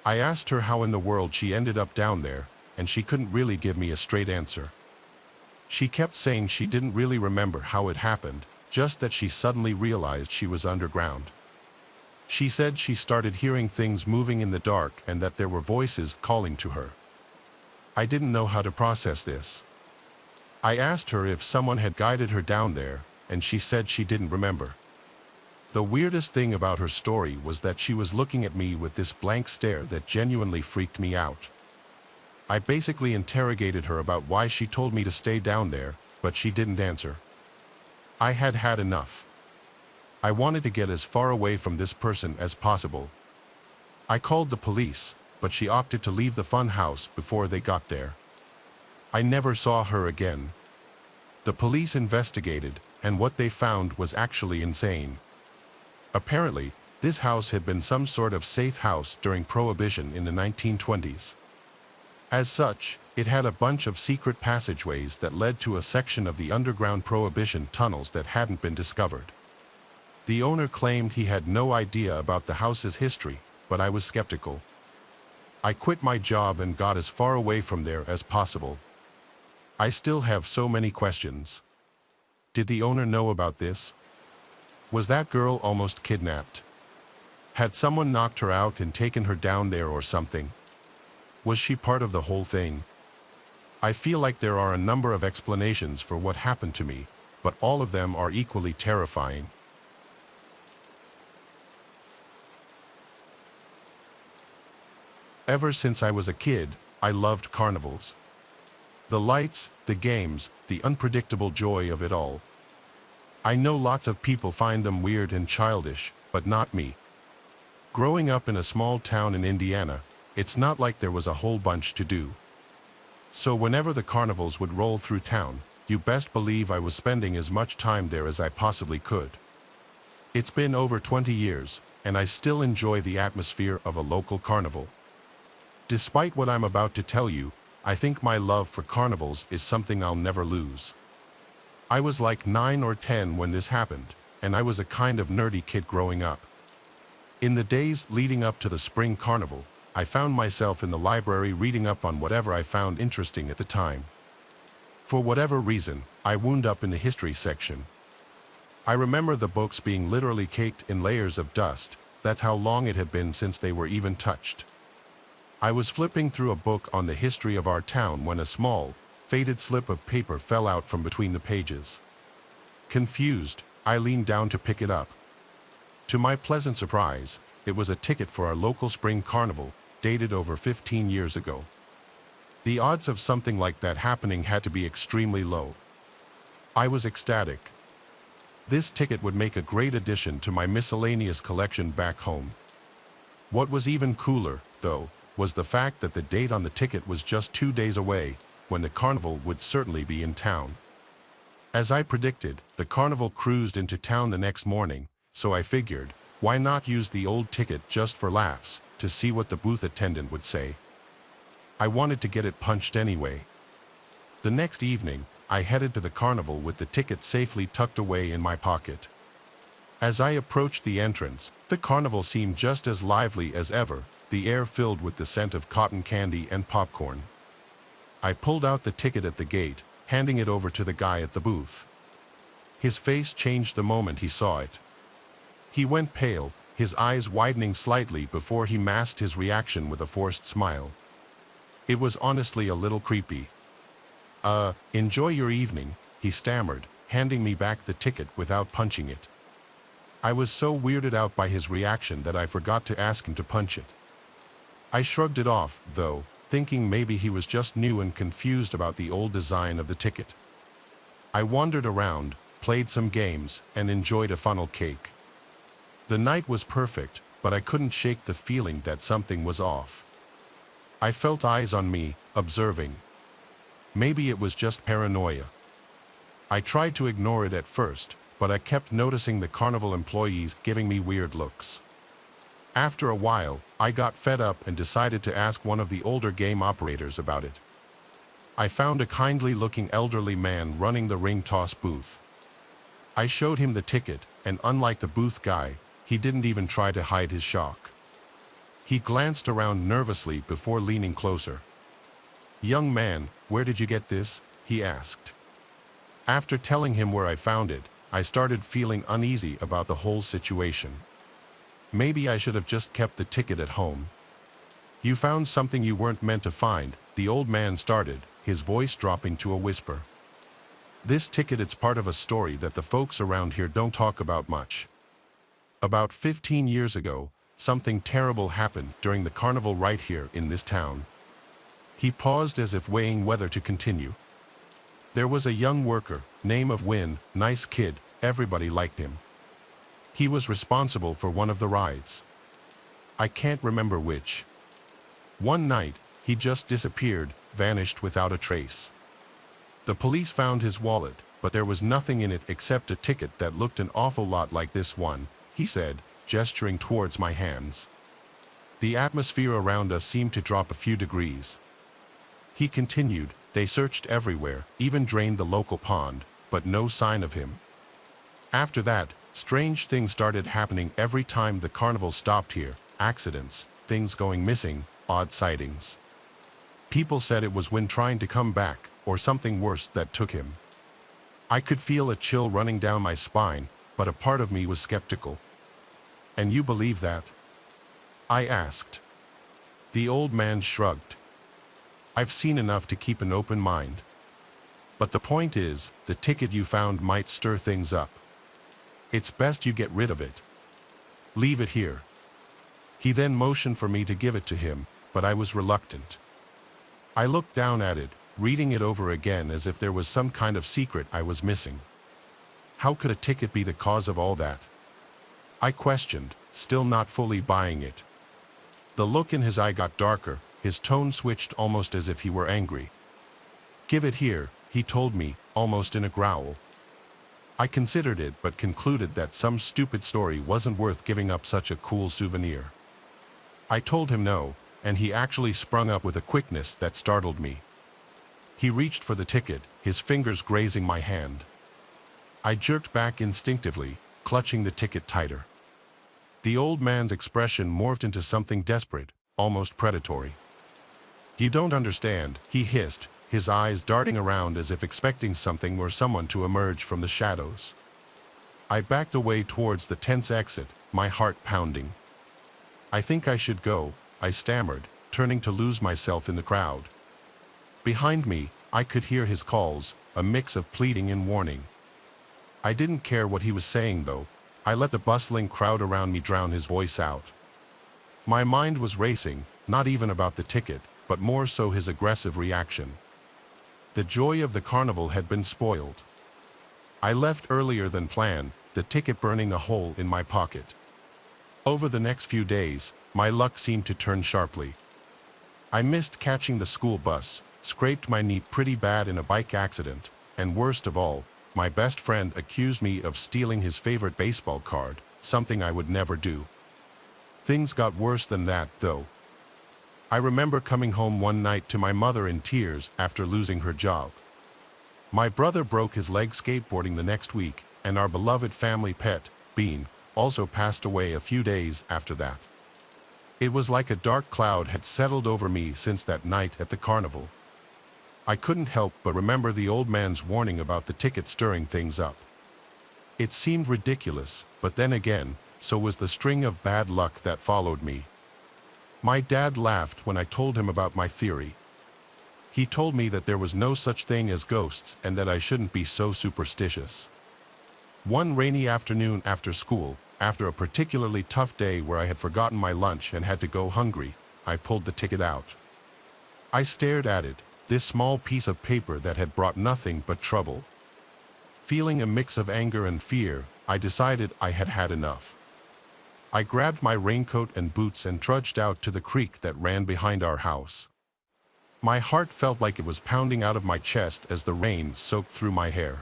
I asked her how in the world she ended up down there, and she couldn't really give me a straight answer. She kept saying she didn't really remember how it happened, just that she suddenly realized she was underground. She said she started hearing things moving in the dark and that there were voices calling to her. I didn't know how to process this. I asked her if someone had guided her down there, and she said she didn't remember. The weirdest thing about her story was that she was looking at me with this blank stare that genuinely freaked me out. I basically interrogated her about why she told me to stay down there, but she didn't answer. I had had enough. I wanted to get as far away from this person as possible. I called the police, but she opted to leave the fun house before they got there. I never saw her again. The police investigated, and what they found was actually insane. Apparently, this house had been some sort of safe house during Prohibition in the 1920s. As such, it had a bunch of secret passageways that led to a section of the underground Prohibition tunnels that hadn't been discovered. The owner claimed he had no idea about the house's history, but I was skeptical. I quit my job and got as far away from there as possible. I still have so many questions. Did the owner know about this? Was that girl almost kidnapped? Had someone knocked her out and taken her down there or something? Was she part of the whole thing? I feel like there are a number of explanations for what happened to me, but all of them are equally terrifying. Ever since I was a kid, I loved carnivals. The lights, the games, the unpredictable joy of it all. I know lots of people find them weird and childish, but not me. Growing up in a small town in Indiana, it's not like there was a whole bunch to do. So whenever the carnivals would roll through town, you best believe I was spending as much time there as I possibly could. It's been over 20 years, and I still enjoy the atmosphere of a local carnival. Despite what I'm about to tell you, I think my love for carnivals is something I'll never lose. I was like 9 or 10 when this happened, and I was a kind of nerdy kid growing up. In the days leading up to the spring carnival, I found myself in the library reading up on whatever I found interesting at the time. For whatever reason, I wound up in the history section. I remember the books being literally caked in layers of dust. That's how long it had been since they were even touched. I was flipping through a book on the history of our town when a small, faded slip of paper fell out from between the pages. Confused, I leaned down to pick it up. To my pleasant surprise, it was a ticket for our local spring carnival, dated over 15 years ago. The odds of something like that happening had to be extremely low. I was ecstatic. This ticket would make a great addition to my miscellaneous collection back home. What was even cooler, though, was the fact that the date on the ticket was just 2 days away, when the carnival would certainly be in town. As I predicted, the carnival cruised into town the next morning, so I figured, why not use the old ticket just for laughs, to see what the booth attendant would say. I wanted to get it punched anyway. The next evening, I headed to the carnival with the ticket safely tucked away in my pocket. As I approached the entrance, the carnival seemed just as lively as ever, the air filled with the scent of cotton candy and popcorn. I pulled out the ticket at the gate, handing it over to the guy at the booth. His face changed the moment he saw it. He went pale, his eyes widening slightly before he masked his reaction with a forced smile. It was honestly a little creepy. Enjoy your evening, he stammered, handing me back the ticket without punching it. I was so weirded out by his reaction that I forgot to ask him to punch it. I shrugged it off, though, thinking maybe he was just new and confused about the old design of the ticket. I wandered around, played some games, and enjoyed a funnel cake. The night was perfect, but I couldn't shake the feeling that something was off. I felt eyes on me, observing. Maybe it was just paranoia. I tried to ignore it at first, but I kept noticing the carnival employees giving me weird looks. After a while, I got fed up and decided to ask one of the older game operators about it. I found a kindly-looking elderly man running the ring toss booth. I showed him the ticket, and unlike the booth guy, he didn't even try to hide his shock. He glanced around nervously before leaning closer. "Young man, where did you get this?" he asked. After telling him where I found it, I started feeling uneasy about the whole situation. Maybe I should have just kept the ticket at home. "You found something you weren't meant to find," the old man started, his voice dropping to a whisper. "This ticket, it's part of a story that the folks around here don't talk about much. About 15 years ago, something terrible happened during the carnival right here in this town." He paused as if weighing whether to continue. "There was a young worker, name of Win, nice kid, everybody liked him. He was responsible for one of the rides. I can't remember which. One night, he just disappeared, vanished without a trace. The police found his wallet, but there was nothing in it except a ticket that looked an awful lot like this one," he said, gesturing towards my hands. The atmosphere around us seemed to drop a few degrees. He continued, "They searched everywhere, even drained the local pond, but no sign of him. After that, strange things started happening every time the carnival stopped here, accidents, things going missing, odd sightings. People said it was when trying to come back, or something worse that took him. I could feel a chill running down my spine, but a part of me was skeptical." "And you believe that?" I asked. The old man shrugged. "I've seen enough to keep an open mind. But the point is, the ticket you found might stir things up. It's best you get rid of it. Leave it here." He then motioned for me to give it to him, but I was reluctant. I looked down at it, reading it over again as if there was some kind of secret I was missing. How could a ticket be the cause of all that? I questioned, still not fully buying it. The look in his eye got darker, his tone switched almost as if he were angry. "Give it here," he told me, almost in a growl. I considered it but concluded that some stupid story wasn't worth giving up such a cool souvenir. I told him no, and he actually sprung up with a quickness that startled me. He reached for the ticket, his fingers grazing my hand. I jerked back instinctively, clutching the ticket tighter. The old man's expression morphed into something desperate, almost predatory. "You don't understand," he hissed, his eyes darting around as if expecting something or someone to emerge from the shadows. I backed away towards the tense exit, my heart pounding. "I think I should go," I stammered, turning to lose myself in the crowd. Behind me, I could hear his calls, a mix of pleading and warning. I didn't care what he was saying, though. I let the bustling crowd around me drown his voice out. My mind was racing, not even about the ticket, but more so his aggressive reaction. The joy of the carnival had been spoiled. I left earlier than planned, the ticket burning a hole in my pocket. Over the next few days, my luck seemed to turn sharply. I missed catching the school bus, scraped my knee pretty bad in a bike accident, and worst of all, my best friend accused me of stealing his favorite baseball card, something I would never do. Things got worse than that, though. I remember coming home one night to my mother in tears after losing her job. My brother broke his leg skateboarding the next week, and our beloved family pet, Bean, also passed away a few days after that. It was like a dark cloud had settled over me since that night at the carnival. I couldn't help but remember the old man's warning about the ticket stirring things up. It seemed ridiculous, but then again, so was the string of bad luck that followed me. My dad laughed when I told him about my theory. He told me that there was no such thing as ghosts and that I shouldn't be so superstitious. One rainy afternoon after school, after a particularly tough day where I had forgotten my lunch and had to go hungry, I pulled the ticket out. I stared at it, this small piece of paper that had brought nothing but trouble. Feeling a mix of anger and fear, I decided I had had enough. I grabbed my raincoat and boots and trudged out to the creek that ran behind our house. My heart felt like it was pounding out of my chest as the rain soaked through my hair.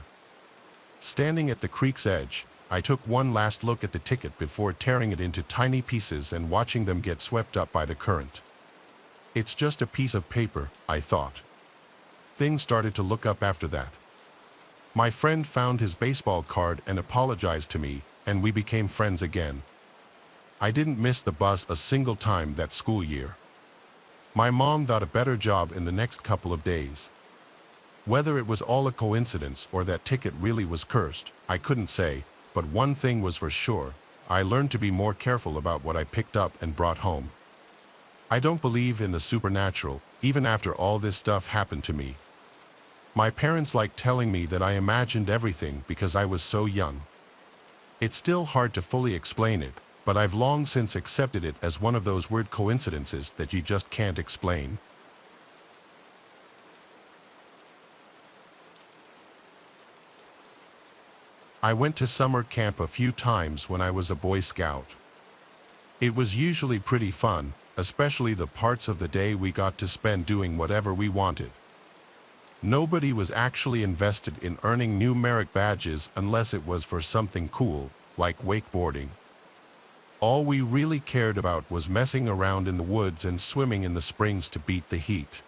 Standing at the creek's edge, I took one last look at the ticket before tearing it into tiny pieces and watching them get swept up by the current. It's just a piece of paper, I thought. Things started to look up after that. My friend found his baseball card and apologized to me, and we became friends again. I didn't miss the bus a single time that school year. My mom got a better job in the next couple of days. Whether it was all a coincidence or that ticket really was cursed, I couldn't say, but one thing was for sure, I learned to be more careful about what I picked up and brought home. I don't believe in the supernatural, even after all this stuff happened to me. My parents liked telling me that I imagined everything because I was so young. It's still hard to fully explain it, but I've long since accepted it as one of those weird coincidences that you just can't explain. I went to summer camp a few times when I was a Boy Scout. It was usually pretty fun, especially the parts of the day we got to spend doing whatever we wanted. Nobody was actually invested in earning numeric badges unless it was for something cool, like wakeboarding. All we really cared about was messing around in the woods and swimming in the springs to beat the heat.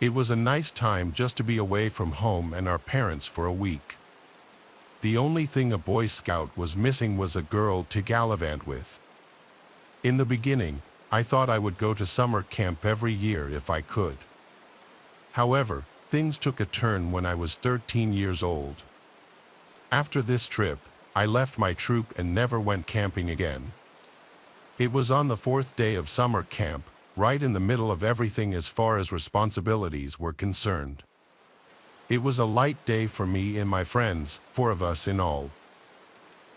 It was a nice time just to be away from home and our parents for a week. The only thing a Boy Scout was missing was a girl to gallivant with. In the beginning, I thought I would go to summer camp every year if I could. However, things took a turn when I was 13 years old. After this trip, I left my troop and never went camping again. It was on the 4th day of summer camp, right in the middle of everything as far as responsibilities were concerned. It was a light day for me and my friends, 4 of us in all.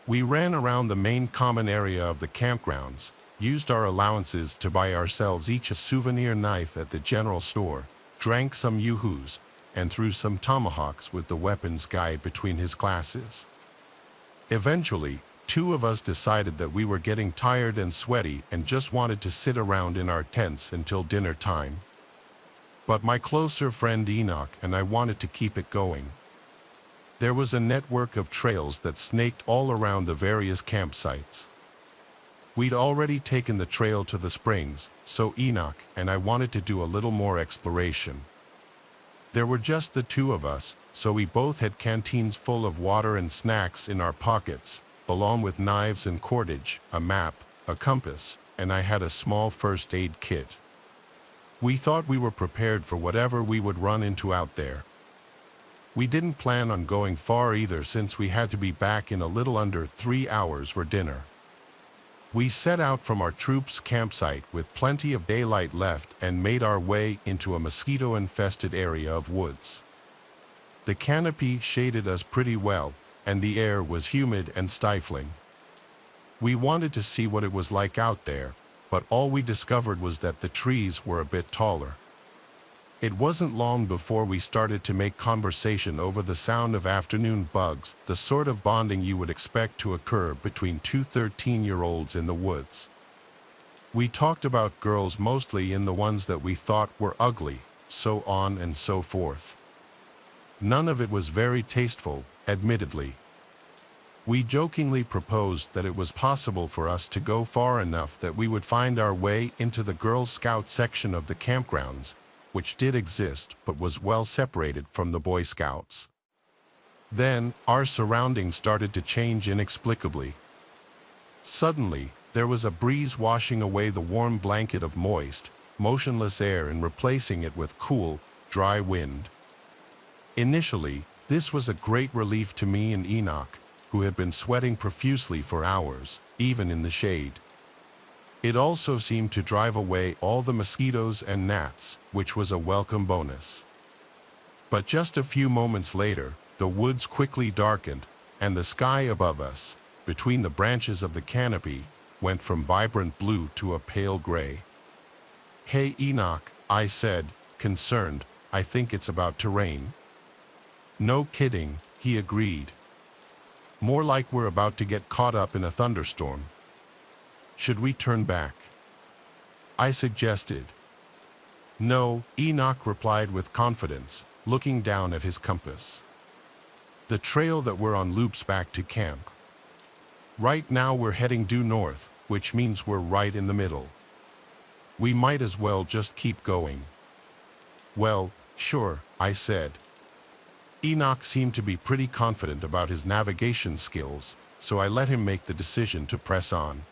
We ran around the main common area of the campgrounds, used our allowances to buy ourselves each a souvenir knife at the general store, drank some yoo-hoos, and threw some tomahawks with the weapons guy between his classes. Eventually, 2 of us decided that we were getting tired and sweaty and just wanted to sit around in our tents until dinner time. But my closer friend Enoch and I wanted to keep it going. There was a network of trails that snaked all around the various campsites. We'd already taken the trail to the springs, so Enoch and I wanted to do a little more exploration. There were just the 2 of us, so we both had canteens full of water and snacks in our pockets, along with knives and cordage, a map, a compass, and I had a small first aid kit. We thought we were prepared for whatever we would run into out there. We didn't plan on going far either since we had to be back in a little under 3 hours for dinner. We set out from our troop's campsite with plenty of daylight left and made our way into a mosquito-infested area of woods. The canopy shaded us pretty well, and the air was humid and stifling. We wanted to see what it was like out there, but all we discovered was that the trees were a bit taller. It wasn't long before we started to make conversation over the sound of afternoon bugs, the sort of bonding you would expect to occur between 2 13-year-olds in the woods. We talked about girls mostly in the ones that we thought were ugly, so on and so forth. None of it was very tasteful, admittedly. We jokingly proposed that it was possible for us to go far enough that we would find our way into the Girl Scout section of the campgrounds, which did exist but was well separated from the Boy Scouts. Then, our surroundings started to change inexplicably. Suddenly, there was a breeze washing away the warm blanket of moist, motionless air and replacing it with cool, dry wind. Initially, this was a great relief to me and Enoch, who had been sweating profusely for hours, even in the shade. It also seemed to drive away all the mosquitoes and gnats, which was a welcome bonus. But just a few moments later, the woods quickly darkened, and the sky above us, between the branches of the canopy, went from vibrant blue to a pale gray. "Hey Enoch," I said, concerned, "I think it's about to rain." "No kidding," he agreed. "More like we're about to get caught up in a thunderstorm." "Should we turn back?" I suggested. "No," Enoch replied with confidence, looking down at his compass. "The trail that we're on loops back to camp. Right now we're heading due north, which means we're right in the middle. We might as well just keep going." "Well, sure," I said. Enoch seemed to be pretty confident about his navigation skills, so I let him make the decision to press on.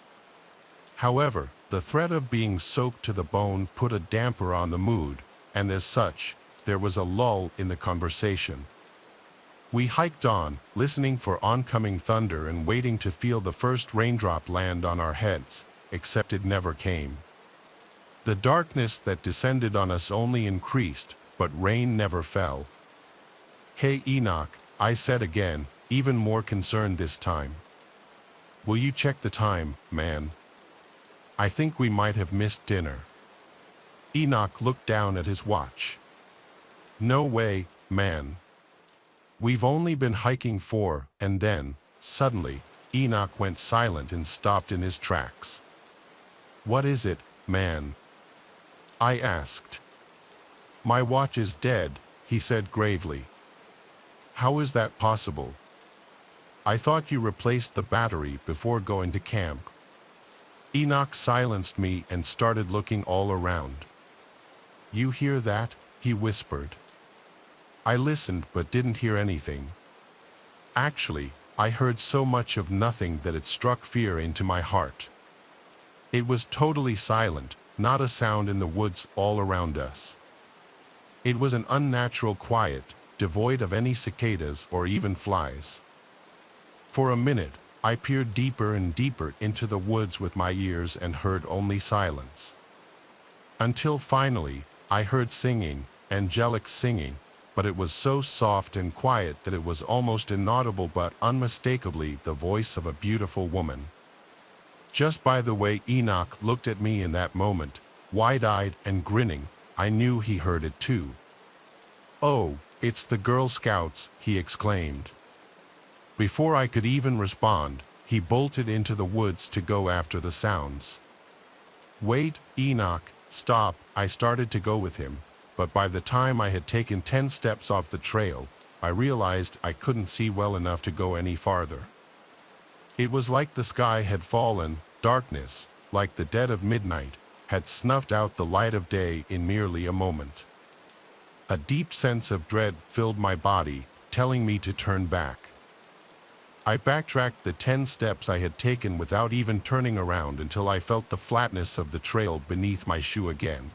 However, the threat of being soaked to the bone put a damper on the mood, and as such, there was a lull in the conversation. We hiked on, listening for oncoming thunder and waiting to feel the first raindrop land on our heads, except it never came. The darkness that descended on us only increased, but rain never fell. "Hey Enoch," I said again, even more concerned this time. "Will you check the time, man? I think we might have missed dinner." Enoch looked down at his watch. "No way, man. We've only been hiking 4, and then, suddenly, Enoch went silent and stopped in his tracks. "What is it, man?" I asked. "My watch is dead," he said gravely. "How is that possible? I thought you replaced the battery before going to camp." Enoch silenced me and started looking all around. "You hear that?" he whispered. I listened but didn't hear anything. Actually, I heard so much of nothing that it struck fear into my heart. It was totally silent, not a sound in the woods all around us. It was an unnatural quiet, devoid of any cicadas or even flies. For a minute, I peered deeper and deeper into the woods with my ears and heard only silence. Until finally, I heard singing, angelic singing, but it was so soft and quiet that it was almost inaudible but unmistakably the voice of a beautiful woman. Just by the way Enoch looked at me in that moment, wide-eyed and grinning, I knew he heard it too. "Oh, it's the Girl Scouts," he exclaimed. Before I could even respond, he bolted into the woods to go after the sounds. "Wait, Enoch, stop," I started to go with him, but by the time I had taken 10 steps off the trail, I realized I couldn't see well enough to go any farther. It was like the sky had fallen, darkness, like the dead of midnight, had snuffed out the light of day in merely a moment. A deep sense of dread filled my body, telling me to turn back. I backtracked the 10 steps I had taken without even turning around until I felt the flatness of the trail beneath my shoe again.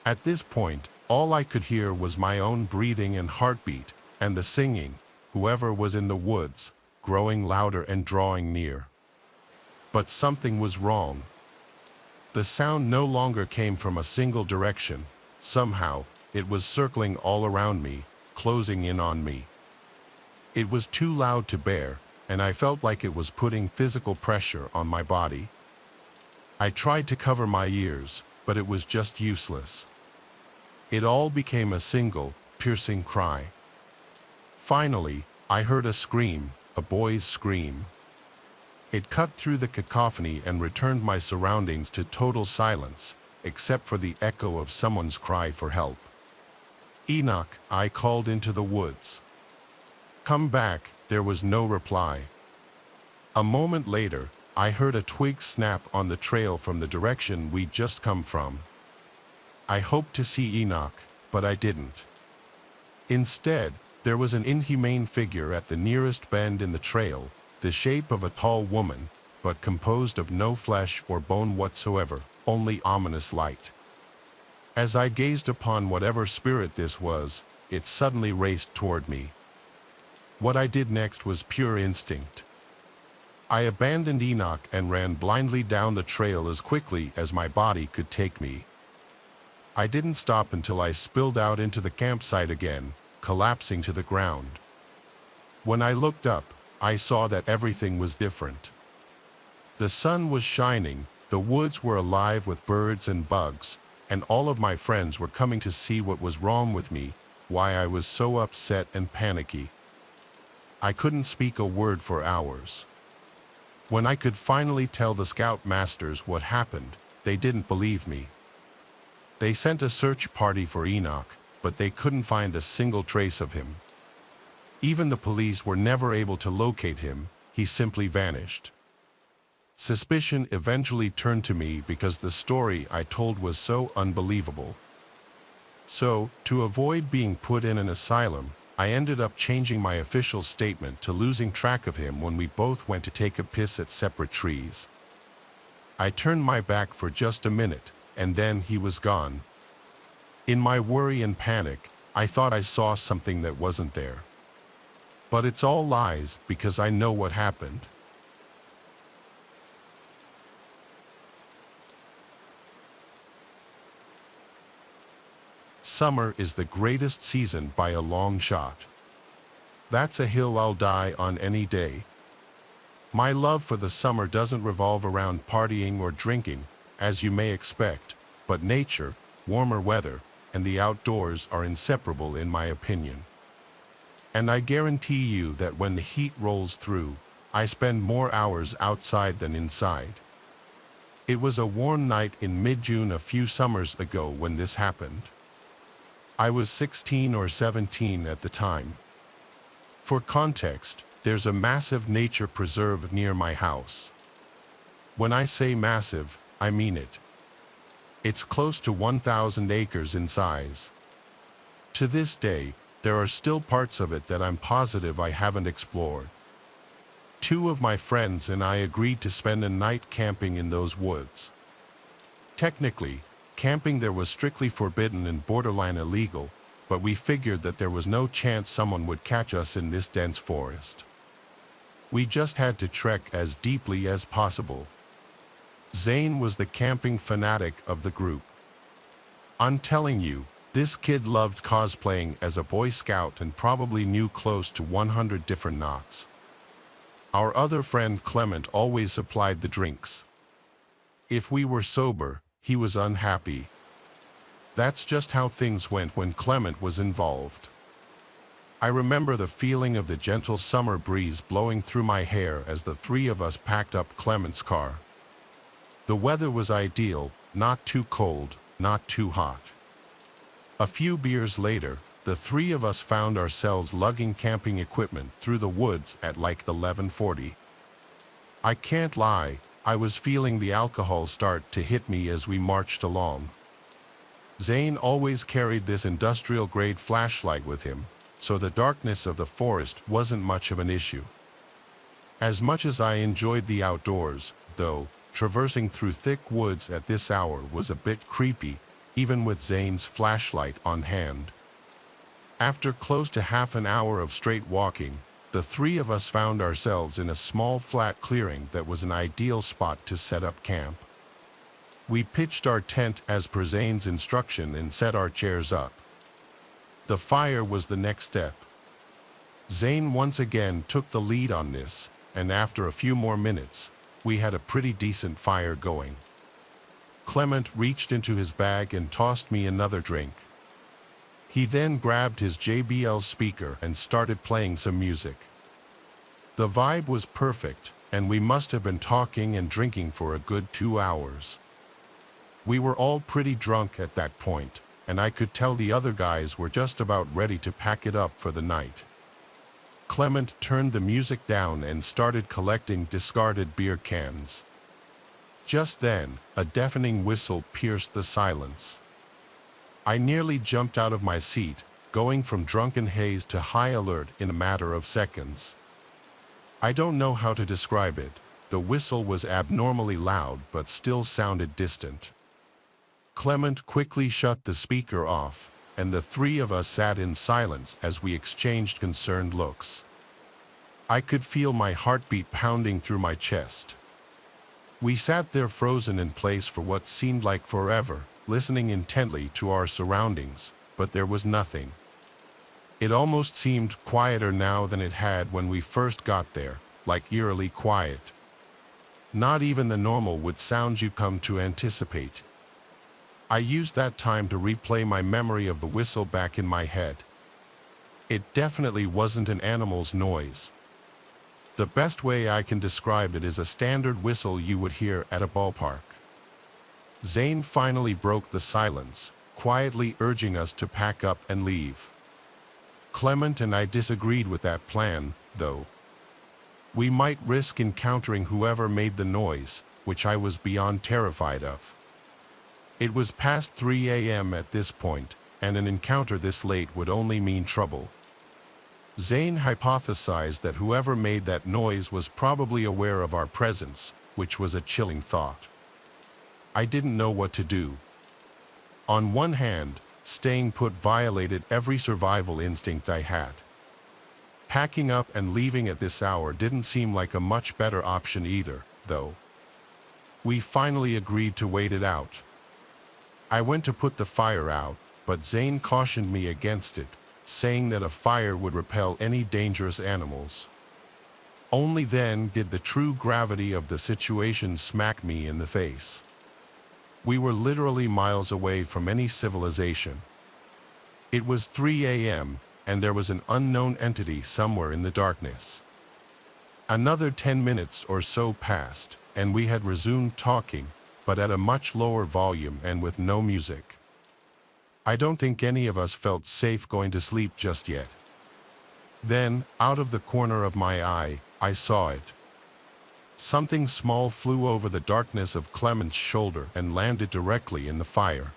At this point, all I could hear was my own breathing and heartbeat, and the singing, whoever was in the woods, growing louder and drawing near. But something was wrong. The sound no longer came from a single direction. Somehow, it was circling all around me, closing in on me. It was too loud to bear, and I felt like it was putting physical pressure on my body. I tried to cover my ears, but it was just useless. It all became a single, piercing cry. Finally, I heard a scream, a boy's scream. It cut through the cacophony and returned my surroundings to total silence, except for the echo of someone's cry for help. "Enoch," I called into the woods. "Come back," there was no reply. A moment later, I heard a twig snap on the trail from the direction we'd just come from. I hoped to see Enoch, but I didn't. Instead, there was an inhumane figure at the nearest bend in the trail, the shape of a tall woman, but composed of no flesh or bone whatsoever, only ominous light. As I gazed upon whatever spirit this was, it suddenly raced toward me. What I did next was pure instinct. I abandoned Enoch and ran blindly down the trail as quickly as my body could take me. I didn't stop until I spilled out into the campsite again, collapsing to the ground. When I looked up, I saw that everything was different. The sun was shining, the woods were alive with birds and bugs, and all of my friends were coming to see what was wrong with me, why I was so upset and panicky. I couldn't speak a word for hours. When I could finally tell the scoutmasters what happened, they didn't believe me. They sent a search party for Enoch, but they couldn't find a single trace of him. Even the police were never able to locate him, he simply vanished. Suspicion eventually turned to me because the story I told was so unbelievable. So, to avoid being put in an asylum, I ended up changing my official statement to losing track of him when we both went to take a piss at separate trees. I turned my back for just a minute, and then he was gone. In my worry and panic, I thought I saw something that wasn't there. But it's all lies because I know what happened. Summer is the greatest season by a long shot. That's a hill I'll die on any day. My love for the summer doesn't revolve around partying or drinking, as you may expect, but nature, warmer weather, and the outdoors are inseparable in my opinion. And I guarantee you that when the heat rolls through, I spend more hours outside than inside. It was a warm night in mid-June a few summers ago when this happened. I was 16 or 17 at the time. For context, there's a massive nature preserve near my house. When I say massive, I mean it. It's close to 1,000 acres in size. To this day, there are still parts of it that I'm positive I haven't explored. 2 of my friends and I agreed to spend a night camping in those woods. Technically, camping there was strictly forbidden and borderline illegal, but we figured that there was no chance someone would catch us in this dense forest. We just had to trek as deeply as possible. Zane was the camping fanatic of the group. I'm telling you, this kid loved cosplaying as a Boy Scout and probably knew close to 100 different knots. Our other friend Clement always supplied the drinks. If we were sober, he was unhappy. That's just how things went when Clement was involved. I remember the feeling of the gentle summer breeze blowing through my hair as the 3 of us packed up Clement's car. The weather was ideal, not too cold, not too hot. A few beers later, the 3 of us found ourselves lugging camping equipment through the woods at like 11:40. I can't lie, I was feeling the alcohol start to hit me as we marched along. Zane always carried this industrial-grade flashlight with him, so the darkness of the forest wasn't much of an issue. As much as I enjoyed the outdoors, though, traversing through thick woods at this hour was a bit creepy, even with Zane's flashlight on hand. After close to half an hour of straight walking, the 3 of us found ourselves in a small flat clearing that was an ideal spot to set up camp. We pitched our tent as per Zane's instruction and set our chairs up. The fire was the next step. Zane once again took the lead on this, and after a few more minutes, we had a pretty decent fire going. Clement reached into his bag and tossed me another drink. He then grabbed his JBL speaker and started playing some music. The vibe was perfect, and we must have been talking and drinking for a good 2 hours. We were all pretty drunk at that point, and I could tell the other guys were just about ready to pack it up for the night. Clement turned the music down and started collecting discarded beer cans. Just then, a deafening whistle pierced the silence. I nearly jumped out of my seat, going from drunken haze to high alert in a matter of seconds. I don't know how to describe it. The whistle was abnormally loud but still sounded distant. Clement quickly shut the speaker off, and the 3 of us sat in silence as we exchanged concerned looks. I could feel my heartbeat pounding through my chest. We sat there frozen in place for what seemed like forever, listening intently to our surroundings, but there was nothing. It almost seemed quieter now than it had when we first got there, like eerily quiet. Not even the normal wood sounds you come to anticipate. I used that time to replay my memory of the whistle back in my head. It definitely wasn't an animal's noise. The best way I can describe it is a standard whistle you would hear at a ballpark. Zane finally broke the silence, quietly urging us to pack up and leave. Clement and I disagreed with that plan, though. We might risk encountering whoever made the noise, which I was beyond terrified of. It was past 3 a.m. at this point, and an encounter this late would only mean trouble. Zane hypothesized that whoever made that noise was probably aware of our presence, which was a chilling thought. I didn't know what to do. On one hand, staying put violated every survival instinct I had. Packing up and leaving at this hour didn't seem like a much better option either, though. We finally agreed to wait it out. I went to put the fire out, but Zane cautioned me against it, saying that a fire would repel any dangerous animals. Only then did the true gravity of the situation smack me in the face. We were literally miles away from any civilization. It was 3 a.m., and there was an unknown entity somewhere in the darkness. Another 10 minutes or so passed, and we had resumed talking, but at a much lower volume and with no music. I don't think any of us felt safe going to sleep just yet. Then, out of the corner of my eye, I saw it. Something small flew over the darkness of Clement's shoulder and landed directly in the fire.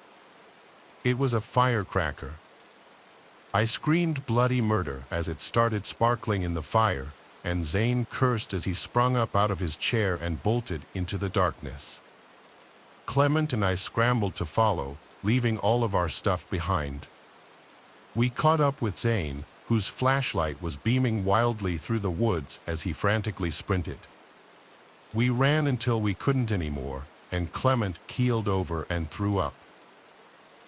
It was a firecracker. I screamed bloody murder as it started sparkling in the fire, and Zane cursed as he sprung up out of his chair and bolted into the darkness. Clement and I scrambled to follow, leaving all of our stuff behind. We caught up with Zane, whose flashlight was beaming wildly through the woods as he frantically sprinted. We ran until we couldn't anymore, and Clement keeled over and threw up.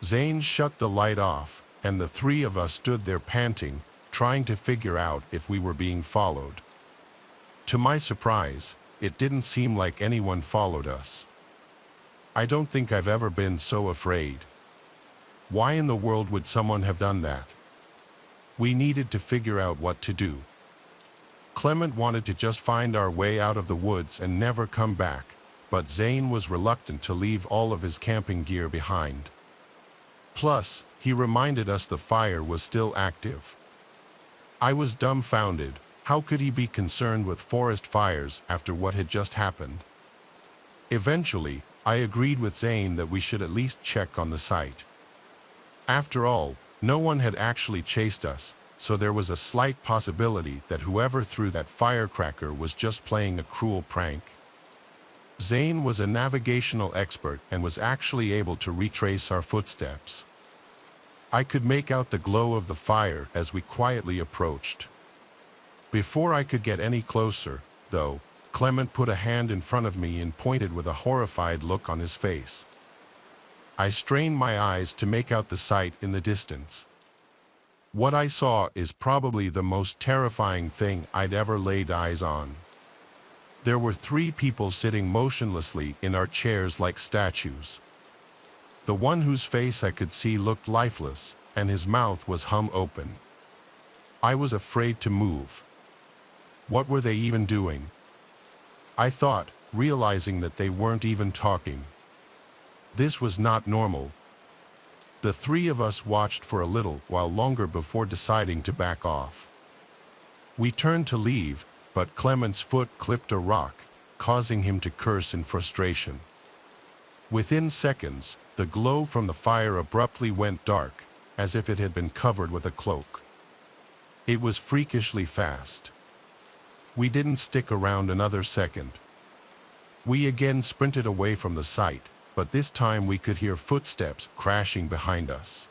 Zane shut the light off, and the three of us stood there panting, trying to figure out if we were being followed. To my surprise, it didn't seem like anyone followed us. I don't think I've ever been so afraid. Why in the world would someone have done that? We needed to figure out what to do. Clement wanted to just find our way out of the woods and never come back, but Zane was reluctant to leave all of his camping gear behind. Plus, he reminded us the fire was still active. I was dumbfounded. How could he be concerned with forest fires after what had just happened? Eventually, I agreed with Zane that we should at least check on the site. After all, no one had actually chased us, so there was a slight possibility that whoever threw that firecracker was just playing a cruel prank. Zane was a navigational expert and was actually able to retrace our footsteps. I could make out the glow of the fire as we quietly approached. Before I could get any closer, though, Clement put a hand in front of me and pointed with a horrified look on his face. I strained my eyes to make out the sight in the distance. What I saw is probably the most terrifying thing I'd ever laid eyes on. There were 3 people sitting motionlessly in our chairs like statues. The one whose face I could see looked lifeless, and his mouth was open. I was afraid to move. What were they even doing? I thought, realizing that they weren't even talking. This was not normal. The 3 of us watched for a little while longer before deciding to back off. We turned to leave, but Clement's foot clipped a rock, causing him to curse in frustration. Within seconds, the glow from the fire abruptly went dark, as if it had been covered with a cloak. It was freakishly fast. We didn't stick around another second. We again sprinted away from the site, but this time we could hear footsteps crashing behind us.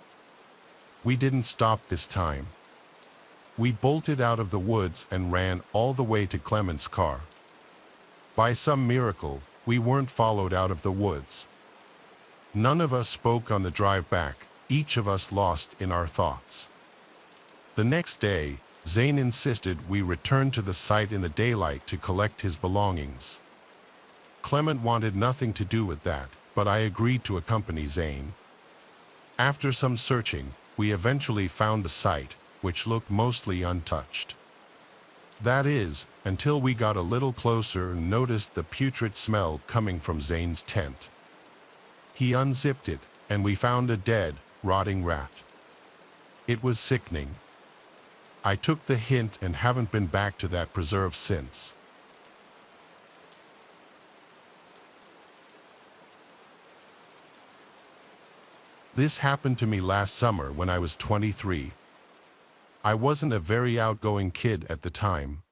We didn't stop this time. We bolted out of the woods and ran all the way to Clement's car. By some miracle, we weren't followed out of the woods. None of us spoke on the drive back, each of us lost in our thoughts. The next day, Zane insisted we return to the site in the daylight to collect his belongings. Clement wanted nothing to do with that, but I agreed to accompany Zane. After some searching, we eventually found the site, which looked mostly untouched. That is, until we got a little closer and noticed the putrid smell coming from Zane's tent. He unzipped it, and we found a dead, rotting rat. It was sickening. I took the hint and haven't been back to that preserve since. This happened to me last summer when I was 23. I wasn't a very outgoing kid at the time.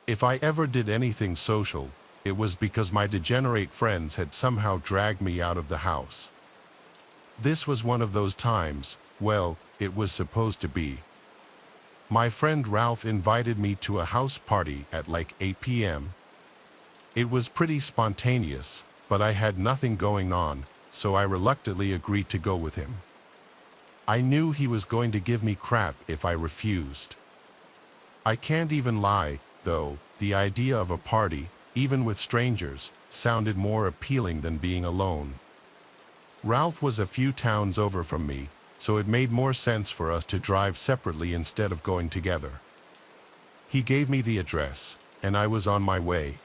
If I ever did anything social, it was because my degenerate friends had somehow dragged me out of the house. This was one of those times, well, it was supposed to be. My friend Ralph invited me to a house party at like 8 p.m. It was pretty spontaneous, but I had nothing going on, so I reluctantly agreed to go with him. I knew he was going to give me crap if I refused. I can't even lie, though, the idea of a party, even with strangers, sounded more appealing than being alone. Ralph was a few towns over from me, so it made more sense for us to drive separately instead of going together. He gave me the address, and I was on my way.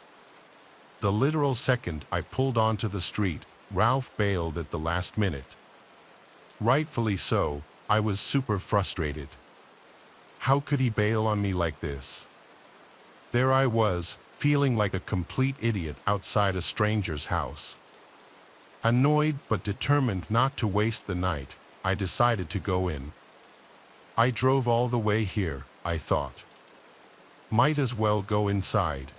The literal second I pulled onto the street, Ralph bailed at the last minute. Rightfully so, I was super frustrated. How could he bail on me like this? There I was, feeling like a complete idiot outside a stranger's house. Annoyed but determined not to waste the night, I decided to go in. I drove all the way here, I thought. Might as well go inside.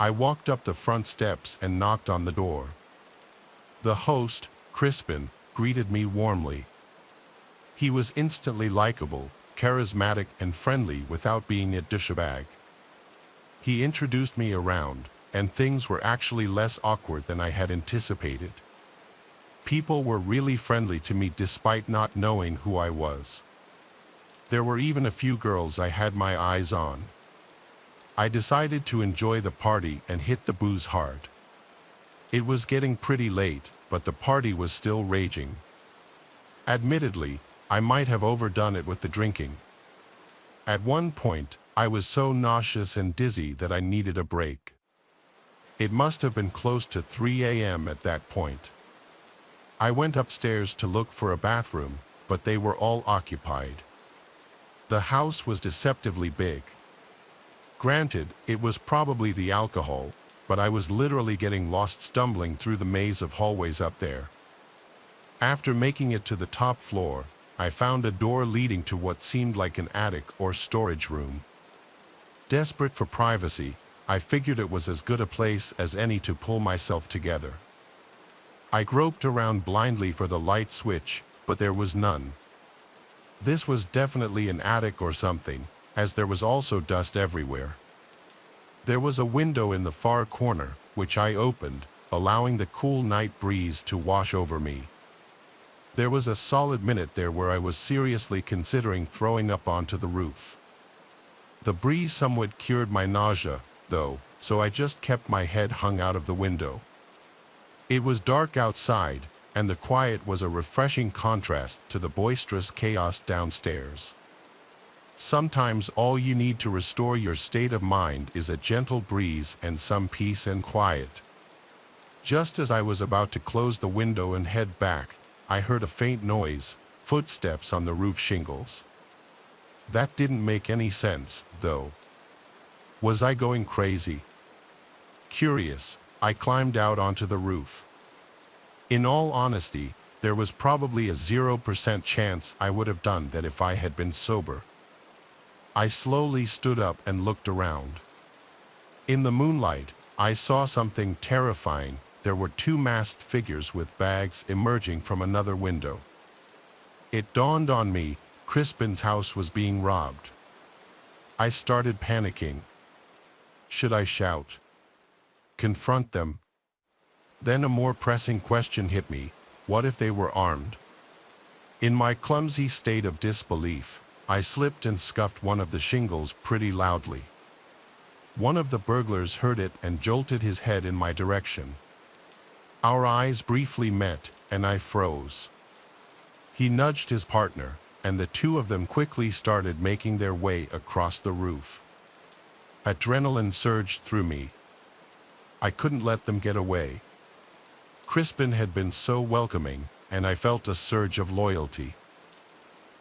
I walked up the front steps and knocked on the door. The host, Crispin, greeted me warmly. He was instantly likable, charismatic and friendly without being a douchebag. He introduced me around, and things were actually less awkward than I had anticipated. People were really friendly to me despite not knowing who I was. There were even a few girls I had my eyes on. I decided to enjoy the party and hit the booze hard. It was getting pretty late, but the party was still raging. Admittedly, I might have overdone it with the drinking. At one point, I was so nauseous and dizzy that I needed a break. It must have been close to 3 a.m. at that point. I went upstairs to look for a bathroom, but they were all occupied. The house was deceptively big. Granted, it was probably the alcohol, but I was literally getting lost stumbling through the maze of hallways up there. After making it to the top floor, I found a door leading to what seemed like an attic or storage room. Desperate for privacy, I figured it was as good a place as any to pull myself together. I groped around blindly for the light switch, but there was none. This was definitely an attic or something, as there was also dust everywhere. There was a window in the far corner, which I opened, allowing the cool night breeze to wash over me. There was a solid minute there where I was seriously considering throwing up onto the roof. The breeze somewhat cured my nausea, though, so I just kept my head hung out of the window. It was dark outside, and the quiet was a refreshing contrast to the boisterous chaos downstairs. Sometimes all you need to restore your state of mind is a gentle breeze and some peace and quiet. Just as I was about to close the window and head back, I heard a faint noise, footsteps on the roof shingles. That didn't make any sense, though. Was I going crazy? Curious, I climbed out onto the roof. In all honesty, there was probably a 0% chance I would have done that if I had been sober. I slowly stood up and looked around. In the moonlight, I saw something terrifying. There were two masked figures with bags emerging from another window. It dawned on me, Crispin's house was being robbed. I started panicking. Should I shout? Confront them? Then a more pressing question hit me. What if they were armed? In my clumsy state of disbelief, I slipped and scuffed one of the shingles pretty loudly. One of the burglars heard it and jolted his head in my direction. Our eyes briefly met, and I froze. He nudged his partner, and the two of them quickly started making their way across the roof. Adrenaline surged through me. I couldn't let them get away. Crispin had been so welcoming, and I felt a surge of loyalty.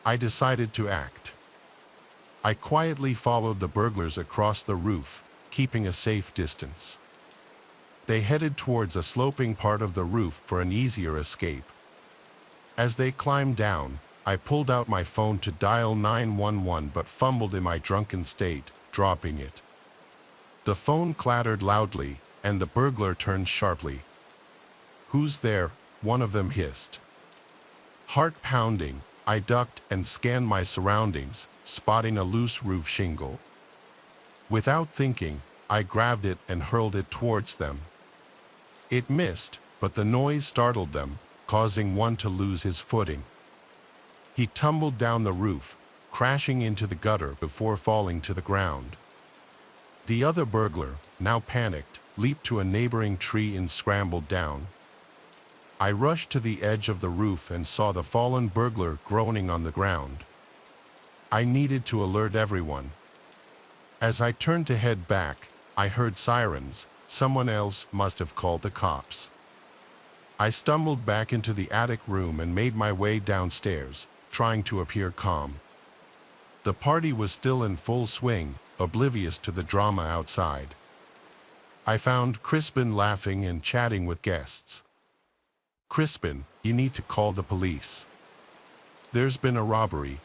I decided to act. I quietly followed the burglars across the roof, keeping a safe distance. They headed towards a sloping part of the roof for an easier escape. As they climbed down, I pulled out my phone to dial 911 but fumbled in my drunken state, dropping it. The phone clattered loudly, and the burglar turned sharply. "Who's there?" one of them hissed. Heart pounding, I ducked and scanned my surroundings, spotting a loose roof shingle. Without thinking, I grabbed it and hurled it towards them. It missed, but the noise startled them, causing one to lose his footing. He tumbled down the roof, crashing into the gutter before falling to the ground. The other burglar, now panicked, leaped to a neighboring tree and scrambled down. I rushed to the edge of the roof and saw the fallen burglar groaning on the ground. I needed to alert everyone. As I turned to head back, I heard sirens. Someone else must have called the cops. I stumbled back into the attic room and made my way downstairs, trying to appear calm. The party was still in full swing, oblivious to the drama outside. I found Crispin laughing and chatting with guests. "Crispin, you need to call the police. There's been a robbery."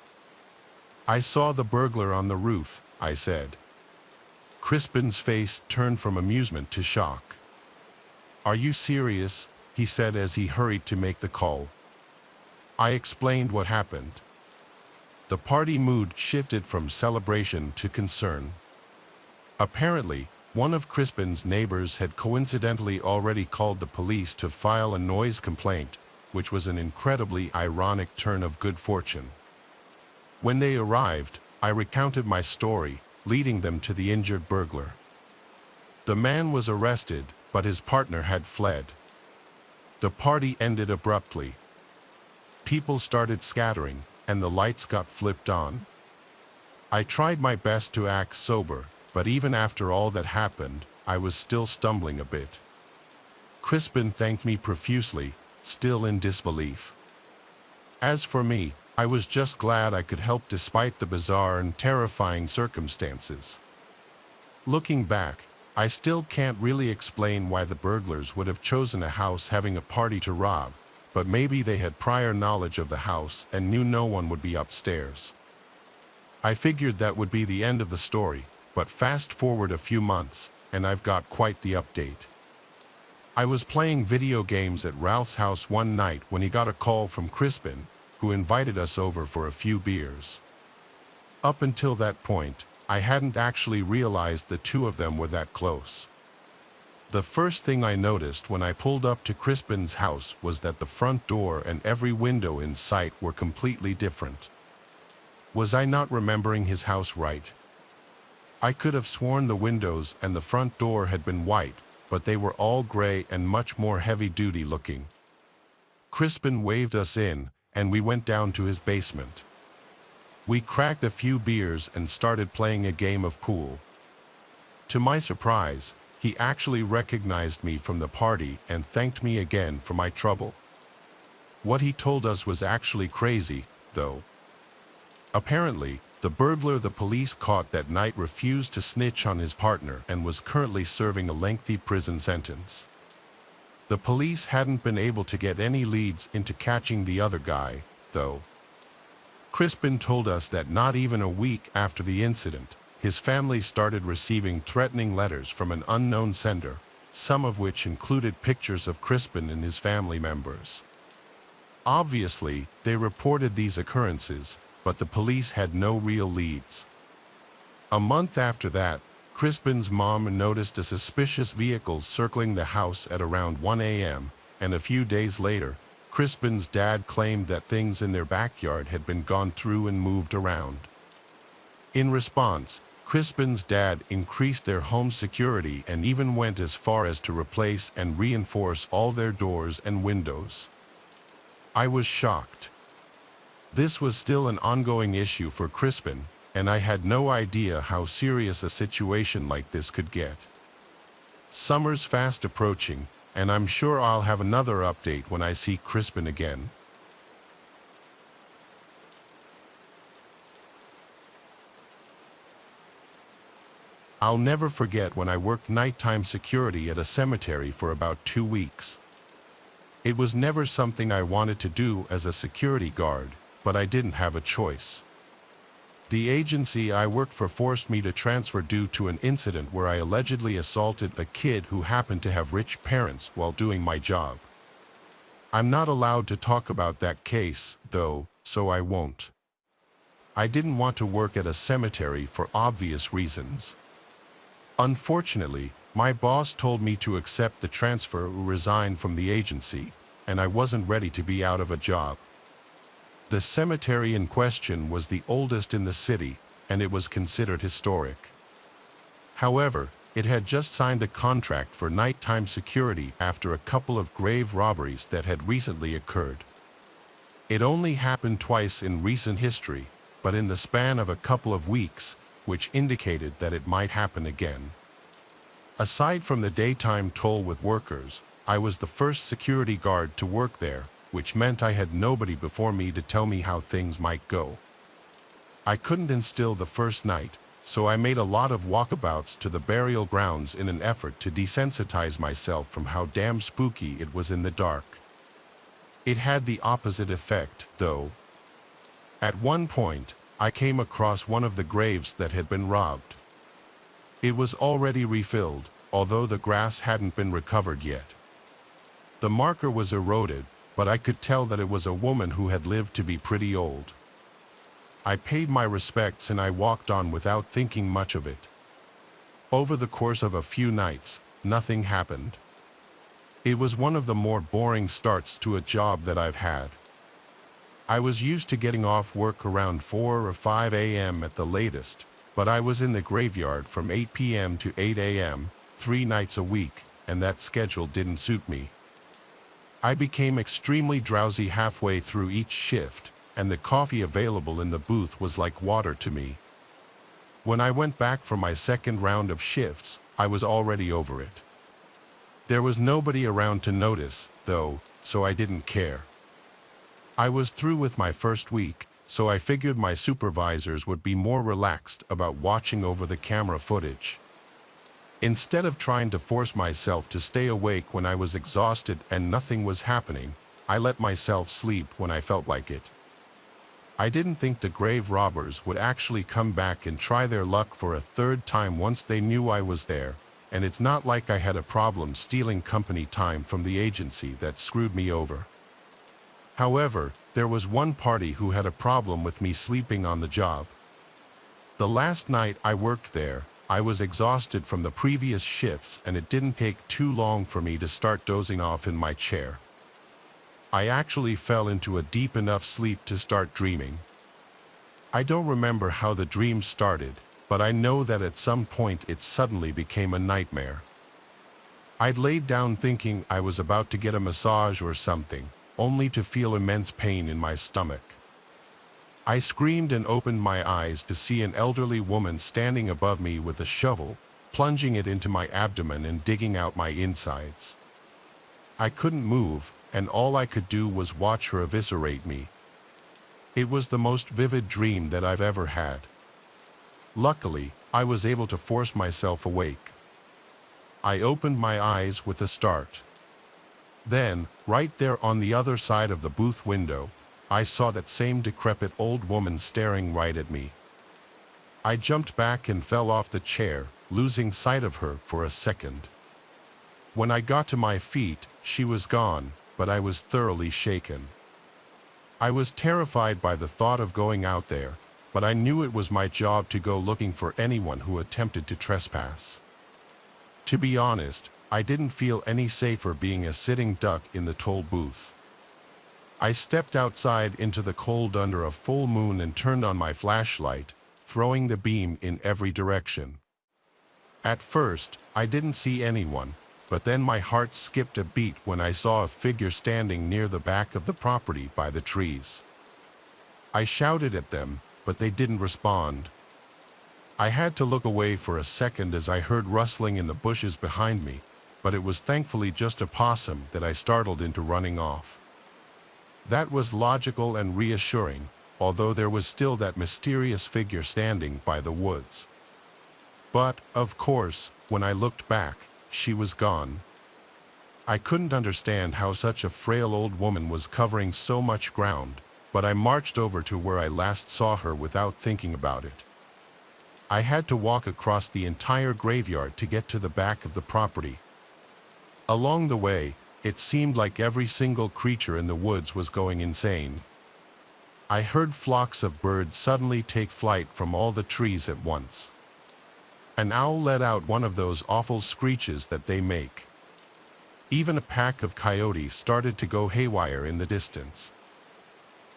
"I saw the burglar on the roof," I said. Crispin's face turned from amusement to shock. "Are you serious?" he said as he hurried to make the call. I explained what happened. The party mood shifted from celebration to concern. Apparently, one of Crispin's neighbors had coincidentally already called the police to file a noise complaint, which was an incredibly ironic turn of good fortune. When they arrived, I recounted my story, leading them to the injured burglar. The man was arrested, but his partner had fled. The party ended abruptly. People started scattering, and the lights got flipped on. I tried my best to act sober, but even after all that happened, I was still stumbling a bit. Crispin thanked me profusely, still in disbelief. As for me, I was just glad I could help despite the bizarre and terrifying circumstances. Looking back, I still can't really explain why the burglars would have chosen a house having a party to rob, but maybe they had prior knowledge of the house and knew no one would be upstairs. I figured that would be the end of the story, but fast forward a few months, and I've got quite the update. I was playing video games at Ralph's house one night when he got a call from Crispin, who invited us over for a few beers. Up until that point, I hadn't actually realized the two of them were that close. The first thing I noticed when I pulled up to Crispin's house was that the front door and every window in sight were completely different. Was I not remembering his house right? I could have sworn the windows and the front door had been white, but they were all gray and much more heavy-duty looking. Crispin waved us in, and we went down to his basement. We cracked a few beers and started playing a game of pool. To my surprise, he actually recognized me from the party and thanked me again for my trouble. What he told us was actually crazy, though. Apparently, the burglar the police caught that night refused to snitch on his partner and was currently serving a lengthy prison sentence. The police hadn't been able to get any leads into catching the other guy, though. Crispin told us that not even a week after the incident, his family started receiving threatening letters from an unknown sender, some of which included pictures of Crispin and his family members. Obviously, they reported these occurrences, but the police had no real leads. A month after that, Crispin's mom noticed a suspicious vehicle circling the house at around 1 a.m., and a few days later, Crispin's dad claimed that things in their backyard had been gone through and moved around. In response, Crispin's dad increased their home security and even went as far as to replace and reinforce all their doors and windows. I was shocked. This was still an ongoing issue for Crispin, and I had no idea how serious a situation like this could get. Summer's fast approaching, and I'm sure I'll have another update when I see Crispin again. I'll never forget when I worked nighttime security at a cemetery for about 2 weeks. It was never something I wanted to do as a security guard, but I didn't have a choice. The agency I worked for forced me to transfer due to an incident where I allegedly assaulted a kid who happened to have rich parents while doing my job. I'm not allowed to talk about that case, though, so I won't. I didn't want to work at a cemetery for obvious reasons. Unfortunately, my boss told me to accept the transfer or resign from the agency, and I wasn't ready to be out of a job. The cemetery in question was the oldest in the city, and it was considered historic. However, it had just signed a contract for nighttime security after a couple of grave robberies that had recently occurred. It only happened twice in recent history, but in the span of a couple of weeks, which indicated that it might happen again. Aside from the daytime toll with workers, I was the first security guard to work there, which meant I had nobody before me to tell me how things might go. I couldn't instill the first night, so I made a lot of walkabouts to the burial grounds in an effort to desensitize myself from how damn spooky it was in the dark. It had the opposite effect, though. At one point, I came across one of the graves that had been robbed. It was already refilled, although the grass hadn't been recovered yet. The marker was eroded, but I could tell that it was a woman who had lived to be pretty old. I paid my respects and I walked on without thinking much of it. Over the course of a few nights, nothing happened. It was one of the more boring starts to a job that I've had. I was used to getting off work around 4 or 5 a.m. at the latest, but I was in the graveyard from 8 p.m. to 8 a.m., 3 nights a week, and that schedule didn't suit me. I became extremely drowsy halfway through each shift, and the coffee available in the booth was like water to me. When I went back for my second round of shifts, I was already over it. There was nobody around to notice, though, so I didn't care. I was through with my first week, so I figured my supervisors would be more relaxed about watching over the camera footage. Instead of trying to force myself to stay awake when I was exhausted and nothing was happening, I let myself sleep when I felt like it. I didn't think the grave robbers would actually come back and try their luck for a third time once they knew I was there, and it's not like I had a problem stealing company time from the agency that screwed me over. However, there was one party who had a problem with me sleeping on the job. The last night I worked there, I was exhausted from the previous shifts and it didn't take too long for me to start dozing off in my chair. I actually fell into a deep enough sleep to start dreaming. I don't remember how the dream started, but I know that at some point it suddenly became a nightmare. I'd laid down thinking I was about to get a massage or something, only to feel immense pain in my stomach. I screamed and opened my eyes to see an elderly woman standing above me with a shovel, plunging it into my abdomen and digging out my insides. I couldn't move, and all I could do was watch her eviscerate me. It was the most vivid dream that I've ever had. Luckily, I was able to force myself awake. I opened my eyes with a start. Then, right there on the other side of the booth window, I saw that same decrepit old woman staring right at me. I jumped back and fell off the chair, losing sight of her for a second. When I got to my feet, she was gone, but I was thoroughly shaken. I was terrified by the thought of going out there, but I knew it was my job to go looking for anyone who attempted to trespass. To be honest, I didn't feel any safer being a sitting duck in the toll booth. I stepped outside into the cold under a full moon and turned on my flashlight, throwing the beam in every direction. At first, I didn't see anyone, but then my heart skipped a beat when I saw a figure standing near the back of the property by the trees. I shouted at them, but they didn't respond. I had to look away for a second as I heard rustling in the bushes behind me, but it was thankfully just a possum that I startled into running off. That was logical and reassuring, although there was still that mysterious figure standing by the woods. But, of course, when I looked back, she was gone. I couldn't understand how such a frail old woman was covering so much ground, but I marched over to where I last saw her without thinking about it. I had to walk across the entire graveyard to get to the back of the property. Along the way, it seemed like every single creature in the woods was going insane. I heard flocks of birds suddenly take flight from all the trees at once. An owl let out one of those awful screeches that they make. Even a pack of coyotes started to go haywire in the distance.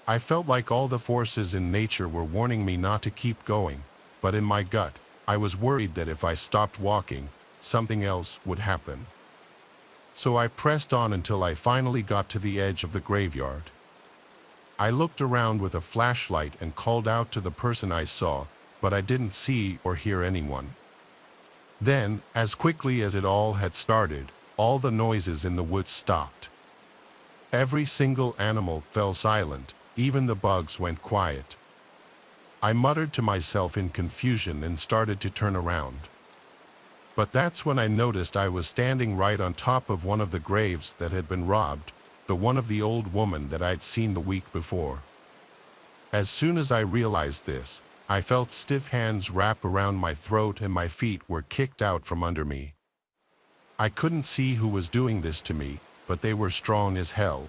I felt like all the forces in nature were warning me not to keep going, but in my gut, I was worried that if I stopped walking, something else would happen. So I pressed on until I finally got to the edge of the graveyard. I looked around with a flashlight and called out to the person I saw, but I didn't see or hear anyone. Then, as quickly as it all had started, all the noises in the woods stopped. Every single animal fell silent, even the bugs went quiet. I muttered to myself in confusion and started to turn around. But that's when I noticed I was standing right on top of one of the graves that had been robbed, the one of the old woman that I'd seen the week before. As soon as I realized this, I felt stiff hands wrap around my throat and my feet were kicked out from under me. I couldn't see who was doing this to me, but they were strong as hell.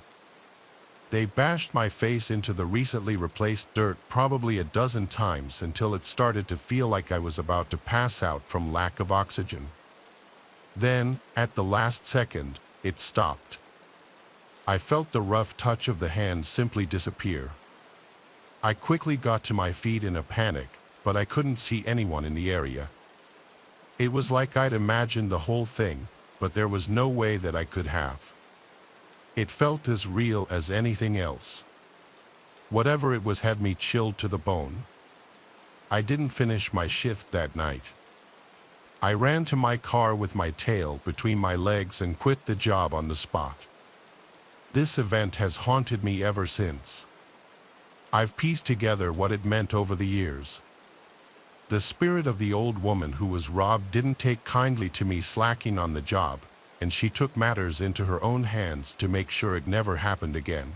They bashed my face into the recently replaced dirt probably a dozen times until it started to feel like I was about to pass out from lack of oxygen. Then, at the last second, it stopped. I felt the rough touch of the hand simply disappear. I quickly got to my feet in a panic, but I couldn't see anyone in the area. It was like I'd imagined the whole thing, but there was no way that I could have. It felt as real as anything else. Whatever it was had me chilled to the bone. I didn't finish my shift that night. I ran to my car with my tail between my legs and quit the job on the spot. This event has haunted me ever since. I've pieced together what it meant over the years. The spirit of the old woman who was robbed didn't take kindly to me slacking on the job, and she took matters into her own hands to make sure it never happened again.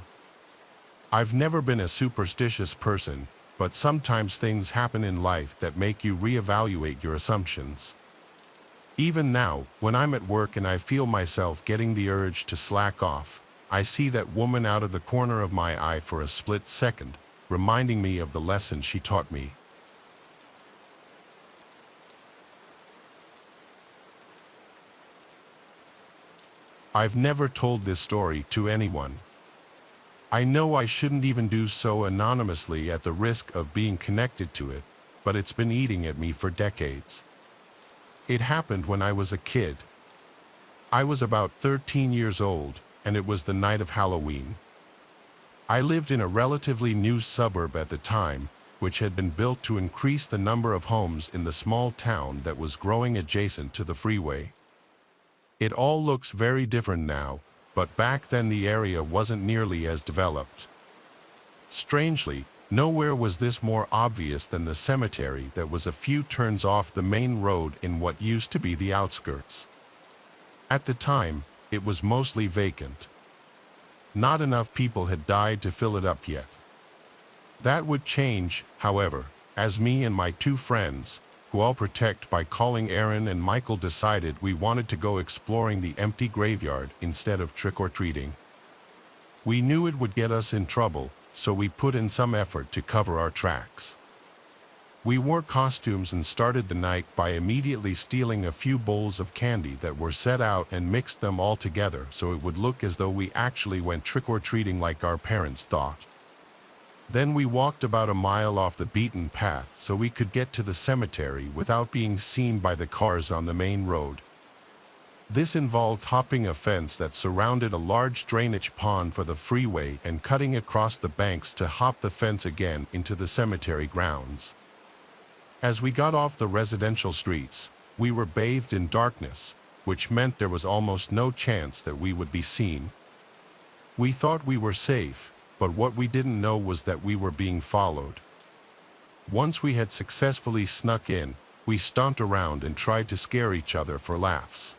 I've never been a superstitious person, but sometimes things happen in life that make you reevaluate your assumptions. Even now, when I'm at work and I feel myself getting the urge to slack off, I see that woman out of the corner of my eye for a split second, reminding me of the lesson she taught me. I've never told this story to anyone. I know I shouldn't even do so anonymously at the risk of being connected to it, but it's been eating at me for decades. It happened when I was a kid. I was about 13 years old, and it was the night of Halloween. I lived in a relatively new suburb at the time, which had been built to increase the number of homes in the small town that was growing adjacent to the freeway. It all looks very different now, but back then the area wasn't nearly as developed. Strangely, nowhere was this more obvious than the cemetery that was a few turns off the main road in what used to be the outskirts. At the time, it was mostly vacant. Not enough people had died to fill it up yet. That would change, however, as me and my two friends, who I'll protect by calling Aaron and Michael, decided we wanted to go exploring the empty graveyard instead of trick-or-treating. We knew it would get us in trouble, so we put in some effort to cover our tracks. We wore costumes and started the night by immediately stealing a few bowls of candy that were set out and mixed them all together so it would look as though we actually went trick-or-treating like our parents thought. Then we walked about a mile off the beaten path so we could get to the cemetery without being seen by the cars on the main road. This involved hopping a fence that surrounded a large drainage pond for the freeway and cutting across the banks to hop the fence again into the cemetery grounds. As we got off the residential streets, we were bathed in darkness, which meant there was almost no chance that we would be seen. We thought we were safe, but what we didn't know was that we were being followed. Once we had successfully snuck in, we stomped around and tried to scare each other for laughs.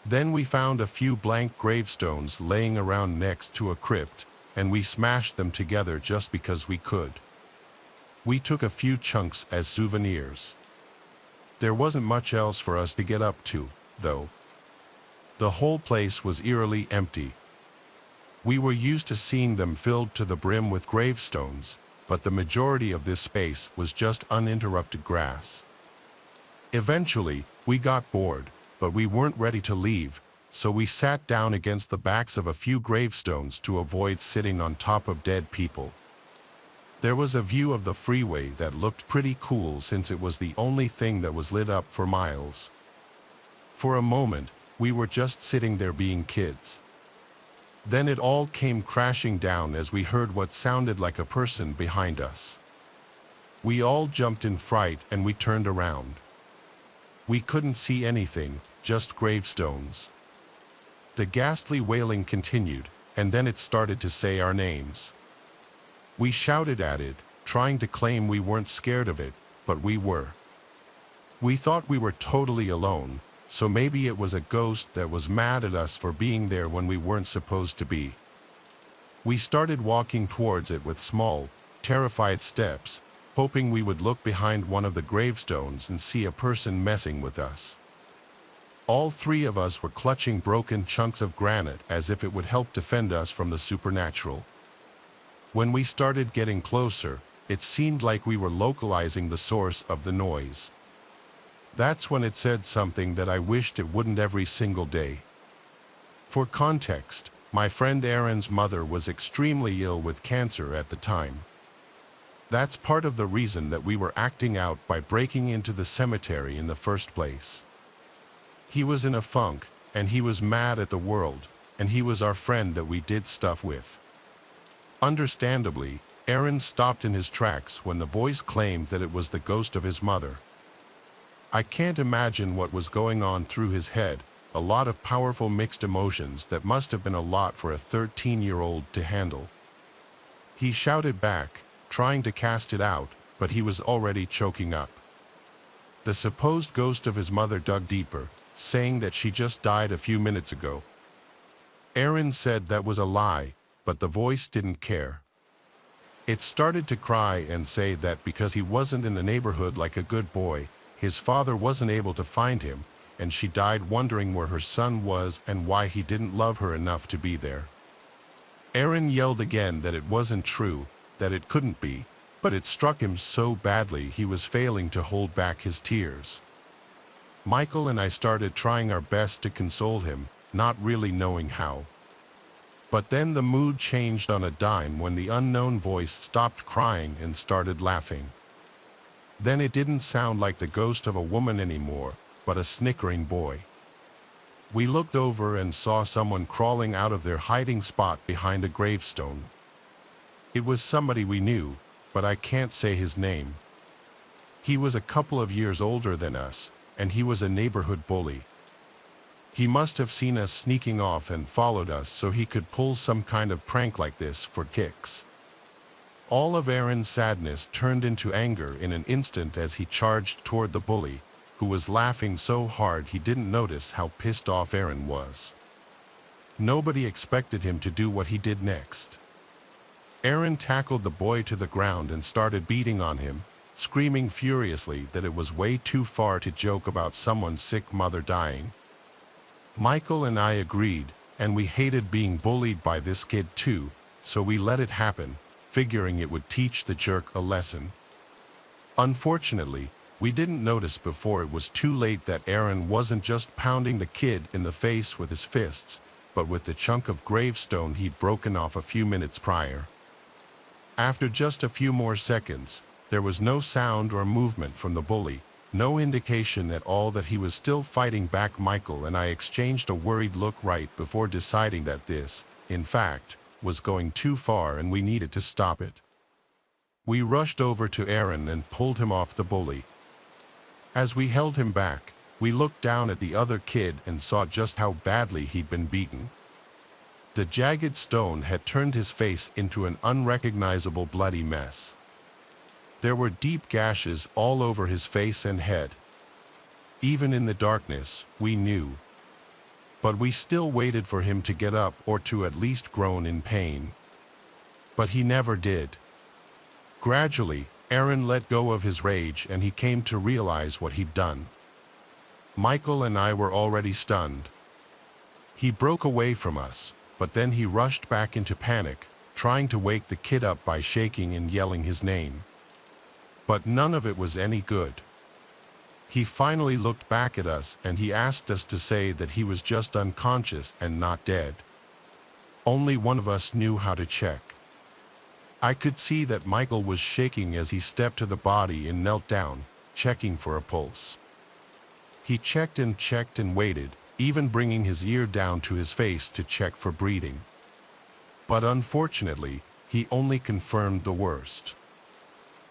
Then we found a few blank gravestones laying around next to a crypt, and we smashed them together just because we could. We took a few chunks as souvenirs. There wasn't much else for us to get up to, though. The whole place was eerily empty. We were used to seeing them filled to the brim with gravestones, but the majority of this space was just uninterrupted grass. Eventually, we got bored, but we weren't ready to leave, so we sat down against the backs of a few gravestones to avoid sitting on top of dead people. There was a view of the freeway that looked pretty cool since it was the only thing that was lit up for miles. For a moment, we were just sitting there being kids. Then it all came crashing down as we heard what sounded like a person behind us. We all jumped in fright and we turned around. We couldn't see anything, just gravestones. The ghastly wailing continued, and then it started to say our names. We shouted at it, trying to claim we weren't scared of it, but we were. We thought we were totally alone, so maybe it was a ghost that was mad at us for being there when we weren't supposed to be. We started walking towards it with small, terrified steps, hoping we would look behind one of the gravestones and see a person messing with us. All three of us were clutching broken chunks of granite as if it would help defend us from the supernatural. When we started getting closer, it seemed like we were localizing the source of the noise. That's when it said something that I wished it wouldn't every single day. For context, my friend Aaron's mother was extremely ill with cancer at the time. That's part of the reason that we were acting out by breaking into the cemetery in the first place. He was in a funk, and he was mad at the world, and he was our friend that we did stuff with. Understandably, Aaron stopped in his tracks when the voice claimed that it was the ghost of his mother. I can't imagine what was going on through his head, a lot of powerful mixed emotions that must have been a lot for a 13-year-old to handle. He shouted back, trying to cast it out, but he was already choking up. The supposed ghost of his mother dug deeper, saying that she just died a few minutes ago. Aaron said that was a lie, but the voice didn't care. It started to cry and say that because he wasn't in the neighborhood like a good boy, his father wasn't able to find him, and she died wondering where her son was and why he didn't love her enough to be there. Aaron yelled again that it wasn't true, that it couldn't be, but it struck him so badly he was failing to hold back his tears. Michael and I started trying our best to console him, not really knowing how. But then the mood changed on a dime when the unknown voice stopped crying and started laughing. Then it didn't sound like the ghost of a woman anymore, but a snickering boy. We looked over and saw someone crawling out of their hiding spot behind a gravestone. It was somebody we knew, but I can't say his name. He was a couple of years older than us, and he was a neighborhood bully. He must have seen us sneaking off and followed us so he could pull some kind of prank like this for kicks. All of Aaron's sadness turned into anger in an instant as he charged toward the bully, who was laughing so hard he didn't notice how pissed off Aaron was. Nobody expected him to do what he did next. Aaron tackled the boy to the ground and started beating on him, screaming furiously that it was way too far to joke about someone's sick mother dying. Michael and I agreed, and we hated being bullied by this kid too, so we let it happen, figuring it would teach the jerk a lesson. Unfortunately, we didn't notice before it was too late that Aaron wasn't just pounding the kid in the face with his fists, but with the chunk of gravestone he'd broken off a few minutes prior. After just a few more seconds, there was no sound or movement from the bully, no indication at all that he was still fighting back. Michael and I exchanged a worried look right before deciding that this, in fact, was going too far and we needed to stop it. We rushed over to Aaron and pulled him off the bully. As we held him back, we looked down at the other kid and saw just how badly he'd been beaten. The jagged stone had turned his face into an unrecognizable bloody mess. There were deep gashes all over his face and head. Even in the darkness, we knew. But we still waited for him to get up or to at least groan in pain. But he never did. Gradually, Aaron let go of his rage and he came to realize what he'd done. Michael and I were already stunned. He broke away from us, but then he rushed back into panic, trying to wake the kid up by shaking and yelling his name. But none of it was any good. He finally looked back at us and he asked us to say that he was just unconscious and not dead. Only one of us knew how to check. I could see that Michael was shaking as he stepped to the body and knelt down, checking for a pulse. He checked and waited, even bringing his ear down to his face to check for breathing. But unfortunately, he only confirmed the worst.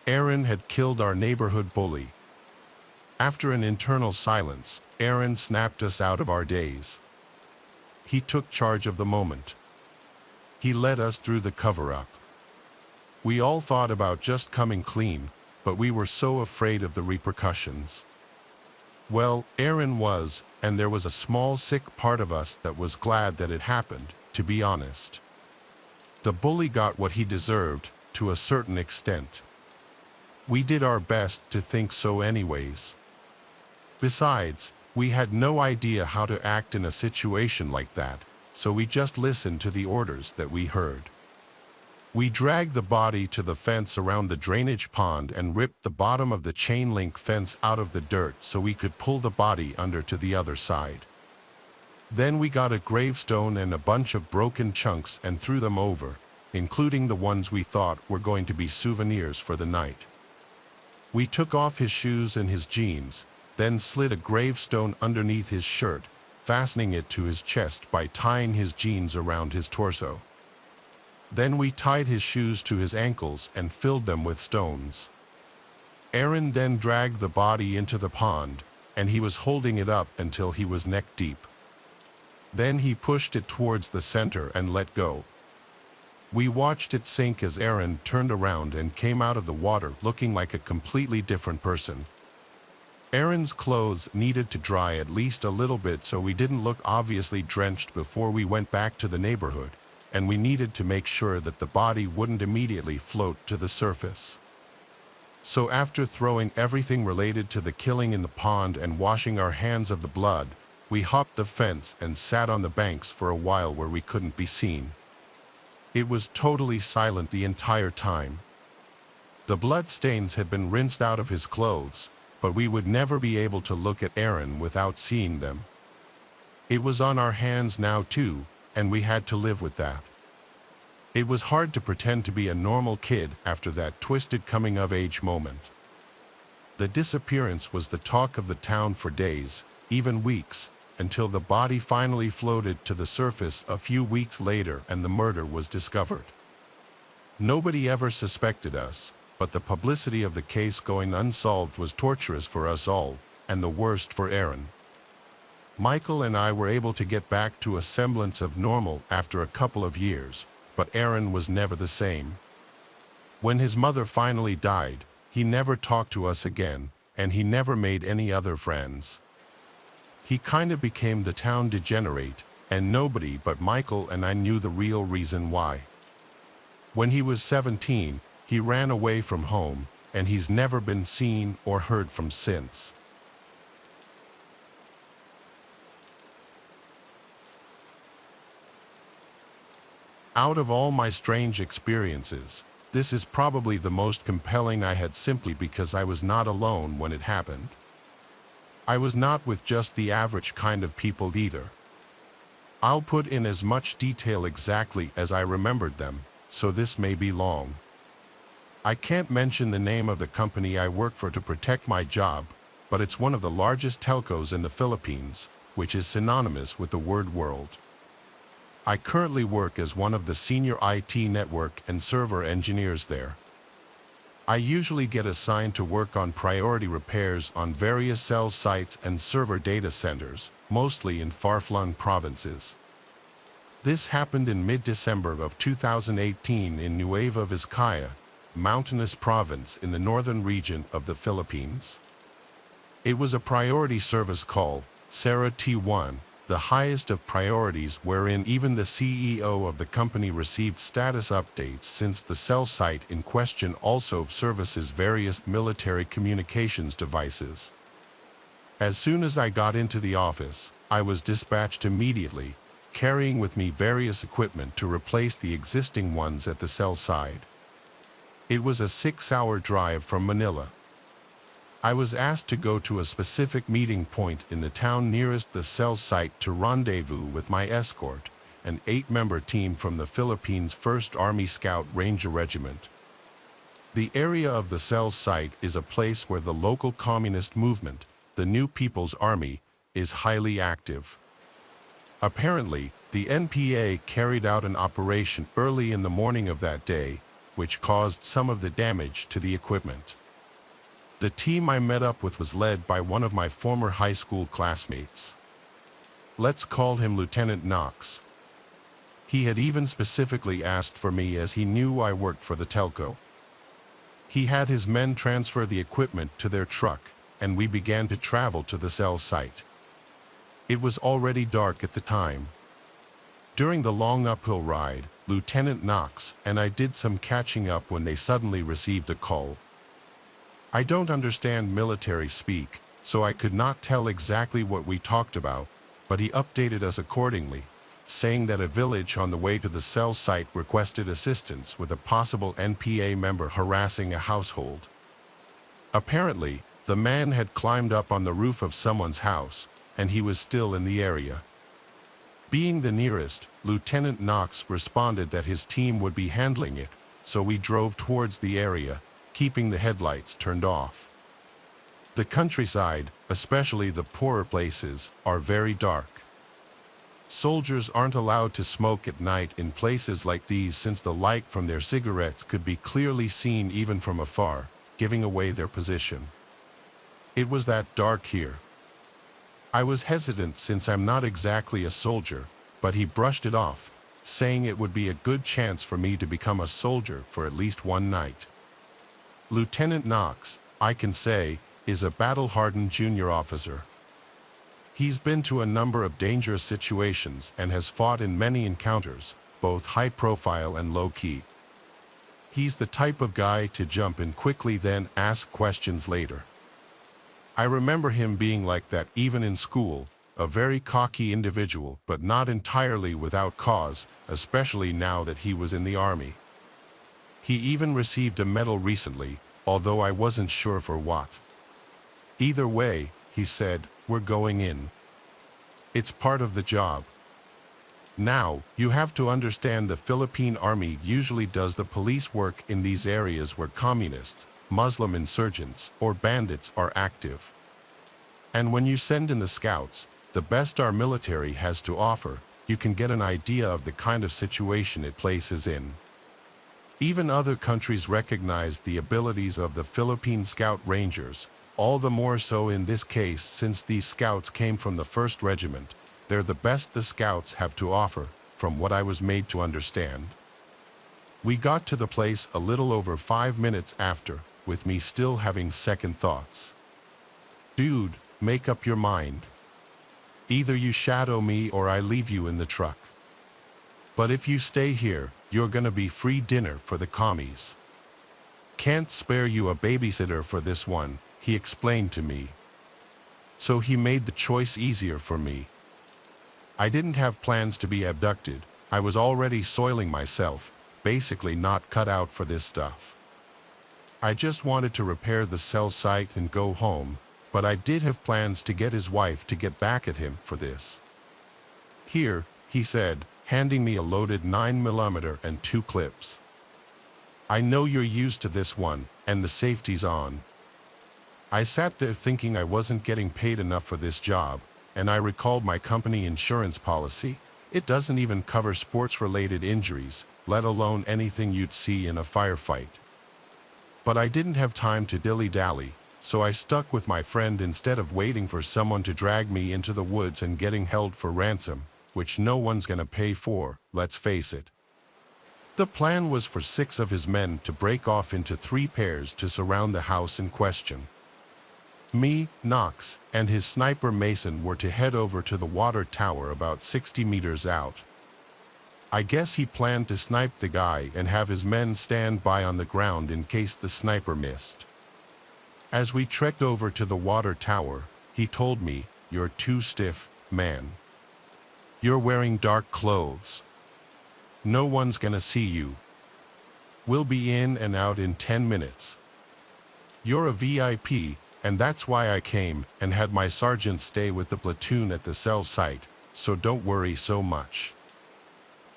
Aaron had killed our neighborhood bully. After an internal silence, Aaron snapped us out of our daze. He took charge of the moment. He led us through the cover-up. We all thought about just coming clean, but we were so afraid of the repercussions. Well, Aaron was, and there was a small sick part of us that was glad that it happened, to be honest. The bully got what he deserved, to a certain extent. We did our best to think so anyways. Besides, we had no idea how to act in a situation like that, so we just listened to the orders that we heard. We dragged the body to the fence around the drainage pond and ripped the bottom of the chain link fence out of the dirt so we could pull the body under to the other side. Then we got a gravestone and a bunch of broken chunks and threw them over, including the ones we thought were going to be souvenirs for the night. We took off his shoes and his jeans, then slid a gravestone underneath his shirt, fastening it to his chest by tying his jeans around his torso. Then we tied his shoes to his ankles and filled them with stones. Aaron then dragged the body into the pond, and he was holding it up until he was neck deep. Then he pushed it towards the center and let go. We watched it sink as Aaron turned around and came out of the water looking like a completely different person. Aaron's clothes needed to dry at least a little bit so we didn't look obviously drenched before we went back to the neighborhood, and we needed to make sure that the body wouldn't immediately float to the surface. So after throwing everything related to the killing in the pond and washing our hands of the blood, we hopped the fence and sat on the banks for a while where we couldn't be seen. It was totally silent the entire time. The blood stains had been rinsed out of his clothes, but we would never be able to look at Aaron without seeing them. It was on our hands now too, and we had to live with that. It was hard to pretend to be a normal kid after that twisted coming-of-age moment. The disappearance was the talk of the town for days, even weeks, until the body finally floated to the surface a few weeks later and the murder was discovered. Nobody ever suspected us, but the publicity of the case going unsolved was torturous for us all, and the worst for Aaron. Michael and I were able to get back to a semblance of normal after a couple of years, but Aaron was never the same. When his mother finally died, he never talked to us again, and he never made any other friends. He kind of became the town degenerate, and nobody but Michael and I knew the real reason why. When he was 17, he ran away from home, and he's never been seen or heard from since. Out of all my strange experiences, This is probably the most compelling I had simply because I was not alone when it happened. I was not with just the average kind of people either. I'll put in as much detail exactly as I remembered them, so this may be long. I can't mention the name of the company I work for to protect my job, but it's one of the largest telcos in the Philippines, which is synonymous with the word world. I currently work as one of the senior IT network and server engineers there. I usually get assigned to work on priority repairs on various cell sites and server data centers, mostly in far-flung provinces. This happened in mid-December of 2018 in Nueva Vizcaya, mountainous province in the northern region of the Philippines. It was a priority service call, Sarah T1, the highest of priorities wherein even the CEO of the company received status updates since the cell site in question also services various military communications devices. As soon as I got into the office, I was dispatched immediately, carrying with me various equipment to replace the existing ones at the cell site. It was a 6-hour drive from Manila. I was asked to go to a specific meeting point in the town nearest the cell site to rendezvous with my escort, an 8-member team from the Philippines 1st Army Scout Ranger Regiment. The area of the cell site is a place where the local communist movement, the New People's Army, is highly active. Apparently, the NPA carried out an operation early in the morning of that day, which caused some of the damage to the equipment. The team I met up with was led by one of my former high school classmates. Let's call him Lieutenant Knox. He had even specifically asked for me as he knew I worked for the telco. He had his men transfer the equipment to their truck, and we began to travel to the cell site. It was already dark at the time. During the long uphill ride, Lieutenant Knox and I did some catching up when they suddenly received a call. I don't understand military speak, so I could not tell exactly what we talked about, but he updated us accordingly, saying that a village on the way to the cell site requested assistance with a possible NPA member harassing a household. Apparently, the man had climbed up on the roof of someone's house, and he was still in the area. Being the nearest, Lieutenant Knox responded that his team would be handling it, so we drove towards the area, keeping the headlights turned off. The countryside, especially the poorer places, are very dark. Soldiers aren't allowed to smoke at night in places like these since the light from their cigarettes could be clearly seen even from afar, giving away their position. It was that dark here. I was hesitant since I'm not exactly a soldier, but he brushed it off, saying it would be a good chance for me to become a soldier for at least one night. Lieutenant Knox, I can say, is a battle-hardened junior officer. He's been to a number of dangerous situations and has fought in many encounters, both high-profile and low-key. He's the type of guy to jump in quickly then ask questions later. I remember him being like that even in school, a very cocky individual but not entirely without cause, especially now that he was in the army. He even received a medal recently, although I wasn't sure for what. Either way, he said, we're going in. It's part of the job. Now, you have to understand the Philippine Army usually does the police work in these areas where communists, Muslim insurgents, or bandits are active. And when you send in the scouts, the best our military has to offer, you can get an idea of the kind of situation it places in. Even other countries recognized the abilities of the Philippine Scout Rangers, all the more so in this case since these scouts came from the 1st Regiment. They're the best the scouts have to offer, from what I was made to understand. We got to the place a little over 5 minutes after, with me still having second thoughts. Dude, make up your mind. Either you shadow me or I leave you in the truck. But if you stay here, you're gonna be free dinner for the commies. Can't spare you a babysitter for this one, he explained to me. So he made the choice easier for me. I didn't have plans to be abducted, I was already soiling myself, basically not cut out for this stuff. I just wanted to repair the cell site and go home, but I did have plans to get his wife to get back at him for this. Here, he said, handing me a loaded 9mm and 2 clips. I know you're used to this one, and the safety's on. I sat there thinking I wasn't getting paid enough for this job, and I recalled my company insurance policy. It doesn't even cover sports-related injuries, let alone anything you'd see in a firefight. But I didn't have time to dilly-dally, so I stuck with my friend instead of waiting for someone to drag me into the woods and getting held for ransom, which no one's gonna pay for, let's face it. The plan was for 6 of his men to break off into 3 pairs to surround the house in question. Me, Knox, and his sniper Mason were to head over to the water tower about 60 meters out. I guess he planned to snipe the guy and have his men stand by on the ground in case the sniper missed. As we trekked over to the water tower, he told me, "You're too stiff, man. You're wearing dark clothes. No one's gonna see you. We'll be in and out in 10 minutes. You're a VIP, and that's why I came and had my sergeant stay with the platoon at the cell site, so don't worry so much."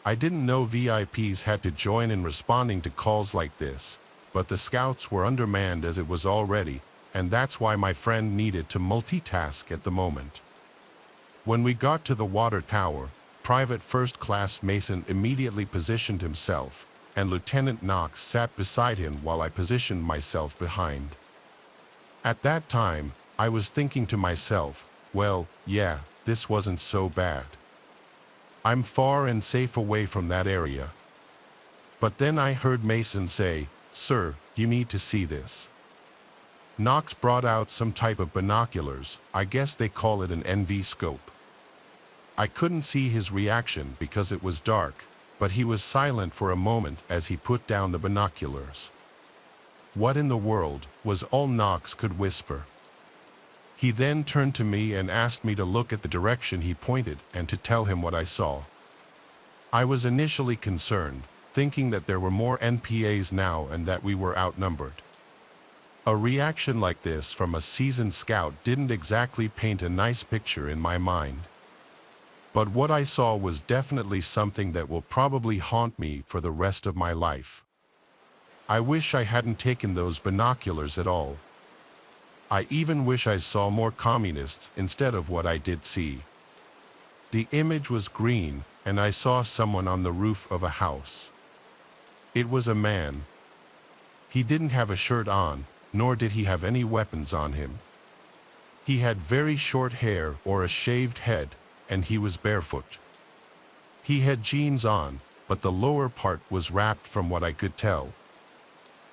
I didn't know VIPs had to join in responding to calls like this, but the scouts were undermanned as it was already, and that's why my friend needed to multitask at the moment. When we got to the water tower, Private First Class Mason immediately positioned himself, and Lieutenant Knox sat beside him while I positioned myself behind. At that time, I was thinking to myself, well, yeah, this wasn't so bad. I'm far and safe away from that area. But then I heard Mason say, "Sir, you need to see this." Knox brought out some type of binoculars, I guess they call it an NV scope. I couldn't see his reaction because it was dark, but he was silent for a moment as he put down the binoculars. "What in the world," was all Knox could whisper. He then turned to me and asked me to look at the direction he pointed and to tell him what I saw. I was initially concerned, thinking that there were more NPAs now and that we were outnumbered. A reaction like this from a seasoned scout didn't exactly paint a nice picture in my mind. But what I saw was definitely something that will probably haunt me for the rest of my life. I wish I hadn't taken those binoculars at all. I even wish I saw more communists instead of what I did see. The image was green, and I saw someone on the roof of a house. It was a man. He didn't have a shirt on, nor did he have any weapons on him. He had very short hair or a shaved head, and he was barefoot. He had jeans on, but the lower part was wrapped from what I could tell.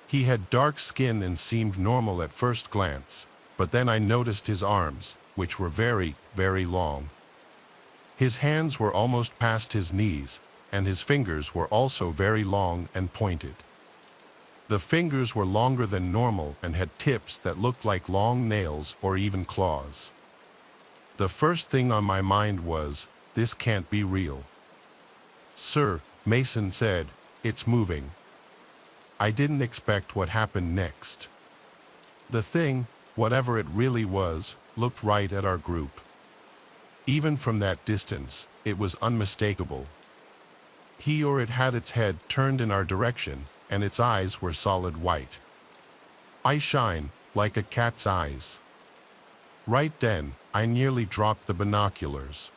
He had dark skin and seemed normal at first glance, but then I noticed his arms, which were very, very long. His hands were almost past his knees, and his fingers were also very long and pointed. The fingers were longer than normal and had tips that looked like long nails or even claws. The first thing on my mind was, this can't be real. "Sir," Mason said, "it's moving." I didn't expect what happened next. The thing, whatever it really was, looked right at our group. Even from that distance, it was unmistakable. He or it had its head turned in our direction, and its eyes were solid white. Eye shine, like a cat's eyes. Right then, I nearly dropped the binoculars.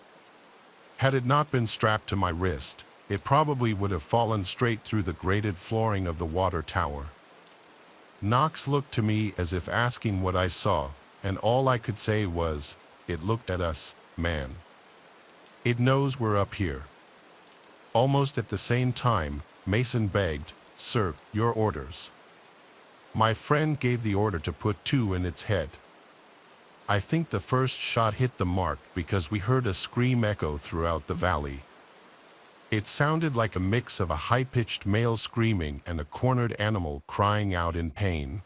Had it not been strapped to my wrist, it probably would have fallen straight through the grated flooring of the water tower. Knox looked to me as if asking what I saw, and all I could say was, "It looked at us, man. It knows we're up here." Almost at the same time, Mason begged, "Sir, your orders." My friend gave the order to put 2 in its head. I think the first shot hit the mark because we heard a scream echo throughout the valley. It sounded like a mix of a high-pitched male screaming and a cornered animal crying out in pain.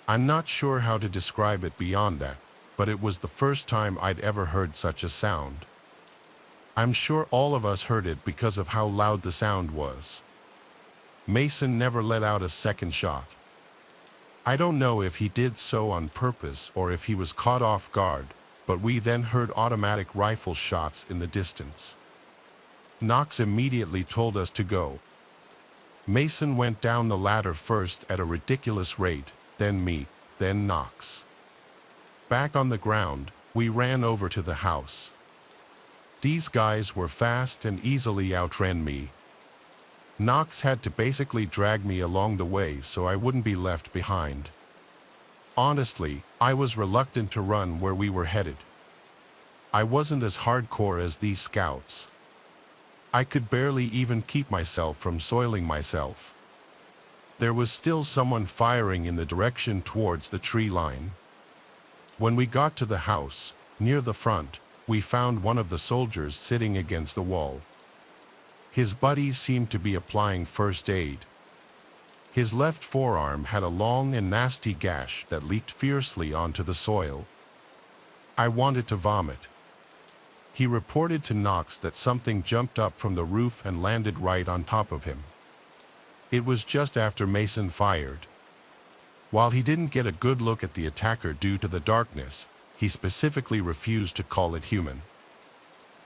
I'm not sure how to describe it beyond that, but it was the first time I'd ever heard such a sound. I'm sure all of us heard it because of how loud the sound was. Mason never let out a second shot. I don't know if he did so on purpose or if he was caught off guard, but we then heard automatic rifle shots in the distance. Knox immediately told us to go. Mason went down the ladder first at a ridiculous rate, then me, then Knox. Back on the ground, we ran over to the house. These guys were fast and easily outran me. Knox had to basically drag me along the way so I wouldn't be left behind. Honestly, I was reluctant to run where we were headed. I wasn't as hardcore as these scouts. I could barely even keep myself from soiling myself. There was still someone firing in the direction towards the tree line. When we got to the house, near the front, we found one of the soldiers sitting against the wall. His buddies seemed to be applying first aid. His left forearm had a long and nasty gash that leaked fiercely onto the soil. I wanted to vomit. He reported to Knox that something jumped up from the roof and landed right on top of him. It was just after Mason fired. While he didn't get a good look at the attacker due to the darkness, he specifically refused to call it human.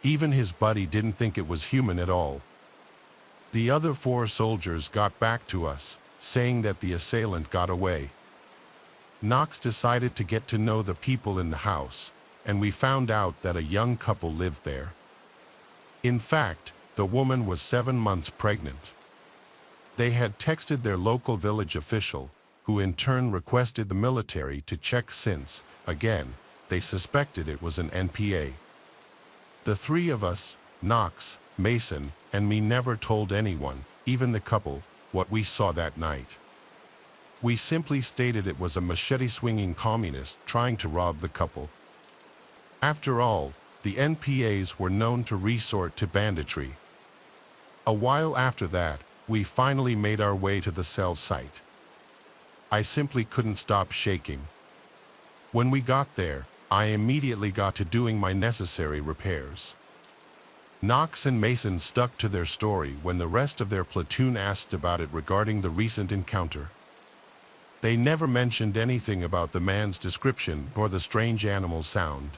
Even his buddy didn't think it was human at all. The other 4 soldiers got back to us, saying that the assailant got away. Knox decided to get to know the people in the house, and we found out that a young couple lived there. In fact, the woman was 7 months pregnant. They had texted their local village official, who in turn requested the military to check since, again, they suspected it was an NPA. The 3 of us, Knox, Mason, and me never told anyone, even the couple, what we saw that night. We simply stated it was a machete-swinging communist trying to rob the couple. After all, the NPAs were known to resort to banditry. A while after that, we finally made our way to the cell site. I simply couldn't stop shaking. When we got there, I immediately got to doing my necessary repairs. Knox and Mason stuck to their story when the rest of their platoon asked about it regarding the recent encounter. They never mentioned anything about the man's description nor the strange animal sound.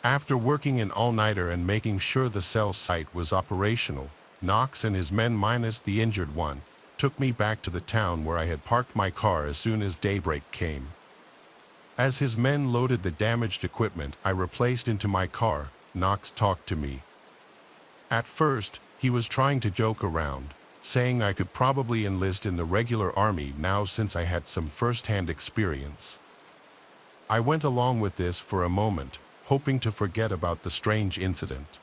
After working an all-nighter and making sure the cell site was operational, Knox and his men minus the injured one took me back to the town where I had parked my car as soon as daybreak came. As his men loaded the damaged equipment I replaced into my car, Knox talked to me. At first, he was trying to joke around, saying I could probably enlist in the regular army now since I had some first-hand experience. I went along with this for a moment, hoping to forget about the strange incident.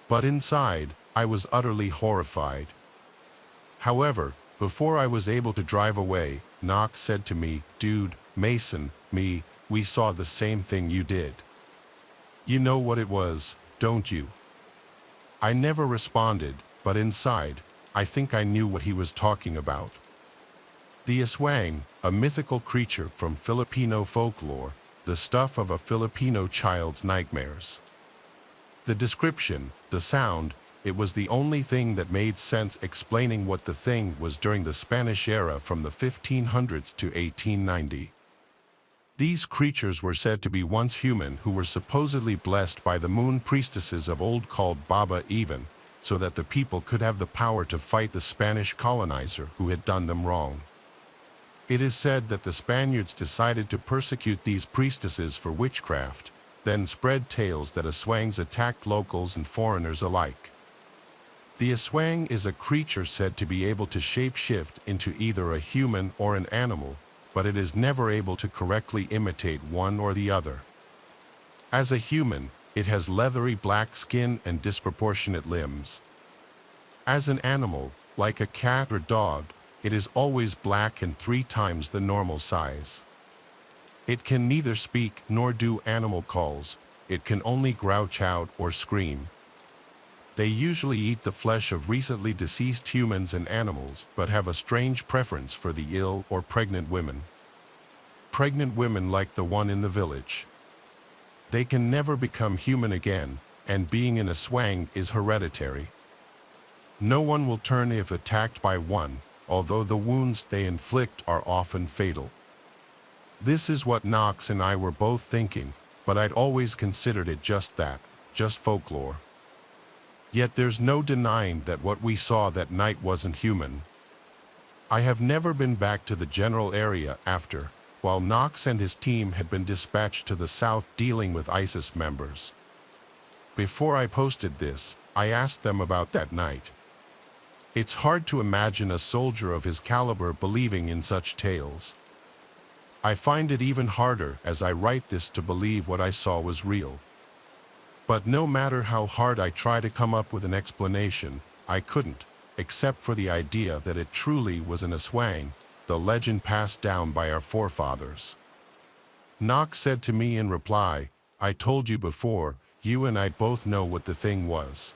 But inside, I was utterly horrified. However, before I was able to drive away, Knox said to me, "Dude, Mason, we saw the same thing you did. You know what it was, don't you?" I never responded, but inside, I think I knew what he was talking about. The aswang, a mythical creature from Filipino folklore, the stuff of a Filipino child's nightmares. The description, the sound, it was the only thing that made sense explaining what the thing was during the Spanish era from the 1500s to 1890. These creatures were said to be once human who were supposedly blessed by the moon priestesses of old called Baba even, so that the people could have the power to fight the Spanish colonizer who had done them wrong. It is said that the Spaniards decided to persecute these priestesses for witchcraft, then spread tales that aswangs attacked locals and foreigners alike. The aswang is a creature said to be able to shape-shift into either a human or an animal, but it is never able to correctly imitate one or the other. As a human, it has leathery black skin and disproportionate limbs. As an animal, like a cat or dog, it is always black and 3 times the normal size. It can neither speak nor do animal calls, it can only grouch out or scream. They usually eat the flesh of recently deceased humans and animals, but have a strange preference for the ill or pregnant women. Pregnant women like the one in the village. They can never become human again, and being an aswang is hereditary. No one will turn if attacked by one, although the wounds they inflict are often fatal. This is what Knox and I were both thinking, but I'd always considered it just that, just folklore. Yet there's no denying that what we saw that night wasn't human. I have never been back to the general area after, while Knox and his team had been dispatched to the south dealing with ISIS members. Before I posted this, I asked them about that night. It's hard to imagine a soldier of his caliber believing in such tales. I find it even harder as I write this to believe what I saw was real. But no matter how hard I try to come up with an explanation, I couldn't, except for the idea that it truly was an aswang, the legend passed down by our forefathers. Knox said to me in reply, "I told you before, you and I both know what the thing was."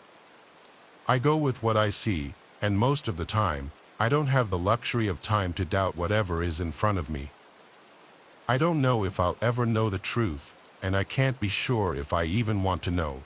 I go with what I see, and most of the time, I don't have the luxury of time to doubt whatever is in front of me. I don't know if I'll ever know the truth, and I can't be sure if I even want to know.